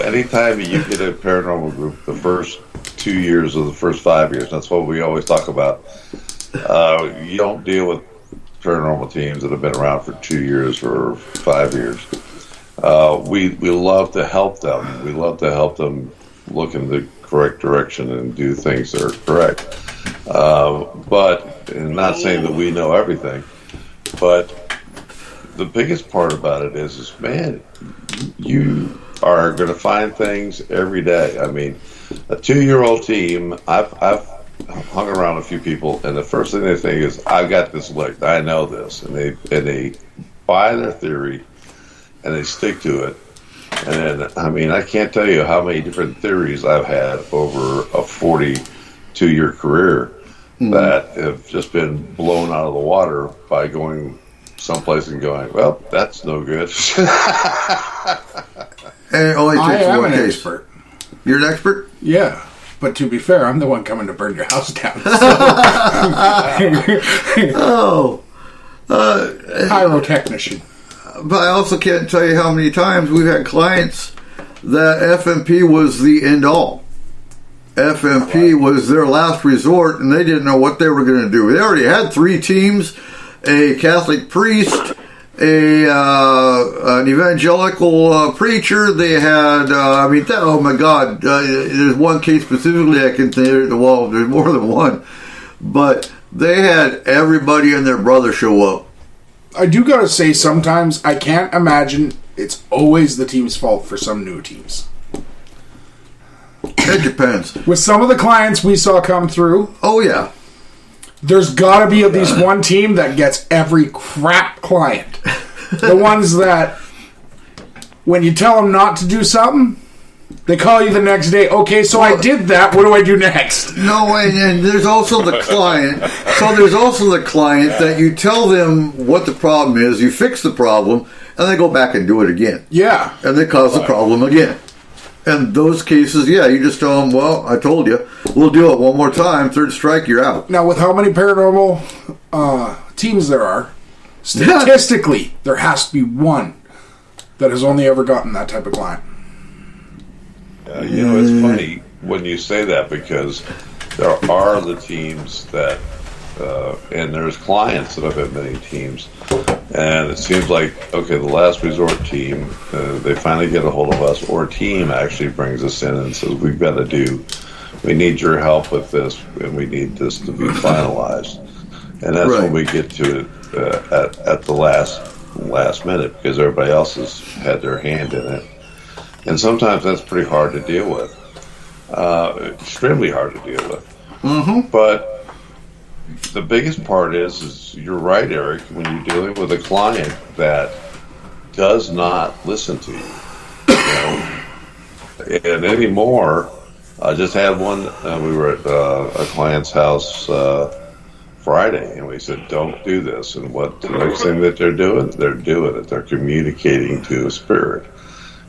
anytime you get a paranormal group, the first 2 years or the first 5 years, that's what we always talk about. You don't deal with paranormal teams that have been around for 2 years or 5 years. We love to help them. We love to help them look in the correct direction and do things that are correct. But not saying that we know everything, but the biggest part about it is man, you are going to find things every day. I mean, a 2-year-old team, I've hung around a few people, and the first thing they think is, I've got this licked. I know this. And they buy their theory, and they stick to it. And then, I mean, I can't tell you how many different theories I've had over a 42-year career that have just been blown out of the water by going someplace and going, well, that's no good. And it only takes I am one an case. expert. You're an expert? Yeah. But to be fair, I'm the one coming to burn your house down. Oh. Pyrotechnician. But I also can't tell you how many times we've had clients that FMP was the end all. FMP was their last resort, and they didn't know what they were going to do. They already had 3 teams, a Catholic priest, an evangelical preacher. They had, oh my God, there's one case specifically I can say, well, there's more than one, but they had everybody and their brother show up. I do gotta say, sometimes I can't imagine it's always the team's fault for some new teams. It depends. With some of the clients we saw come through, oh yeah, there's got to be at least one team that gets every crap client. The ones that, when you tell them not to do something, they call you the next day. Okay, so I did that. What do I do next? No, and there's also the client. So there's also the client that you tell them what the problem is, you fix the problem, and they go back and do it again. Yeah. And they cause the problem again. And those cases, yeah, you just tell them, well, I told you, we'll do it one more time, third strike, you're out. Now, with how many paranormal teams there are, statistically, there has to be one that has only ever gotten that type of client. It's funny when you say that, because there are the teams that, and there's clients that have had many teams, and it seems like, okay, the last resort team, they finally get a hold of us, or a team actually brings us in and says, we need your help with this, and we need this to be finalized. And that's when we get to it at the last minute, because everybody else has had their hand in it. And sometimes that's pretty hard to deal with. Extremely hard to deal with. Mm-hmm. But the biggest part is you're right, Eric, when you're dealing with a client that does not listen to you. And anymore, I just had one, we were at a client's house Friday, and we said, don't do this. And what the next thing that they're doing it. They're communicating to a spirit.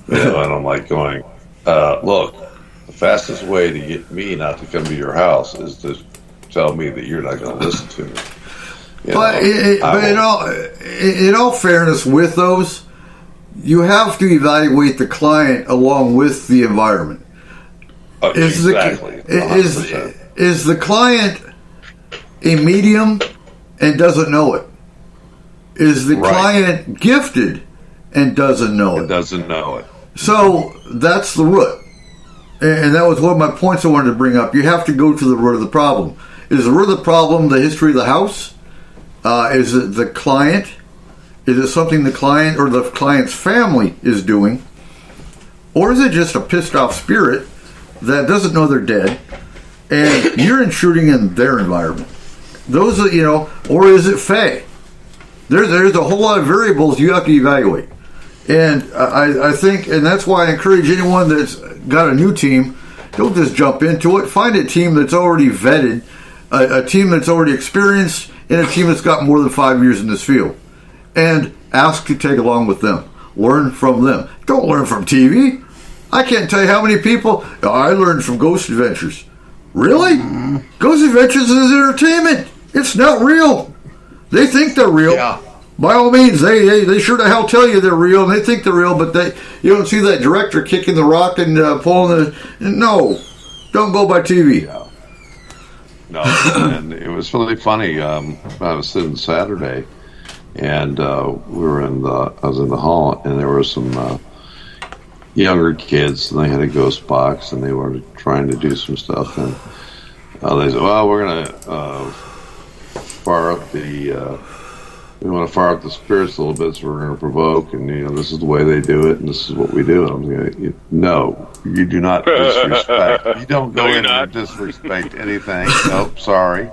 And I'm like going, look, the fastest way to get me not to come to your house is to tell me that you're not going to listen to me. But in all fairness, with those, you have to evaluate the client along with the environment. Exactly. Is the client a medium and doesn't know it? Is the client gifted and doesn't know it? Doesn't know it. So that's the root. And that was one of my points I wanted to bring up. You have to go to the root of the problem. Is the root of the problem the history of the house? Is it the client? Is it something the client or the client's family is doing? Or is it just a pissed off spirit that doesn't know they're dead and you're intruding in their environment? Those are, or is it fae? There's a whole lot of variables you have to evaluate. And I think, and that's why I encourage anyone that's got a new team, don't just jump into it. Find a team that's already vetted, a team that's already experienced, and a team that's got more than 5 years in this field. And ask to take along with them. Learn from them. Don't learn from TV. I can't tell you how many people, I learned from Ghost Adventures. Really? Ghost Adventures is entertainment. It's not real. They think they're real. Yeah. By all means, they sure to hell tell you they're real, and they think they're real, but you don't see that director kicking the rock and pulling no, don't go by TV. Yeah. No, and it was really funny. I was sitting Saturday, and I was in the hall, and there were some younger kids, and they had a ghost box, and they were trying to do some stuff, and they said, well, we're going to fire up we want to fire up the spirits a little bit, so we're going to provoke, and this is the way they do it, and this is what we do. And I'm going, no, you do not disrespect. You don't go in and disrespect anything. Nope, sorry,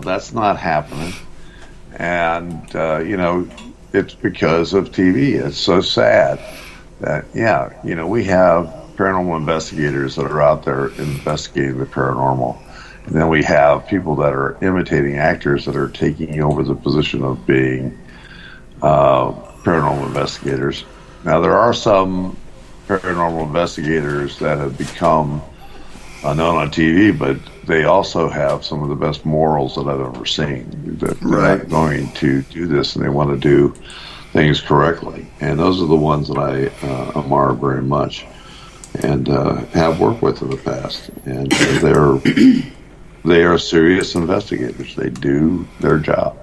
that's not happening. And it's because of TV. It's so sad that we have paranormal investigators that are out there investigating the paranormal. And then we have people that are imitating actors that are taking over the position of being paranormal investigators. Now, there are some paranormal investigators that have become known on TV, but they also have some of the best morals that I've ever seen. They're not going to do this, and they want to do things correctly. And those are the ones that I admire very much and have worked with in the past. And they are serious investigators. They do their job.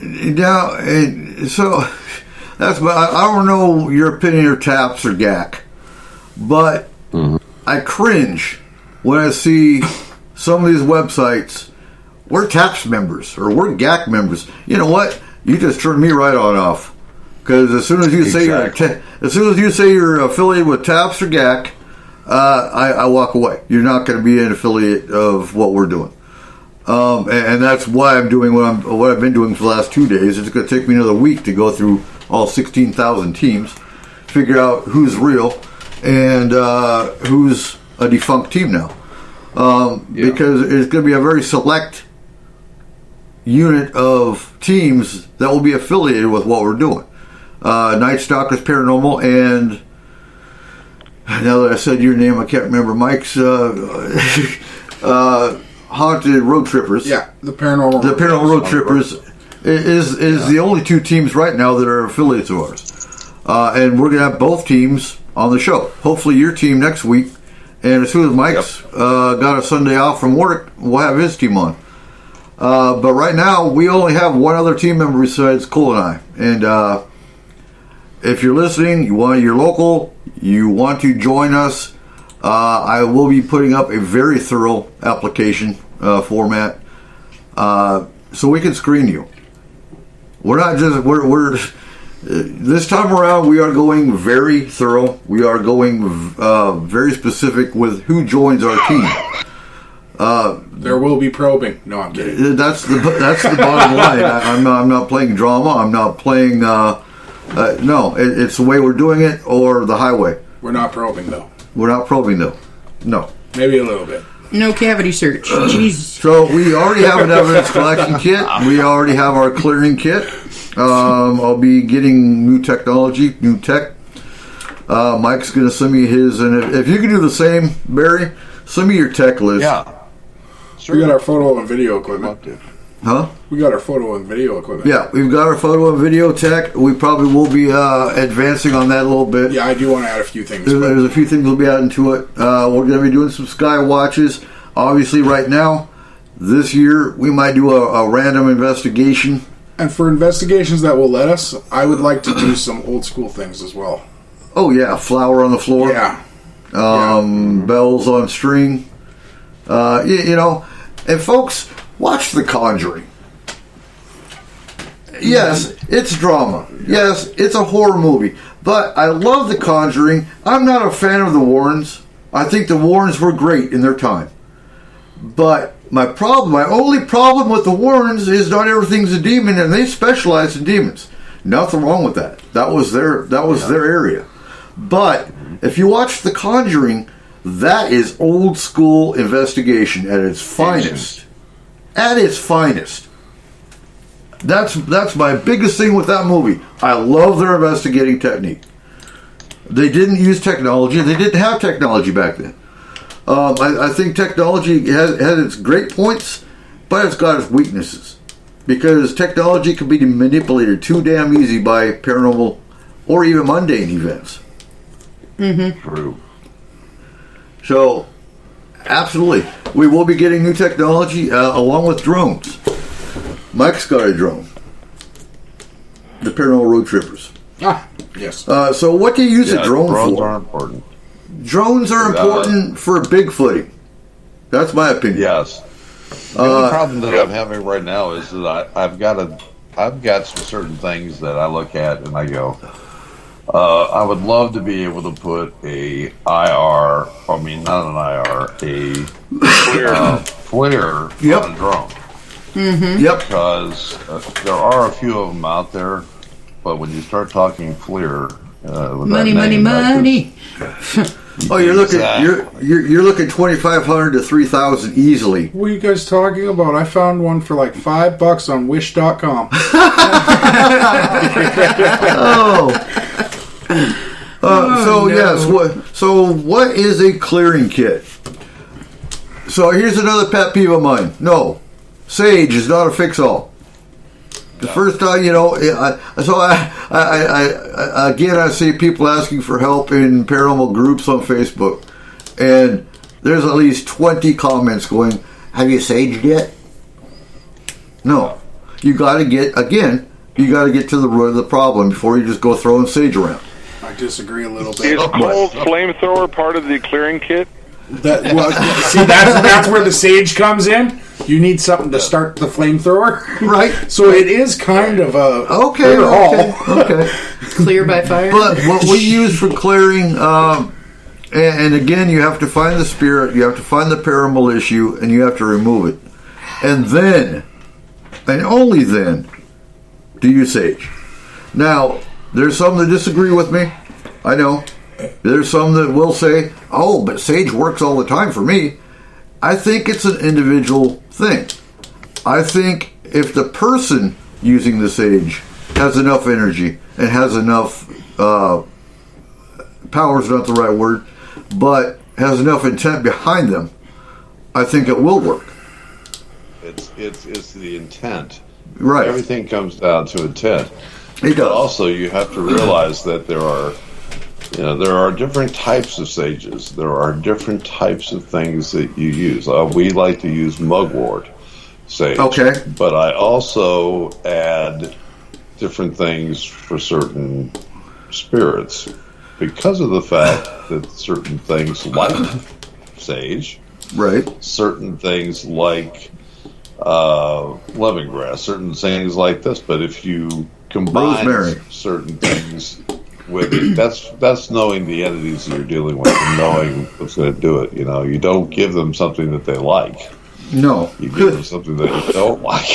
Now, so that's. I don't know your opinion or TAPS or GAC, but I cringe when I see some of these websites. We're TAPS members or we're GAC members. You know what? You just turned me right on off, because as soon as you say you're affiliated with TAPS or GAC, I walk away. You're not going to be an affiliate of what we're doing. And that's why I'm doing what I've been doing for the last 2 days. It's going to take me another week to go through all 16,000 teams, figure out who's real and who's a defunct team now. Because it's going to be a very select unit of teams that will be affiliated with what we're doing. Night Stalkers Paranormal, and now that I said your name, I can't remember Mike's Haunted Road Trippers. Yeah, the Paranormal Road Trippers is the only two teams right now that are affiliates of ours. And we're going to have both teams on the show. Hopefully your team next week. And as soon as Mike's got a Sunday off from work, we'll have his team on. But right now, we only have one other team member besides Cole and I. And if you're listening, you're local, you want to join us, I will be putting up a very thorough application format so we can screen you. We're not just we're this time around we are going very thorough. We are going very specific with who joins our team. There will be probing. No, I'm kidding. That's the bottom line. I'm not playing drama. I'm not playing. No, it's the way we're doing it or the highway. We're not probing though. We're not probing though. No. Maybe a little bit. No cavity search. Jesus. So we already have an evidence collection kit. We already have our clearing kit. I'll be getting new technology, new tech. Mike's going to send me his, and if you can do the same, Barry, send me your tech list. Yeah. Sure. We got our photo and video equipment. Huh? We got our photo and video equipment. Yeah, we've got our photo and video tech. We probably will be advancing on that a little bit. Yeah, I do want to add a few things. There's a few things we'll be adding to it. We're going to be doing some sky watches. Obviously, right now, this year, we might do a random investigation. And for investigations that will let us, I would like to do some old school things as well. Oh, yeah, flower on the floor. Yeah. Bells on string. You know, and folks, watch The Conjuring. Yes, it's drama. Yes, it's a horror movie. But I love The Conjuring. I'm not a fan of the Warrens. I think the Warrens were great in their time. But my only problem with the Warrens is not everything's a demon, and they specialize in demons. Nothing wrong with that. That was their area. But if you watch The Conjuring, that is old school investigation at its finest. At its finest. That's my biggest thing with that movie. I love their investigating technique. They didn't use technology. They didn't have technology back then. I think technology has its great points, but it's got its weaknesses. Because technology can be manipulated too damn easy by paranormal or even mundane events. Mm-hmm. True. So, absolutely. We will be getting new technology along with drones. Mike's got a drone. The Paranormal Road Trippers. Ah, yes. So what do you use a drone drones for? are important. Drones are important for Bigfooting. That's my opinion. Yes. The only problem that I'm having right now is that I've got some certain things that I look at and I go, I would love to be able to put a flare Yep. on a drone. Mm-hmm. Yep. Because there are a few of them out there, but when you start talking flare, money. Oh, you're looking you're looking 2,500 to 3,000 easily. What are you guys talking about? I found one for like $5 on Wish.com. What is a clearing kit? So here's another pet peeve of mine. No, sage is not a fix-all. The first time, I see people asking for help in paranormal groups on Facebook, and there's at least 20 comments going, "Have you saged yet?" No, you got to get to the root of the problem before you just go throwing sage around. I disagree a little bit. Is Cole's flamethrower part of the clearing kit? That's where the sage comes in. You need something to start the flamethrower, right? So it is kind of a okay. Clear by fire. But what we use for clearing And again, you have to find the spirit, you have to find the paranormal issue, and you have to remove it. And then, and only then, do you sage. Now, there's some that disagree with me. I know. There's some that will say, oh, but sage works all the time for me. I think it's an individual thing. I think if the person using the sage has enough energy and has enough, power is not the right word, but has enough intent behind them, I think it will work. It's the intent. Right. Everything comes down to intent. It does. But also, you have to realize that there are different types of sages. There are different types of things that you use. We like to use mugwort sage. Okay. But I also add different things for certain spirits because of the fact that certain things like sage, right? Certain things like lemongrass, certain things like this. But if you combine certain things with it, that's knowing the entities that you're dealing with and knowing what's going to do it. You know, you don't give them something that they like. No, you give them something that you don't like.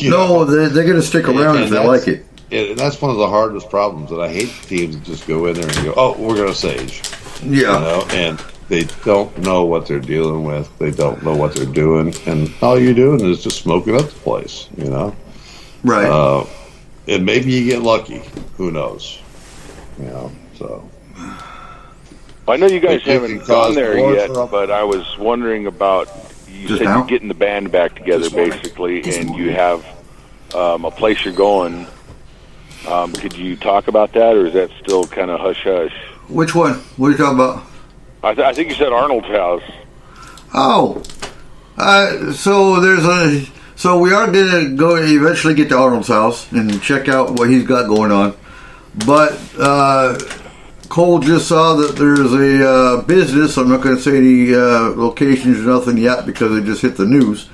No, they're going to stick around if they like it. And that's one of the hardest problems. And I hate teams that just go in there and go, "Oh, we're going to sage." Yeah, you know, and they don't know what they're dealing with. They don't know what they're doing, and all you're doing is just smoking up the place. You know, right? And maybe you get lucky. Who knows? You know, so. I know you guys haven't gone there yet, but I was wondering about. You said you're getting the band back together, basically, and you have a place you're going. Could you talk about that, or is that still kind of hush-hush? Which one? What are you talking about? I think you said Arnold's house. Oh. So we are going to go eventually get to Arnold's house and check out what he's got going on. But Cole just saw that there's a business. I'm not going to say the locations or nothing yet because it just hit the news,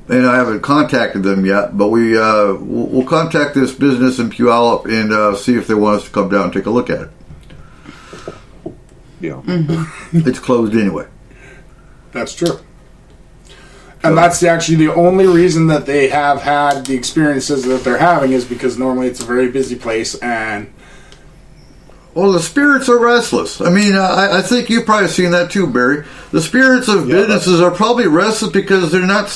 and I haven't contacted them yet. But we'll contact this business in Puyallup and see if they want us to come down and take a look at it. Yeah, It's closed anyway. That's true. And that's actually the only reason that they have had the experiences that they're having is because normally it's a very busy place and... Well, the spirits are restless. I mean, I think you've probably seen that too, Barry. The spirits of businesses are probably restless because they're not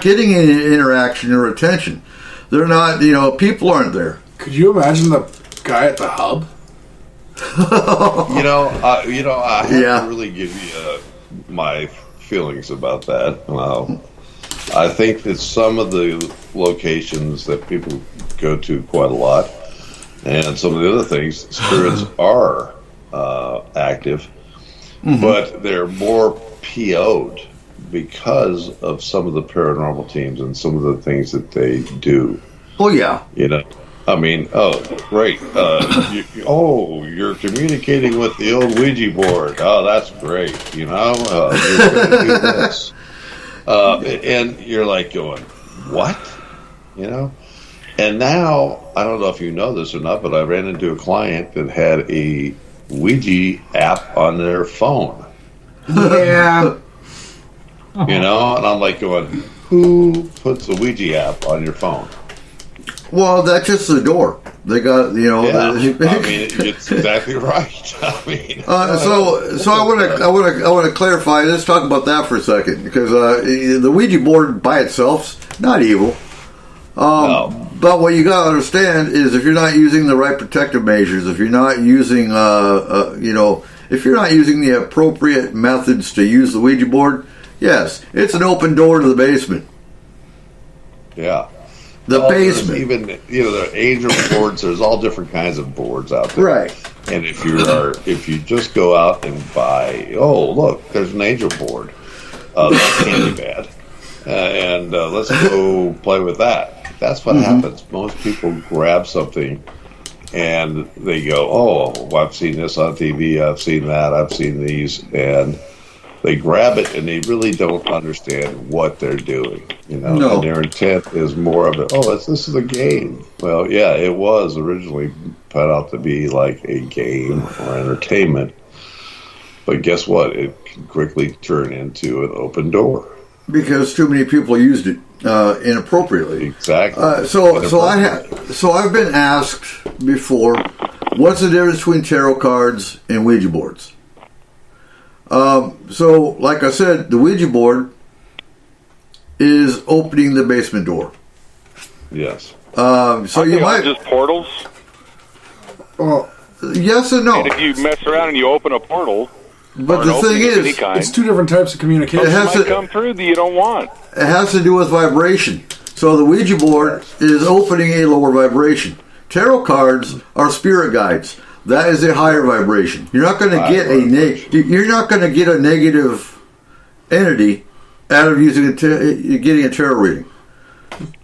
getting any interaction or attention. They're not, people aren't there. Could you imagine the guy at the hub? I have to really give you my feelings about that. I think that some of the locations that people go to quite a lot, and some of the other things, spirits are active, but they're more PO'd because of some of the paranormal teams and some of the things that they do. Oh, yeah. I mean, oh, great. You're communicating with the old Ouija board. Oh, that's great. You're going to do this. And you're like going, what? And now, I don't know if you know this or not, but I ran into a client that had a Ouija app on their phone. Yeah. And I'm like going, who puts a Ouija app on your phone? Well, that's just the door. They got, it's exactly right. So I want to clarify. Let's talk about that for a second because the Ouija board by itself's not evil. No. But what you got to understand is if you're not using the right protective measures, if you're not using, if you're not using the appropriate methods to use the Ouija board, yes, it's an open door to the basement. Yeah. The basement. Even there are angel boards. There's all different kinds of boards out there. Right. And if you just go out and buy, look, there's an angel board. That can't be bad. And let's go play with that. That's what happens. Most people grab something and they go, I've seen this on TV. I've seen that. I've seen these, and they grab it and they really don't understand what they're doing, No. And their intent is more of it. This is a game. Well, yeah, it was originally put out to be like a game or entertainment, But guess what? It can quickly turn into an open door. Because too many people used it inappropriately. Exactly. So I've been asked before, what's the difference between tarot cards and Ouija boards? So, like I said, the Ouija board is opening the basement door. Yes. So you might just portals. Well, yes and no. And if you mess around and you open a portal, but the thing is, it's two different types of communication. It has to come through that you don't want. It has to do with vibration. So the Ouija board is opening a lower vibration. Tarot cards are spirit guides. That is a higher vibration. You're not going to get you're not going to get a negative entity out of using getting a tarot reading.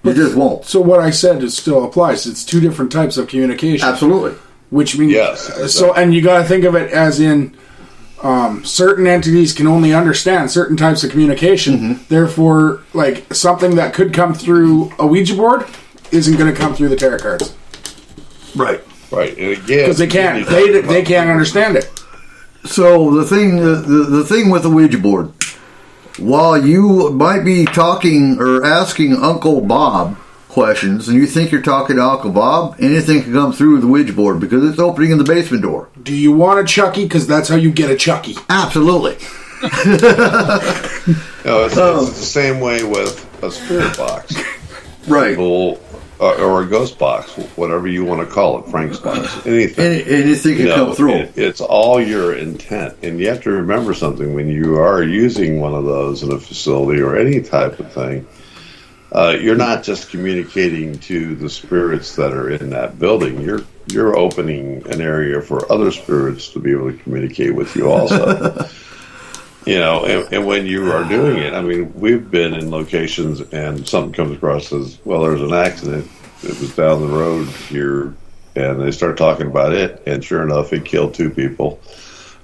You just won't. So what I said is still applies. It's two different types of communication. Absolutely. Which means yes. So, and you got to think of it as in certain entities can only understand certain types of communication. Mm-hmm. Therefore, like something that could come through a Ouija board isn't going to come through the tarot cards. Right. Right. And again, because they can't understand it. So the thing with the Ouija board, while you might be talking or asking Uncle Bob questions, and you think you're talking to Uncle Bob, anything can come through the Ouija board because it's opening in the basement door. Do you want a Chucky? Because that's how you get a Chucky. Absolutely. It's the same way with a spirit box. Right. People, or a ghost box, whatever you want to call it, Frank's box, anything. Anything can come through. It's all your intent. And you have to remember something when you are using one of those in a facility or any type of thing. You're not just communicating to the spirits that are in that building. You're opening an area for other spirits to be able to communicate with you also. And when you are doing it, I mean, we've been in locations and something comes across as, well, there's an accident. It was down the road here, and they start talking about it, and sure enough, it killed 2 people.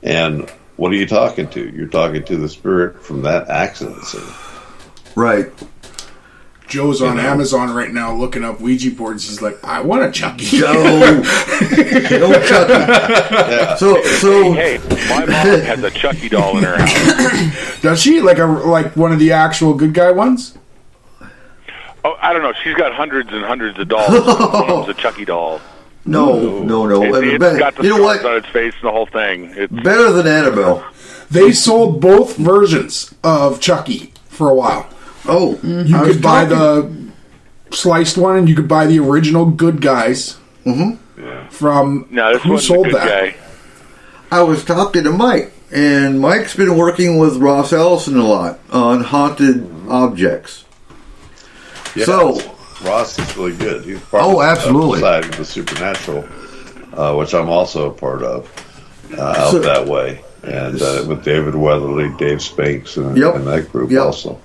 And what are you talking to? You're talking to the spirit from that accident scene. Right. Joe's on Amazon right now looking up Ouija boards. He's like, I want a Chucky. Joe Chucky. Yeah. So hey, my mom has a Chucky doll in her house. Does she? Like one of the actual good guy ones? Oh, I don't know. She's got hundreds and hundreds of dolls. One of them's a Chucky doll. No. It's got the scars on its face and the whole thing. It's better than Annabelle. They sold both versions of Chucky for a while. Oh, you could buy the sliced one, and you could buy the original good guys. Mm-hmm. Yeah. From who sold that? Guy. I was talking to Mike, and Mike's been working with Ross Ellison a lot on haunted objects. Yeah, so Ross is really good. He's part absolutely. of the side of the supernatural, which I'm also a part of out that way, and with David Weatherly, Dave Spanks, and that group also.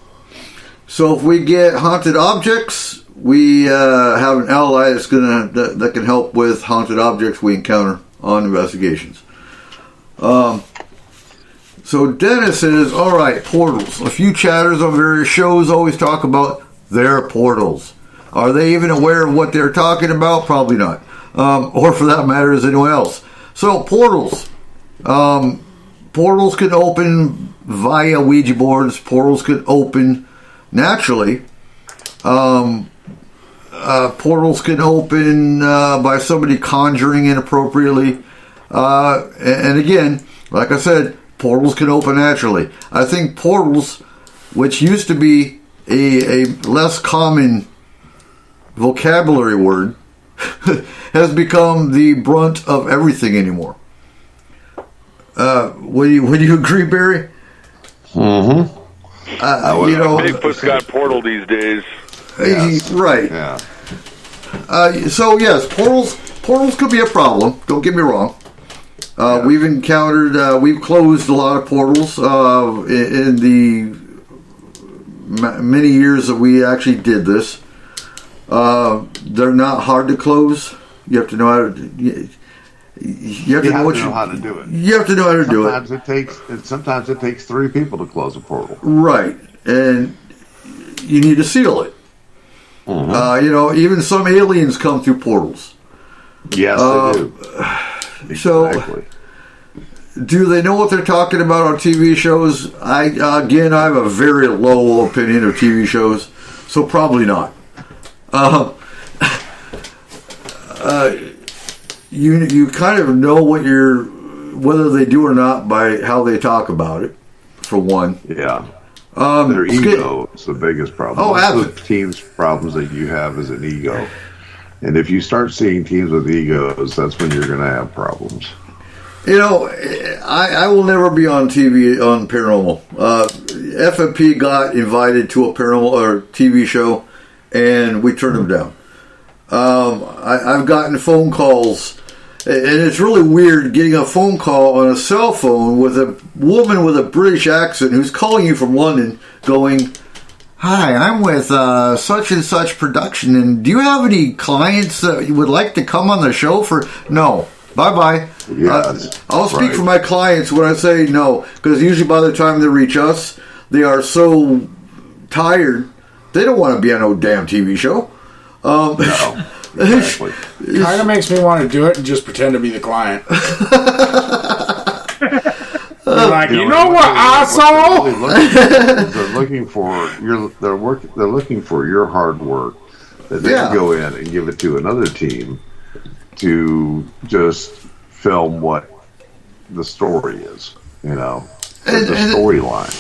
So if we get haunted objects, we have an ally that can help with haunted objects we encounter on investigations. So Dennis says, all right, portals. A few chatters on various shows always talk about their portals. Are they even aware of what they're talking about? Probably not. Or for that matter, is anyone else. So portals. Portals can open via Ouija boards. Portals can open naturally. Portals can open by somebody conjuring inappropriately. And again, like I said, portals can open naturally. I think portals, which used to be a less common vocabulary word, has become the brunt of everything anymore. Would you agree, Barry? Mm-hmm. Bigfoot's got portal these days. Yes. Right. Yeah. So yes, portals could be a problem. Don't get me wrong. We've closed a lot of portals in the many years that we actually did this. They're not hard to close. You have to know how to. You have to know how to do it. You have to know how to do it. Sometimes it takes 3 people to close a portal. Right, and you need to seal it. Mm-hmm. Even some aliens come through portals. Yes, they do. So, exactly. Do they know what they're talking about on TV shows? I have a very low opinion of TV shows, so probably not. You kind of know whether they do or not by how they talk about it, for one. Yeah. Their ego is the biggest problem. Oh, absolutely. The team's problems that you have is an ego. And if you start seeing teams with egos, that's when you're going to have problems. You know, I will never be on TV on paranormal. FMP got invited to a paranormal or TV show, and we turned them down. I've gotten phone calls, and it's really weird getting a phone call on a cell phone with a woman with a British accent who's calling you from London going, "Hi, I'm with such and such production, and do you have any clients that you would like to come on the show for?" No. Bye-bye. Yes, I'll speak for my clients when I say no, because usually by the time they reach us, they are so tired, they don't want to be on no damn TV show. No, exactly. Kind of makes me want to do it and just pretend to be the client. Like, you know what, asshole? They're looking for they're looking for your hard work that they can go in and give it to another team to just film what the story is, the storyline.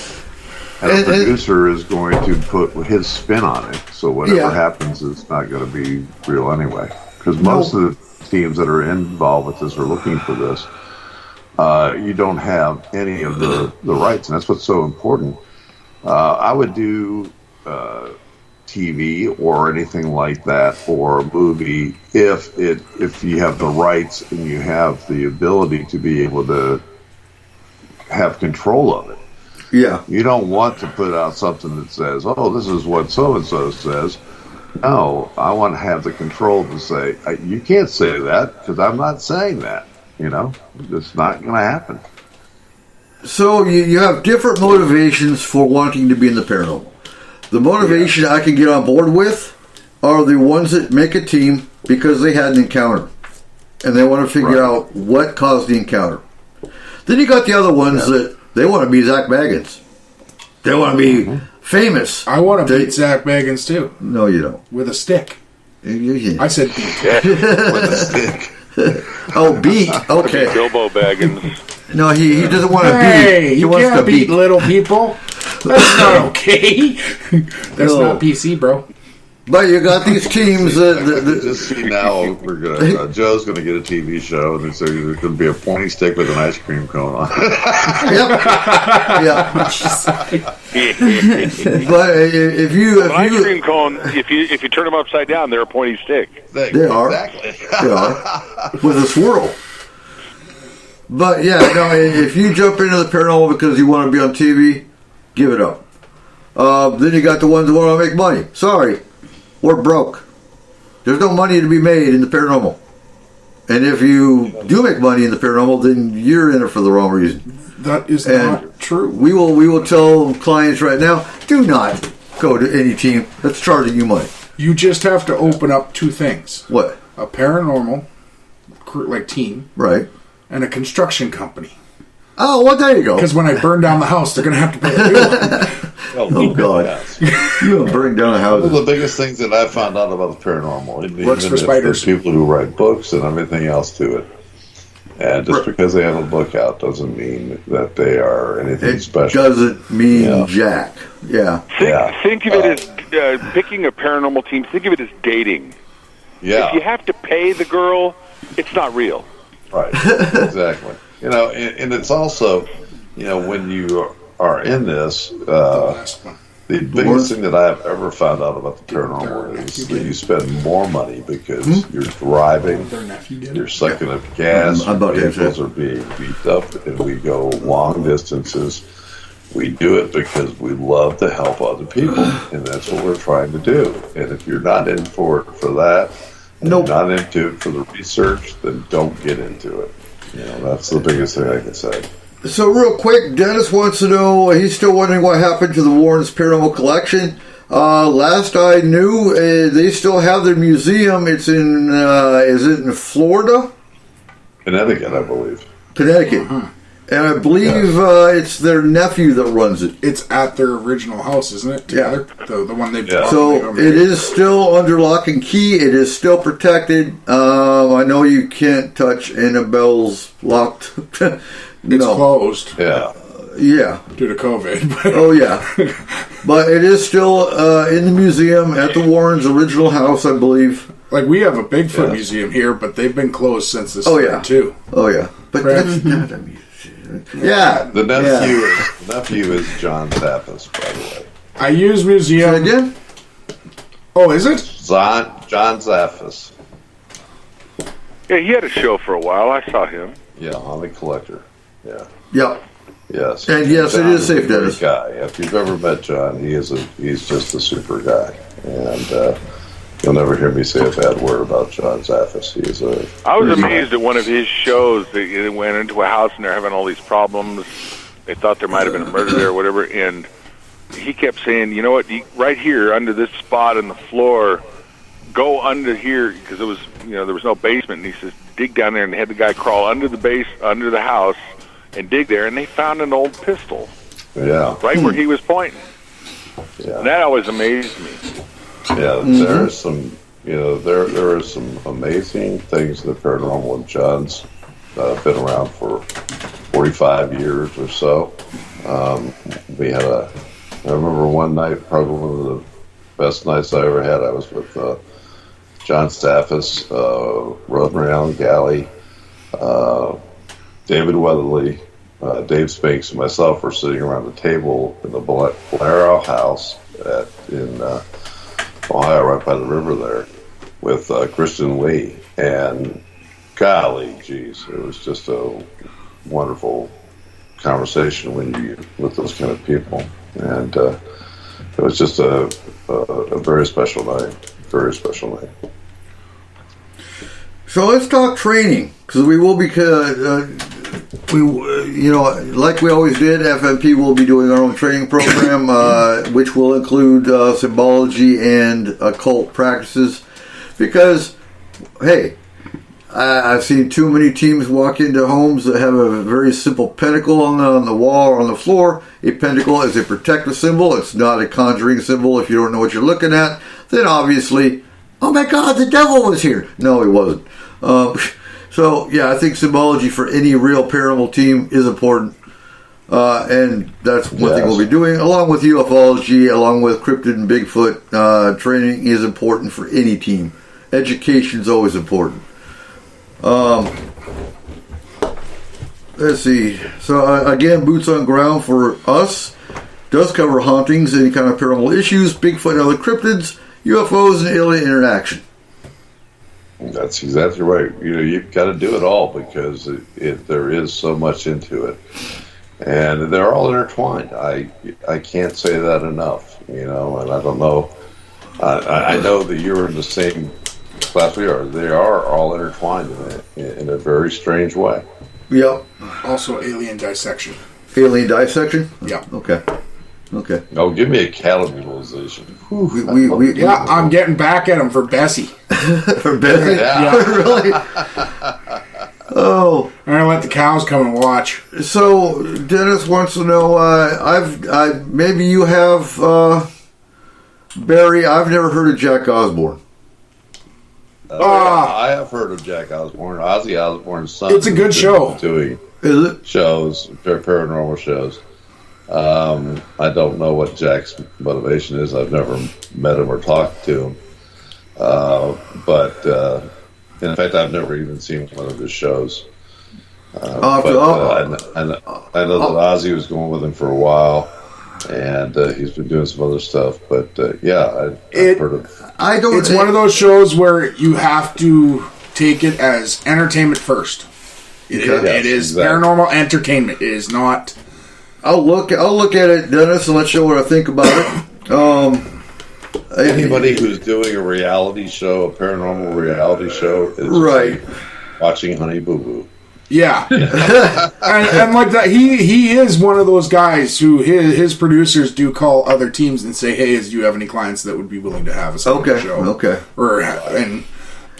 And a producer is going to put his spin on it, so whatever happens is not going to be real anyway. Because most of the teams that are involved with this are looking for this. You don't have any of the rights, and that's what's so important. I would do TV or anything like that, or a movie, if you have the rights and you have the ability to be able to have control of it. Yeah. You don't want to put out something that says, "Oh, this is what so-and-so says." No, I want to have the control to say, "You can't say that because I'm not saying that." It's not going to happen. So you have different motivations for wanting to be in the paranormal. The motivation I can get on board with are the ones that make a team because they had an encounter. And they want to figure out what caused the encounter. Then you got the other ones that they want to be Zach Baggins. They want to be famous. I want to beat Zach Baggins too. No, you don't. With a stick. I said beat. With a stick. Oh, beat. Okay. Bilbo Baggins. No, he doesn't want to beat. Hey, He you wants can't to beat little people. That's not okay. That's not PC, bro. But you got these teams that just see now we're gonna Joe's gonna get a TV show, and so there's gonna be a pointy stick with an ice cream cone on. Yep. But if you ice cream cone, if you turn them upside down, they're a pointy stick. They are. Exactly. They are with a swirl. But if you jump into the paranormal because you want to be on TV, give it up. Then you got the ones that want to make money. Sorry, we're broke. There's no money to be made in the paranormal. And if you do make money in the paranormal, then you're in it for the wrong reason. That is not true. We will tell clients right now, do not go to any team that's charging you money. You just have to open up two things. What? A paranormal team. Right. And a construction company. Oh, well, there you go. Because when I burn down the house, they're going to have to pay a bill. Oh, God. You will burn down a house. One of the biggest things that I found out about the paranormal. Works for spiders. People who write books and everything else to it. And just because they have a book out doesn't mean that they are anything special. It doesn't mean jack. Yeah. Think of it as picking a paranormal team. Think of it as dating. Yeah. If you have to pay the girl, it's not real. Right. Exactly. And it's also, when you are in this, the biggest thing that I have ever found out about the paranormal is that you spend more money because you're driving, you're sucking up gas, vehicles are being beat up, and we go long distances. We do it because we love to help other people, and that's what we're trying to do. And if you're not in for it for that, and you're not into it for the research, then don't get into it. That's the biggest thing I can say. So real quick, Dennis wants to know, he's still wondering what happened to the Warren's Paranormal Collection. Last I knew, they still have their museum. It's is it in Florida? Connecticut, I believe. Connecticut. And I believe it's their nephew that runs it. It's at their original house, isn't it? Together? Yeah. The one they Yeah. So it is still under lock and key. It is still protected. I know you can't touch Annabelle's locked. It's closed. Yeah. Yeah. Due to COVID. Oh, yeah. But it is still in the museum at the Warrens' original house, I believe. Like, we have a Bigfoot museum here, but they've been closed since this year, too. Oh, yeah. But that's not a museum. Yeah. The nephew is John Zappis, by the way. I use museum. Say again? Oh, is it? John Zappis. Yeah, he had a show for a while. I saw him. Yeah, Haunted Collector. Yeah. Yep. Yes. And yes, John it is safe, a great Dennis. guy. If you've ever met John, he's just a super guy. And you'll never hear me say a bad word about John Zappis. I was amazed at one of his shows. They went into a house and they're having all these problems. They thought there might have been a murder there or whatever. And he kept saying, you know what, right here under this spot in the floor, go under here, because it was, there was no basement. And he says, dig down there. And they had the guy crawl under the house and dig there. And they found an old pistol. Yeah. Right where he was pointing. Yeah. And that always amazed me. Yeah, there are some, there are some amazing things in the paranormal. And John's been around for 45 years or so. I remember one night, probably one of the best nights I ever had. I was with John Staffis, Rosemary Allen Galley, David Weatherly, Dave Spinks, and myself were sitting around the table in the Blair House in Ohio, right by the river there, with Christian Lee. And golly, geez, it was just a wonderful conversation with those kind of people. And it was just a very special night. Very special night. So let's talk training, because we will be, like we always did, FMP will be doing our own training program, which will include symbology and occult practices. Because, hey, I've seen too many teams walk into homes that have a very simple pentacle on the wall or on the floor. A pentacle is a protective symbol. It's not a conjuring symbol. If you don't know what you're looking at, then obviously, oh my God, the devil was here. No, he wasn't. So, yeah, I think symbology for any real paranormal team is important. And that's one thing we'll be doing, along with ufology, along with cryptid and Bigfoot. Training is important for any team. Education is always important. Let's see. So, again, boots on ground for us does cover hauntings, any kind of paranormal issues, Bigfoot and other cryptids, UFOs, and alien interaction. That's exactly right. You've got to do it all, because there is so much into it, and they're all intertwined. I can't say that enough. And I don't know. I know that you're in the same class we are. They are all intertwined in a very strange way. Yep. Also, alien dissection. Alien dissection? Yeah. Okay. Oh, give me a cannibalization. I'm getting back at him for Bessie. For Bessie? Yeah. Really? Oh. I'm going to let the cows come and watch. So, Dennis wants to know, maybe you have, Barry, I've never heard of Jack Osborne. I have heard of Jack Osborne, Ozzy Osbourne's son. It's a good show. Doing shows, paranormal shows. I don't know what Jack's motivation is. I've never met him or talked to him. But in fact, I've never even seen one of his shows. I know that Ozzy was going with him for a while, and he's been doing some other stuff. But I've heard of. It's one of those shows where you have to take it as entertainment first. It is exactly. Paranormal entertainment. It is not. I'll look at it, Dennis, and let you know what I think about it. Anybody who's doing a reality show, a paranormal reality show, is right. Watching Honey Boo Boo. Yeah. and like that, he is one of those guys who his producers do call other teams and say, "Hey, do you have any clients that would be willing to have us on the show?" Okay.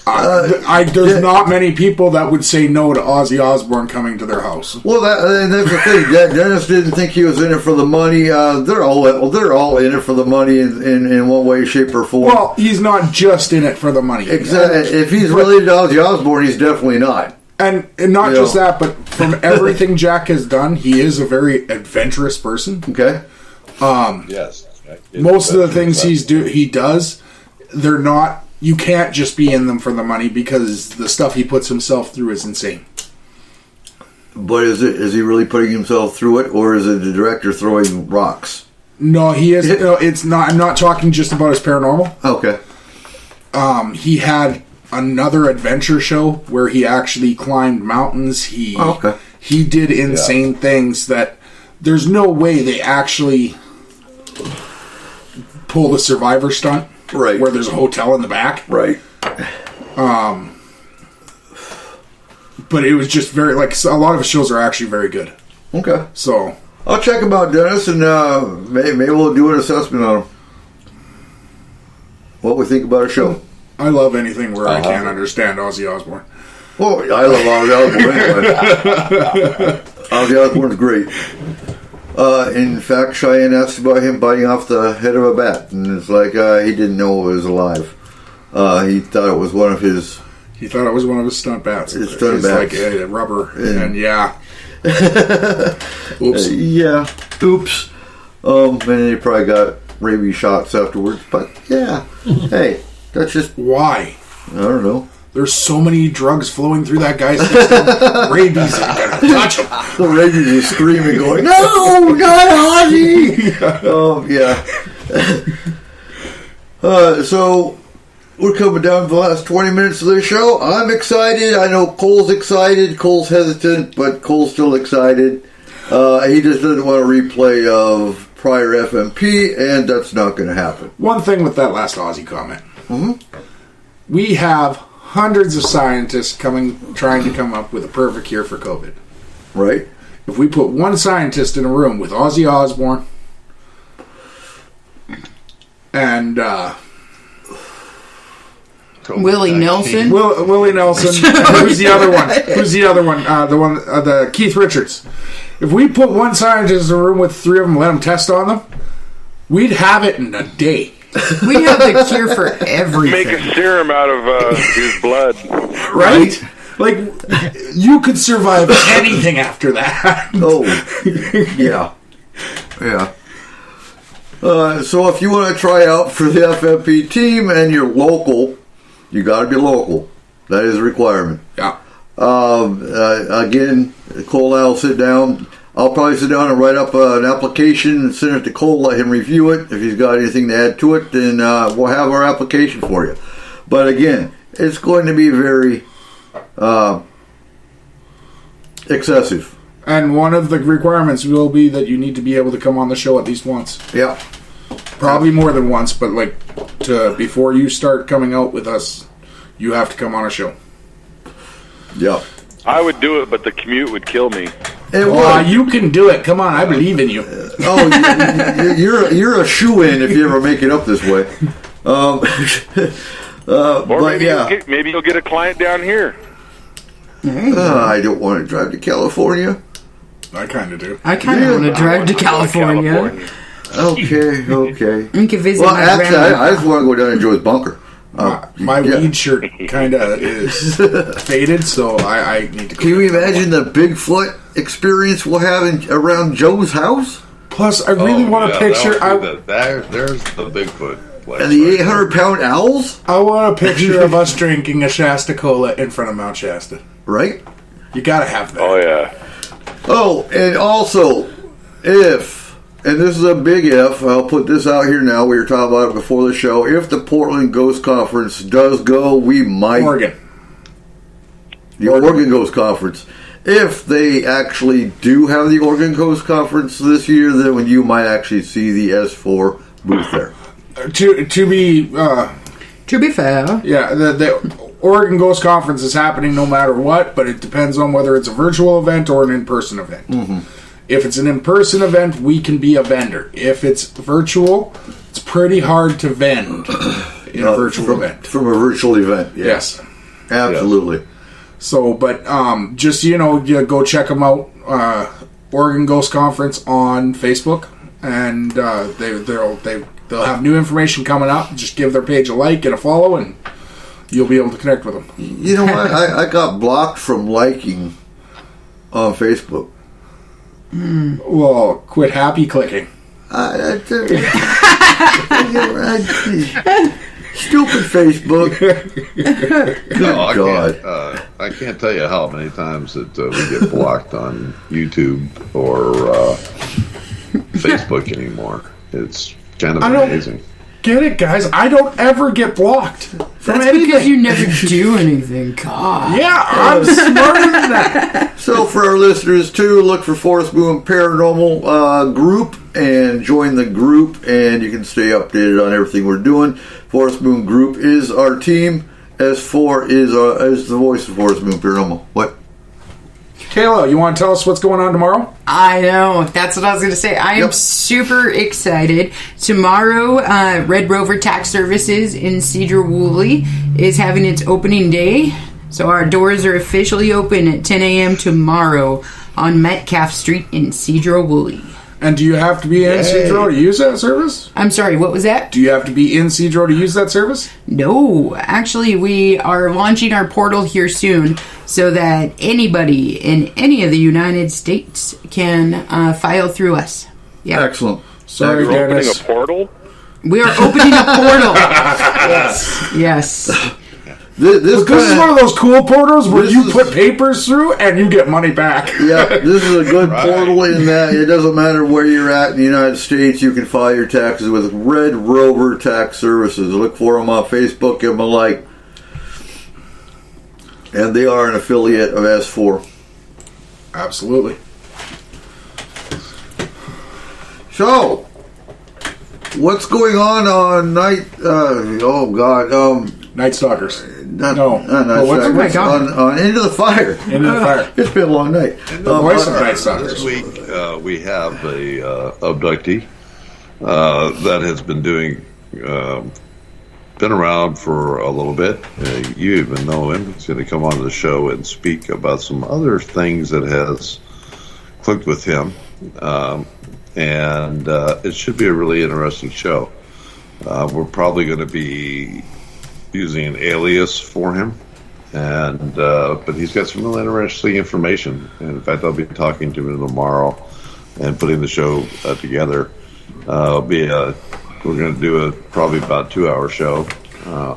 There's not many people that would say no to Ozzy Osbourne coming to their house. Well, that's the thing. Dennis didn't think he was in it for the money. They're all in it for the money in one way, shape, or form. Well, he's not just in it for the money. Exactly. If he's related to Ozzy Osbourne, he's definitely not. And not just that, but from everything Jack has done, he is a very adventurous person. Okay. Yes. Most of the things he does, they're not. You can't just be in them for the money because the stuff he puts himself through is insane. But is he really putting himself through it, or is it the director throwing rocks? No, he is. No, it's not. I'm not talking just about his paranormal. Okay. He had another adventure show where he actually climbed mountains. He did insane things that there's no way they actually pull the Survivor stunt. Right. Where there's a hotel in the back. Right. But it was just very, a lot of his shows are actually very good. Okay. So I'll check him out, Dennis, and maybe we'll do an assessment on him. What we think about a show. I love anything where I can't understand Ozzy Osbourne. Well, I love Ozzy Osbourne anyway. Ozzy Osbourne's great. In fact, Cheyenne asked about him biting off the head of a bat, and it's like he didn't know it was alive. He thought it was one of his... He thought it was one of his stunt bats. His stunt bats. Like a rubber, and Oops. Yeah. Oops. And then he probably got rabies shots afterwards, but yeah. Hey, that's just... Why? I don't know. There's so many drugs flowing through that guy's system. Rabies ain't gonna touch him. The rabies is screaming, going, "No, not Ozzy!" So we're coming down to the last 20 minutes of the show. I'm excited. I know Cole's excited. Cole's hesitant, but Cole's still excited. He just doesn't want a replay of prior FMP, and that's not going to happen. One thing with that last Ozzy comment. Mm-hmm. We have hundreds of scientists trying to come up with a perfect cure for COVID. Right. If we put one scientist in a room with Ozzy Osbourne and Willie Nelson. Willie Nelson. Who's the other one? The Keith Richards. If we put one scientist in a room with three of them, let them test on them, we'd have it in a day. We have the cure for everything. Make a serum out of his blood. Right? Like, you could survive anything after that. Oh, yeah. Yeah. So if you want to try out for the FMP team and you're local, you got to be local. That is a requirement. Yeah. Again, Cole and I will sit down. I'll probably sit down and write up an application and send it to Cole, let him review it. If he's got anything to add to it, then we'll have our application for you. But again, it's going to be very excessive. And one of the requirements will be that you need to be able to come on the show at least once. Yeah. Probably more than once, but before you start coming out with us, you have to come on a show. Yeah. I would do it, but the commute would kill me. You can do it. Come on, I believe in you. You're a shoo-in if you ever make it up this way. Or maybe you'll get a client down here. I don't want to drive to California. I kind of do. I kind of want to drive to California. Okay. You can visit my actually, grandma. I just want to go down and enjoy Joe's bunker. My weed shirt kind of is faded, so I need to... Can you imagine the Bigfoot experience we'll have around Joe's house? Plus, I really want to picture... There's the Bigfoot. And the 800-pound owls? I want a picture of us drinking a Shasta Cola in front of Mount Shasta. Right? You gotta have that. Oh, yeah. Oh, and also, if... And this is a big if. I'll put this out here now. We were talking about it before the show. If the Portland Ghost Conference does go, we might... Oregon Ghost Conference. If they actually do have the Oregon Ghost Conference this year, then you might actually see the S-4 booth there. To be fair. Yeah, the Oregon Ghost Conference is happening no matter what, but it depends on whether it's a virtual event or an in-person event. Mm-hmm. If it's an in-person event, we can be a vendor. If it's virtual, it's pretty hard to vend in a virtual event. From a virtual event, yeah. Yes. Absolutely. Yes. So, but just you go check them out. Oregon Ghost Conference on Facebook, and they'll have new information coming up. Just give their page a like and a follow, and you'll be able to connect with them. You know what? I got blocked from liking on Facebook. Well, quit happy clicking. Stupid Facebook. No, God. I can't tell you how many times that we get blocked on YouTube or Facebook anymore. It's kind of amazing. Get it, guys? I don't ever get blocked from anything. Because you never do anything. God. Yeah, I'm smarter than that. So for our listeners too, look for Forest Moon Paranormal group and join the group, and you can stay updated on everything we're doing. Forest Moon Group is our team. S-4 is the voice of Forest Moon Paranormal. What? Kayla, you want to tell us what's going on tomorrow? I know. That's what I was going to say. I am super excited. Tomorrow, Red Rover Tax Services in Cedar-Woolley is having its opening day. So our doors are officially open at 10 a.m. tomorrow on Metcalf Street in Cedar-Woolley. And do you have to be in Cedro to use that service? I'm sorry, what was that? Do you have to be in Cedro to use that service? No. Actually, we are launching our portal here soon so that anybody in any of the United States can file through us. Yeah. Excellent. Sorry, You're opening a portal? We are opening a portal. Yes. This is one of those cool portals where you put papers through and you get money back. Yeah, this is a good portal in that it doesn't matter where you're at in the United States. You can file your taxes with Red Rover Tax Services. Look for them on Facebook, give them a like. And they are an affiliate of S-4. Absolutely. So, what's going on Night... Night Stalkers. Oh my God. On Into the Fire. Into the Fire. It's been a long night. The voice of Night Stalkers. This week we have a abductee that has been been around for a little bit. You even know him. He's going to come on the show and speak about some other things that has clicked with him. And it should be a really interesting show. We're probably going to be using an alias for him, and but he's got some really interesting information. And in fact, I'll be talking to him tomorrow and putting the show together. We're going to do probably about 2-hour show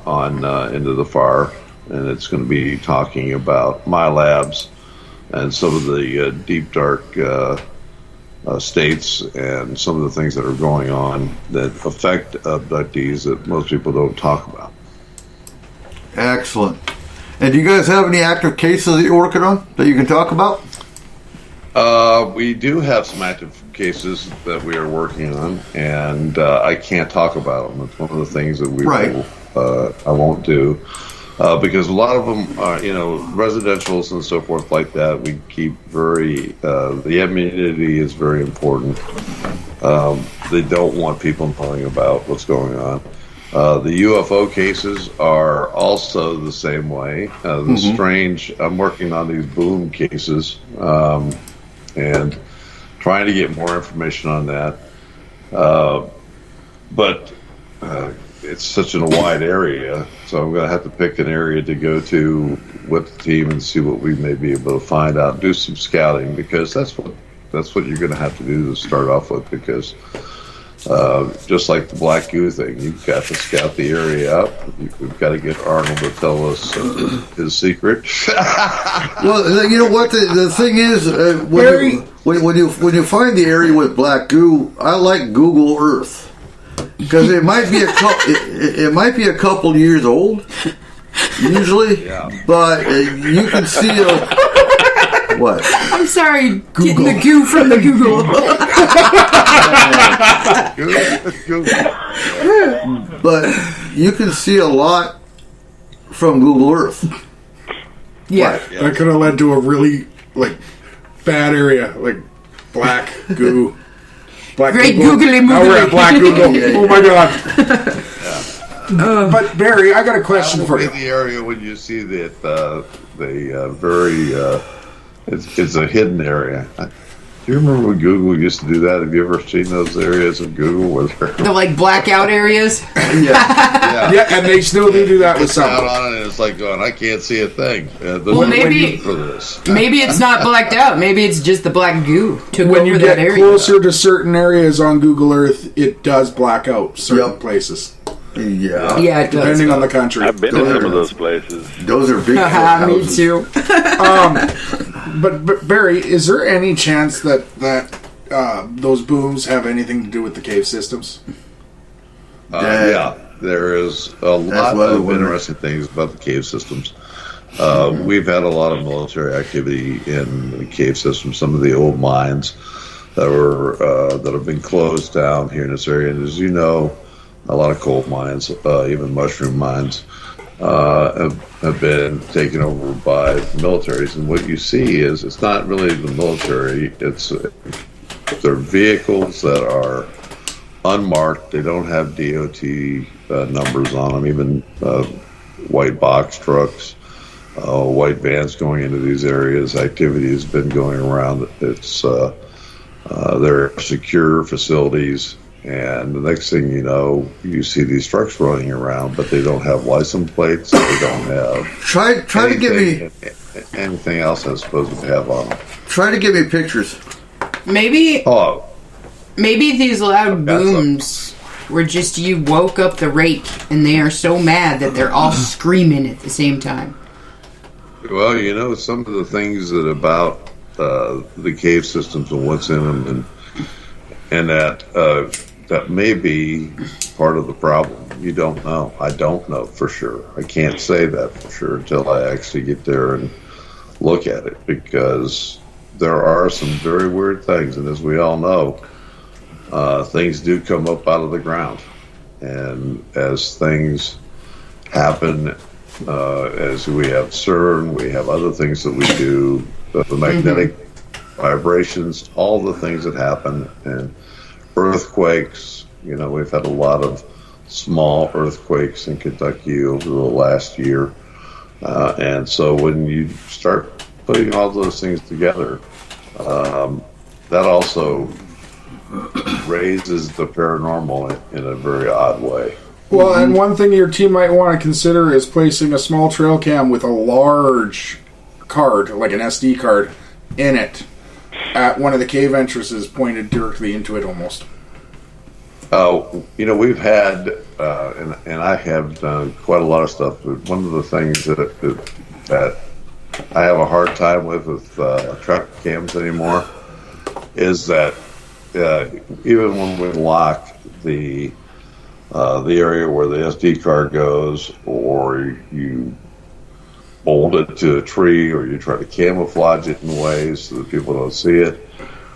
on Into the Fire, and it's going to be talking about my labs and some of the deep dark states and some of the things that are going on that affect abductees that most people don't talk about. Excellent. And do you guys have any active cases that you're working on that you can talk about? We do have some active cases that we are working on, and I can't talk about them. It's one of the things that I won't do because a lot of them are, residentials and so forth like that. We keep the immunity is very important. They don't want people knowing about what's going on. The UFO cases are also the same way. Strange, I'm working on these boom cases and trying to get more information on that. But it's such a wide area, so I'm going to have to pick an area to go to with the team and see what we may be able to find out, do some scouting, because that's what you're going to have to do to start off with, because just like the Black Goo thing, you've got to scout the area out. We've got to get Arnold to tell us his secret. Well, you know what the thing is, when you find the area with Black Goo, I like Google Earth because it might be a couple years old usually, but you can see what? I'm sorry, getting the goo from the Google. But you can see a lot from Google Earth. Yeah. That could have led to a really bad area, black goo. Black Great Google. googly moogly. Now we're at Black Google. Oh my God. But Barry, I got a question for you. The area when you see that it's a hidden area. Do you remember when Google used to do that? Have you ever seen those areas of Google where the like blackout areas? Yeah, and they still do that with some. Out on it, and it's like going, I can't see a thing. Well, maybe for this. Maybe it's not blacked out. Maybe it's just the black goo took When over you that get area. closer to certain areas on Google Earth, it does black out certain places. Yeah. Yeah, it does. Depending on the country. I've been to some of those places. Those are big Me houses. too. But Barry, is there any chance that those booms have anything to do with the cave systems? Yeah, there is a lot of interesting things about the cave systems. We've had a lot of military activity in the cave systems. Some of the old mines that have been closed down here in this area, and as you know, a lot of coal mines, even mushroom mines, have been taken over by militaries. And what you see is it's not really the military; they're vehicles that are unmarked. They don't have DOT numbers on them. Even white box trucks, white vans going into these areas. Activity has been going around. It's they're secure facilities. And the next thing you know, you see these trucks running around, but they don't have license plates. They don't have Try to give me anything else that's supposed to have on them. Try to give me pictures. Maybe these loud booms were just you woke up the rake and they are so mad that they're all screaming at the same time. Well, you know, some of the things that about the cave systems and what's in them, and that may be part of the problem. You don't know. I don't know for sure. I can't say that for sure until I actually get there and look at it, because there are some very weird things, and as we all know, things do come up out of the ground, and as things happen, as we have CERN, we have other things that we do, the magnetic vibrations, all the things that happen, and earthquakes. You know, we've had a lot of small earthquakes in Kentucky over the last year, and so when you start putting all those things together, that also raises the paranormal in a very odd way. Well, and one thing your team might want to consider is placing a small trail cam with a large card, like an SD card, in it at one of the cave entrances, pointed directly into it almost. You know, we've had, and I have done quite a lot of stuff, but one of the things that I have a hard time with track cams anymore is that even when we lock the area where the SD card goes, or you bolt it to a tree, or you try to camouflage it in ways so that people don't see it,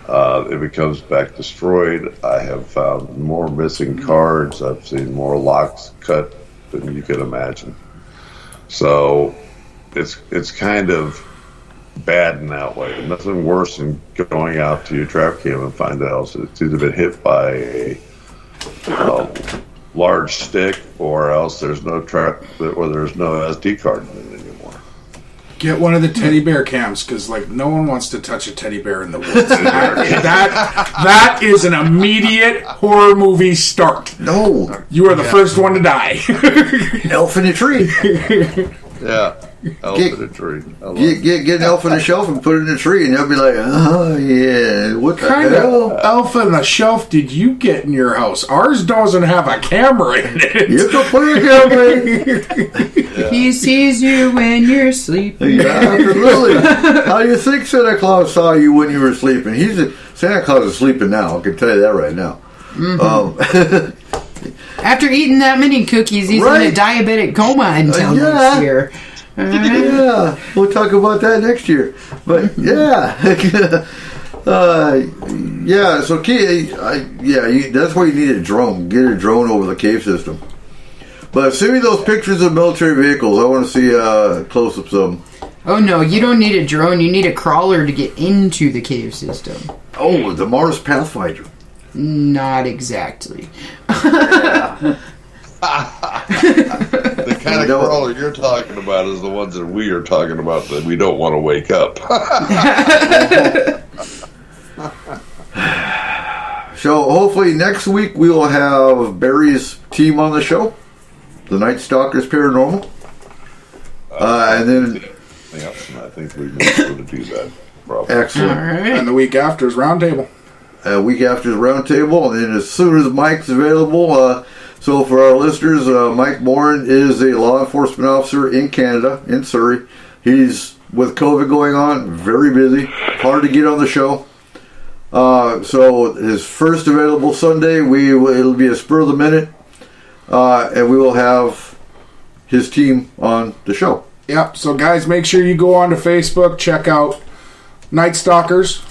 it becomes back destroyed. I have found more missing cards. I've seen more locks cut than you could imagine. So it's kind of bad in that way. Nothing worse than going out to your trap cam and find out it's either been hit by a large stick, or else there's no trap, or there's no SD card in it anymore. Get one of the teddy bear cams, because no one wants to touch a teddy bear in the woods. that is an immediate horror movie start. No, you are the first one to die. Elf in a tree. Yeah. Elf in a tree. Get an elf on a shelf and put it in a tree, and they'll be like, oh, yeah, what the kind hell? of elf on the shelf did you get in your house? Ours doesn't have a camera in it. You can put a camera in. Yeah. He sees you when you're sleeping. Yeah, absolutely. How do you think Santa Claus saw you when you were sleeping? Santa Claus is sleeping now, I can tell you that right now. After eating that many cookies, he's in a diabetic coma until next year. Yeah, we'll talk about that next year. But yeah, So that's why you need a drone. Get a drone over the cave system. But send me those pictures of military vehicles. I want to see close-ups of them. Oh no, you don't need a drone. You need a crawler to get into the cave system. Oh, the Mars Pathfinder. Not exactly. I The kind of crawler you're talking about is the ones that we are talking about that we don't want to wake up. So hopefully next week we will have Barry's team on the show, the Night Stalkers Paranormal. And then... Yes, and I think we've been able to do that. Probably. Excellent. All right. And the week after is Roundtable. Week after is Roundtable, and then as soon as Mike's available, so for our listeners, Mike Morin is a law enforcement officer in Canada, in Surrey. He's, with COVID going on, very busy, hard to get on the show. So his first available Sunday, it'll be a spur of the minute, and we will have his team on the show. Yep. So guys, make sure you go onto Facebook, check out Night Stalkers,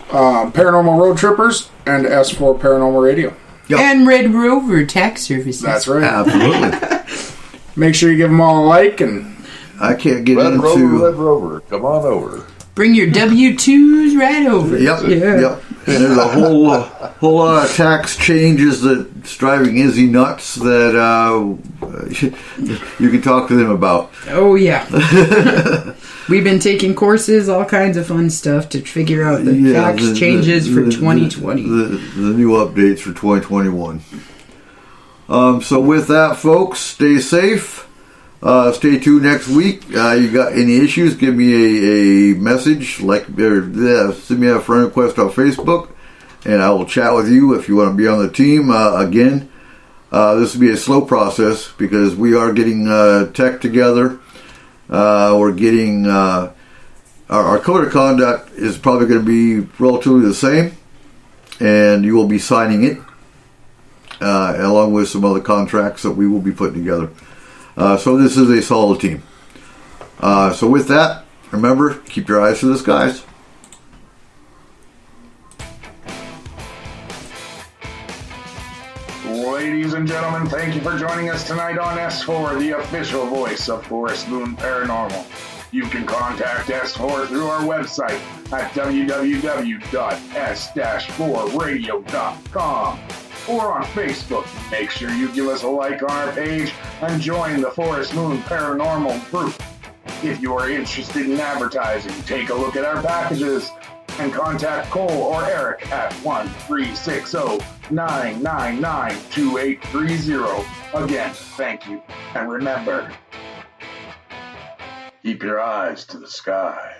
Paranormal Road Trippers, and S-4 Paranormal Radio. Yep. And Red Rover Tax Services. That's right. Absolutely. Make sure you give them all a like, and I can't get Red into... Rover, come on over. Bring your W-2s right over. Yep, Yeah. yep. And there's a whole lot of tax changes that's driving Izzy nuts that you can talk to them about. Oh, yeah. We've been taking courses, all kinds of fun stuff to figure out the tax changes for 2020. The new updates for 2021. So with that, folks, stay safe. Stay tuned next week. You got any issues, give me a message, send me a friend request on Facebook, and I will chat with you if you want to be on the team. Again, this will be a slow process because we are getting tech together. We're getting our code of conduct is probably going to be relatively the same, and you will be signing it along with some other contracts that we will be putting together. So this is a solid team. So with that, remember, keep your eyes to the skies. Ladies and gentlemen, thank you for joining us tonight on S4, the official voice of Forest Moon Paranormal. You can contact S4 through our website at www.s-4radio.com or on Facebook. Make sure you give us a like on our page and join the Forest Moon Paranormal group. If you are interested in advertising, take a look at our packages and contact Cole or Eric at 1-360-999-2830. Again, thank you. And remember, keep your eyes to the sky.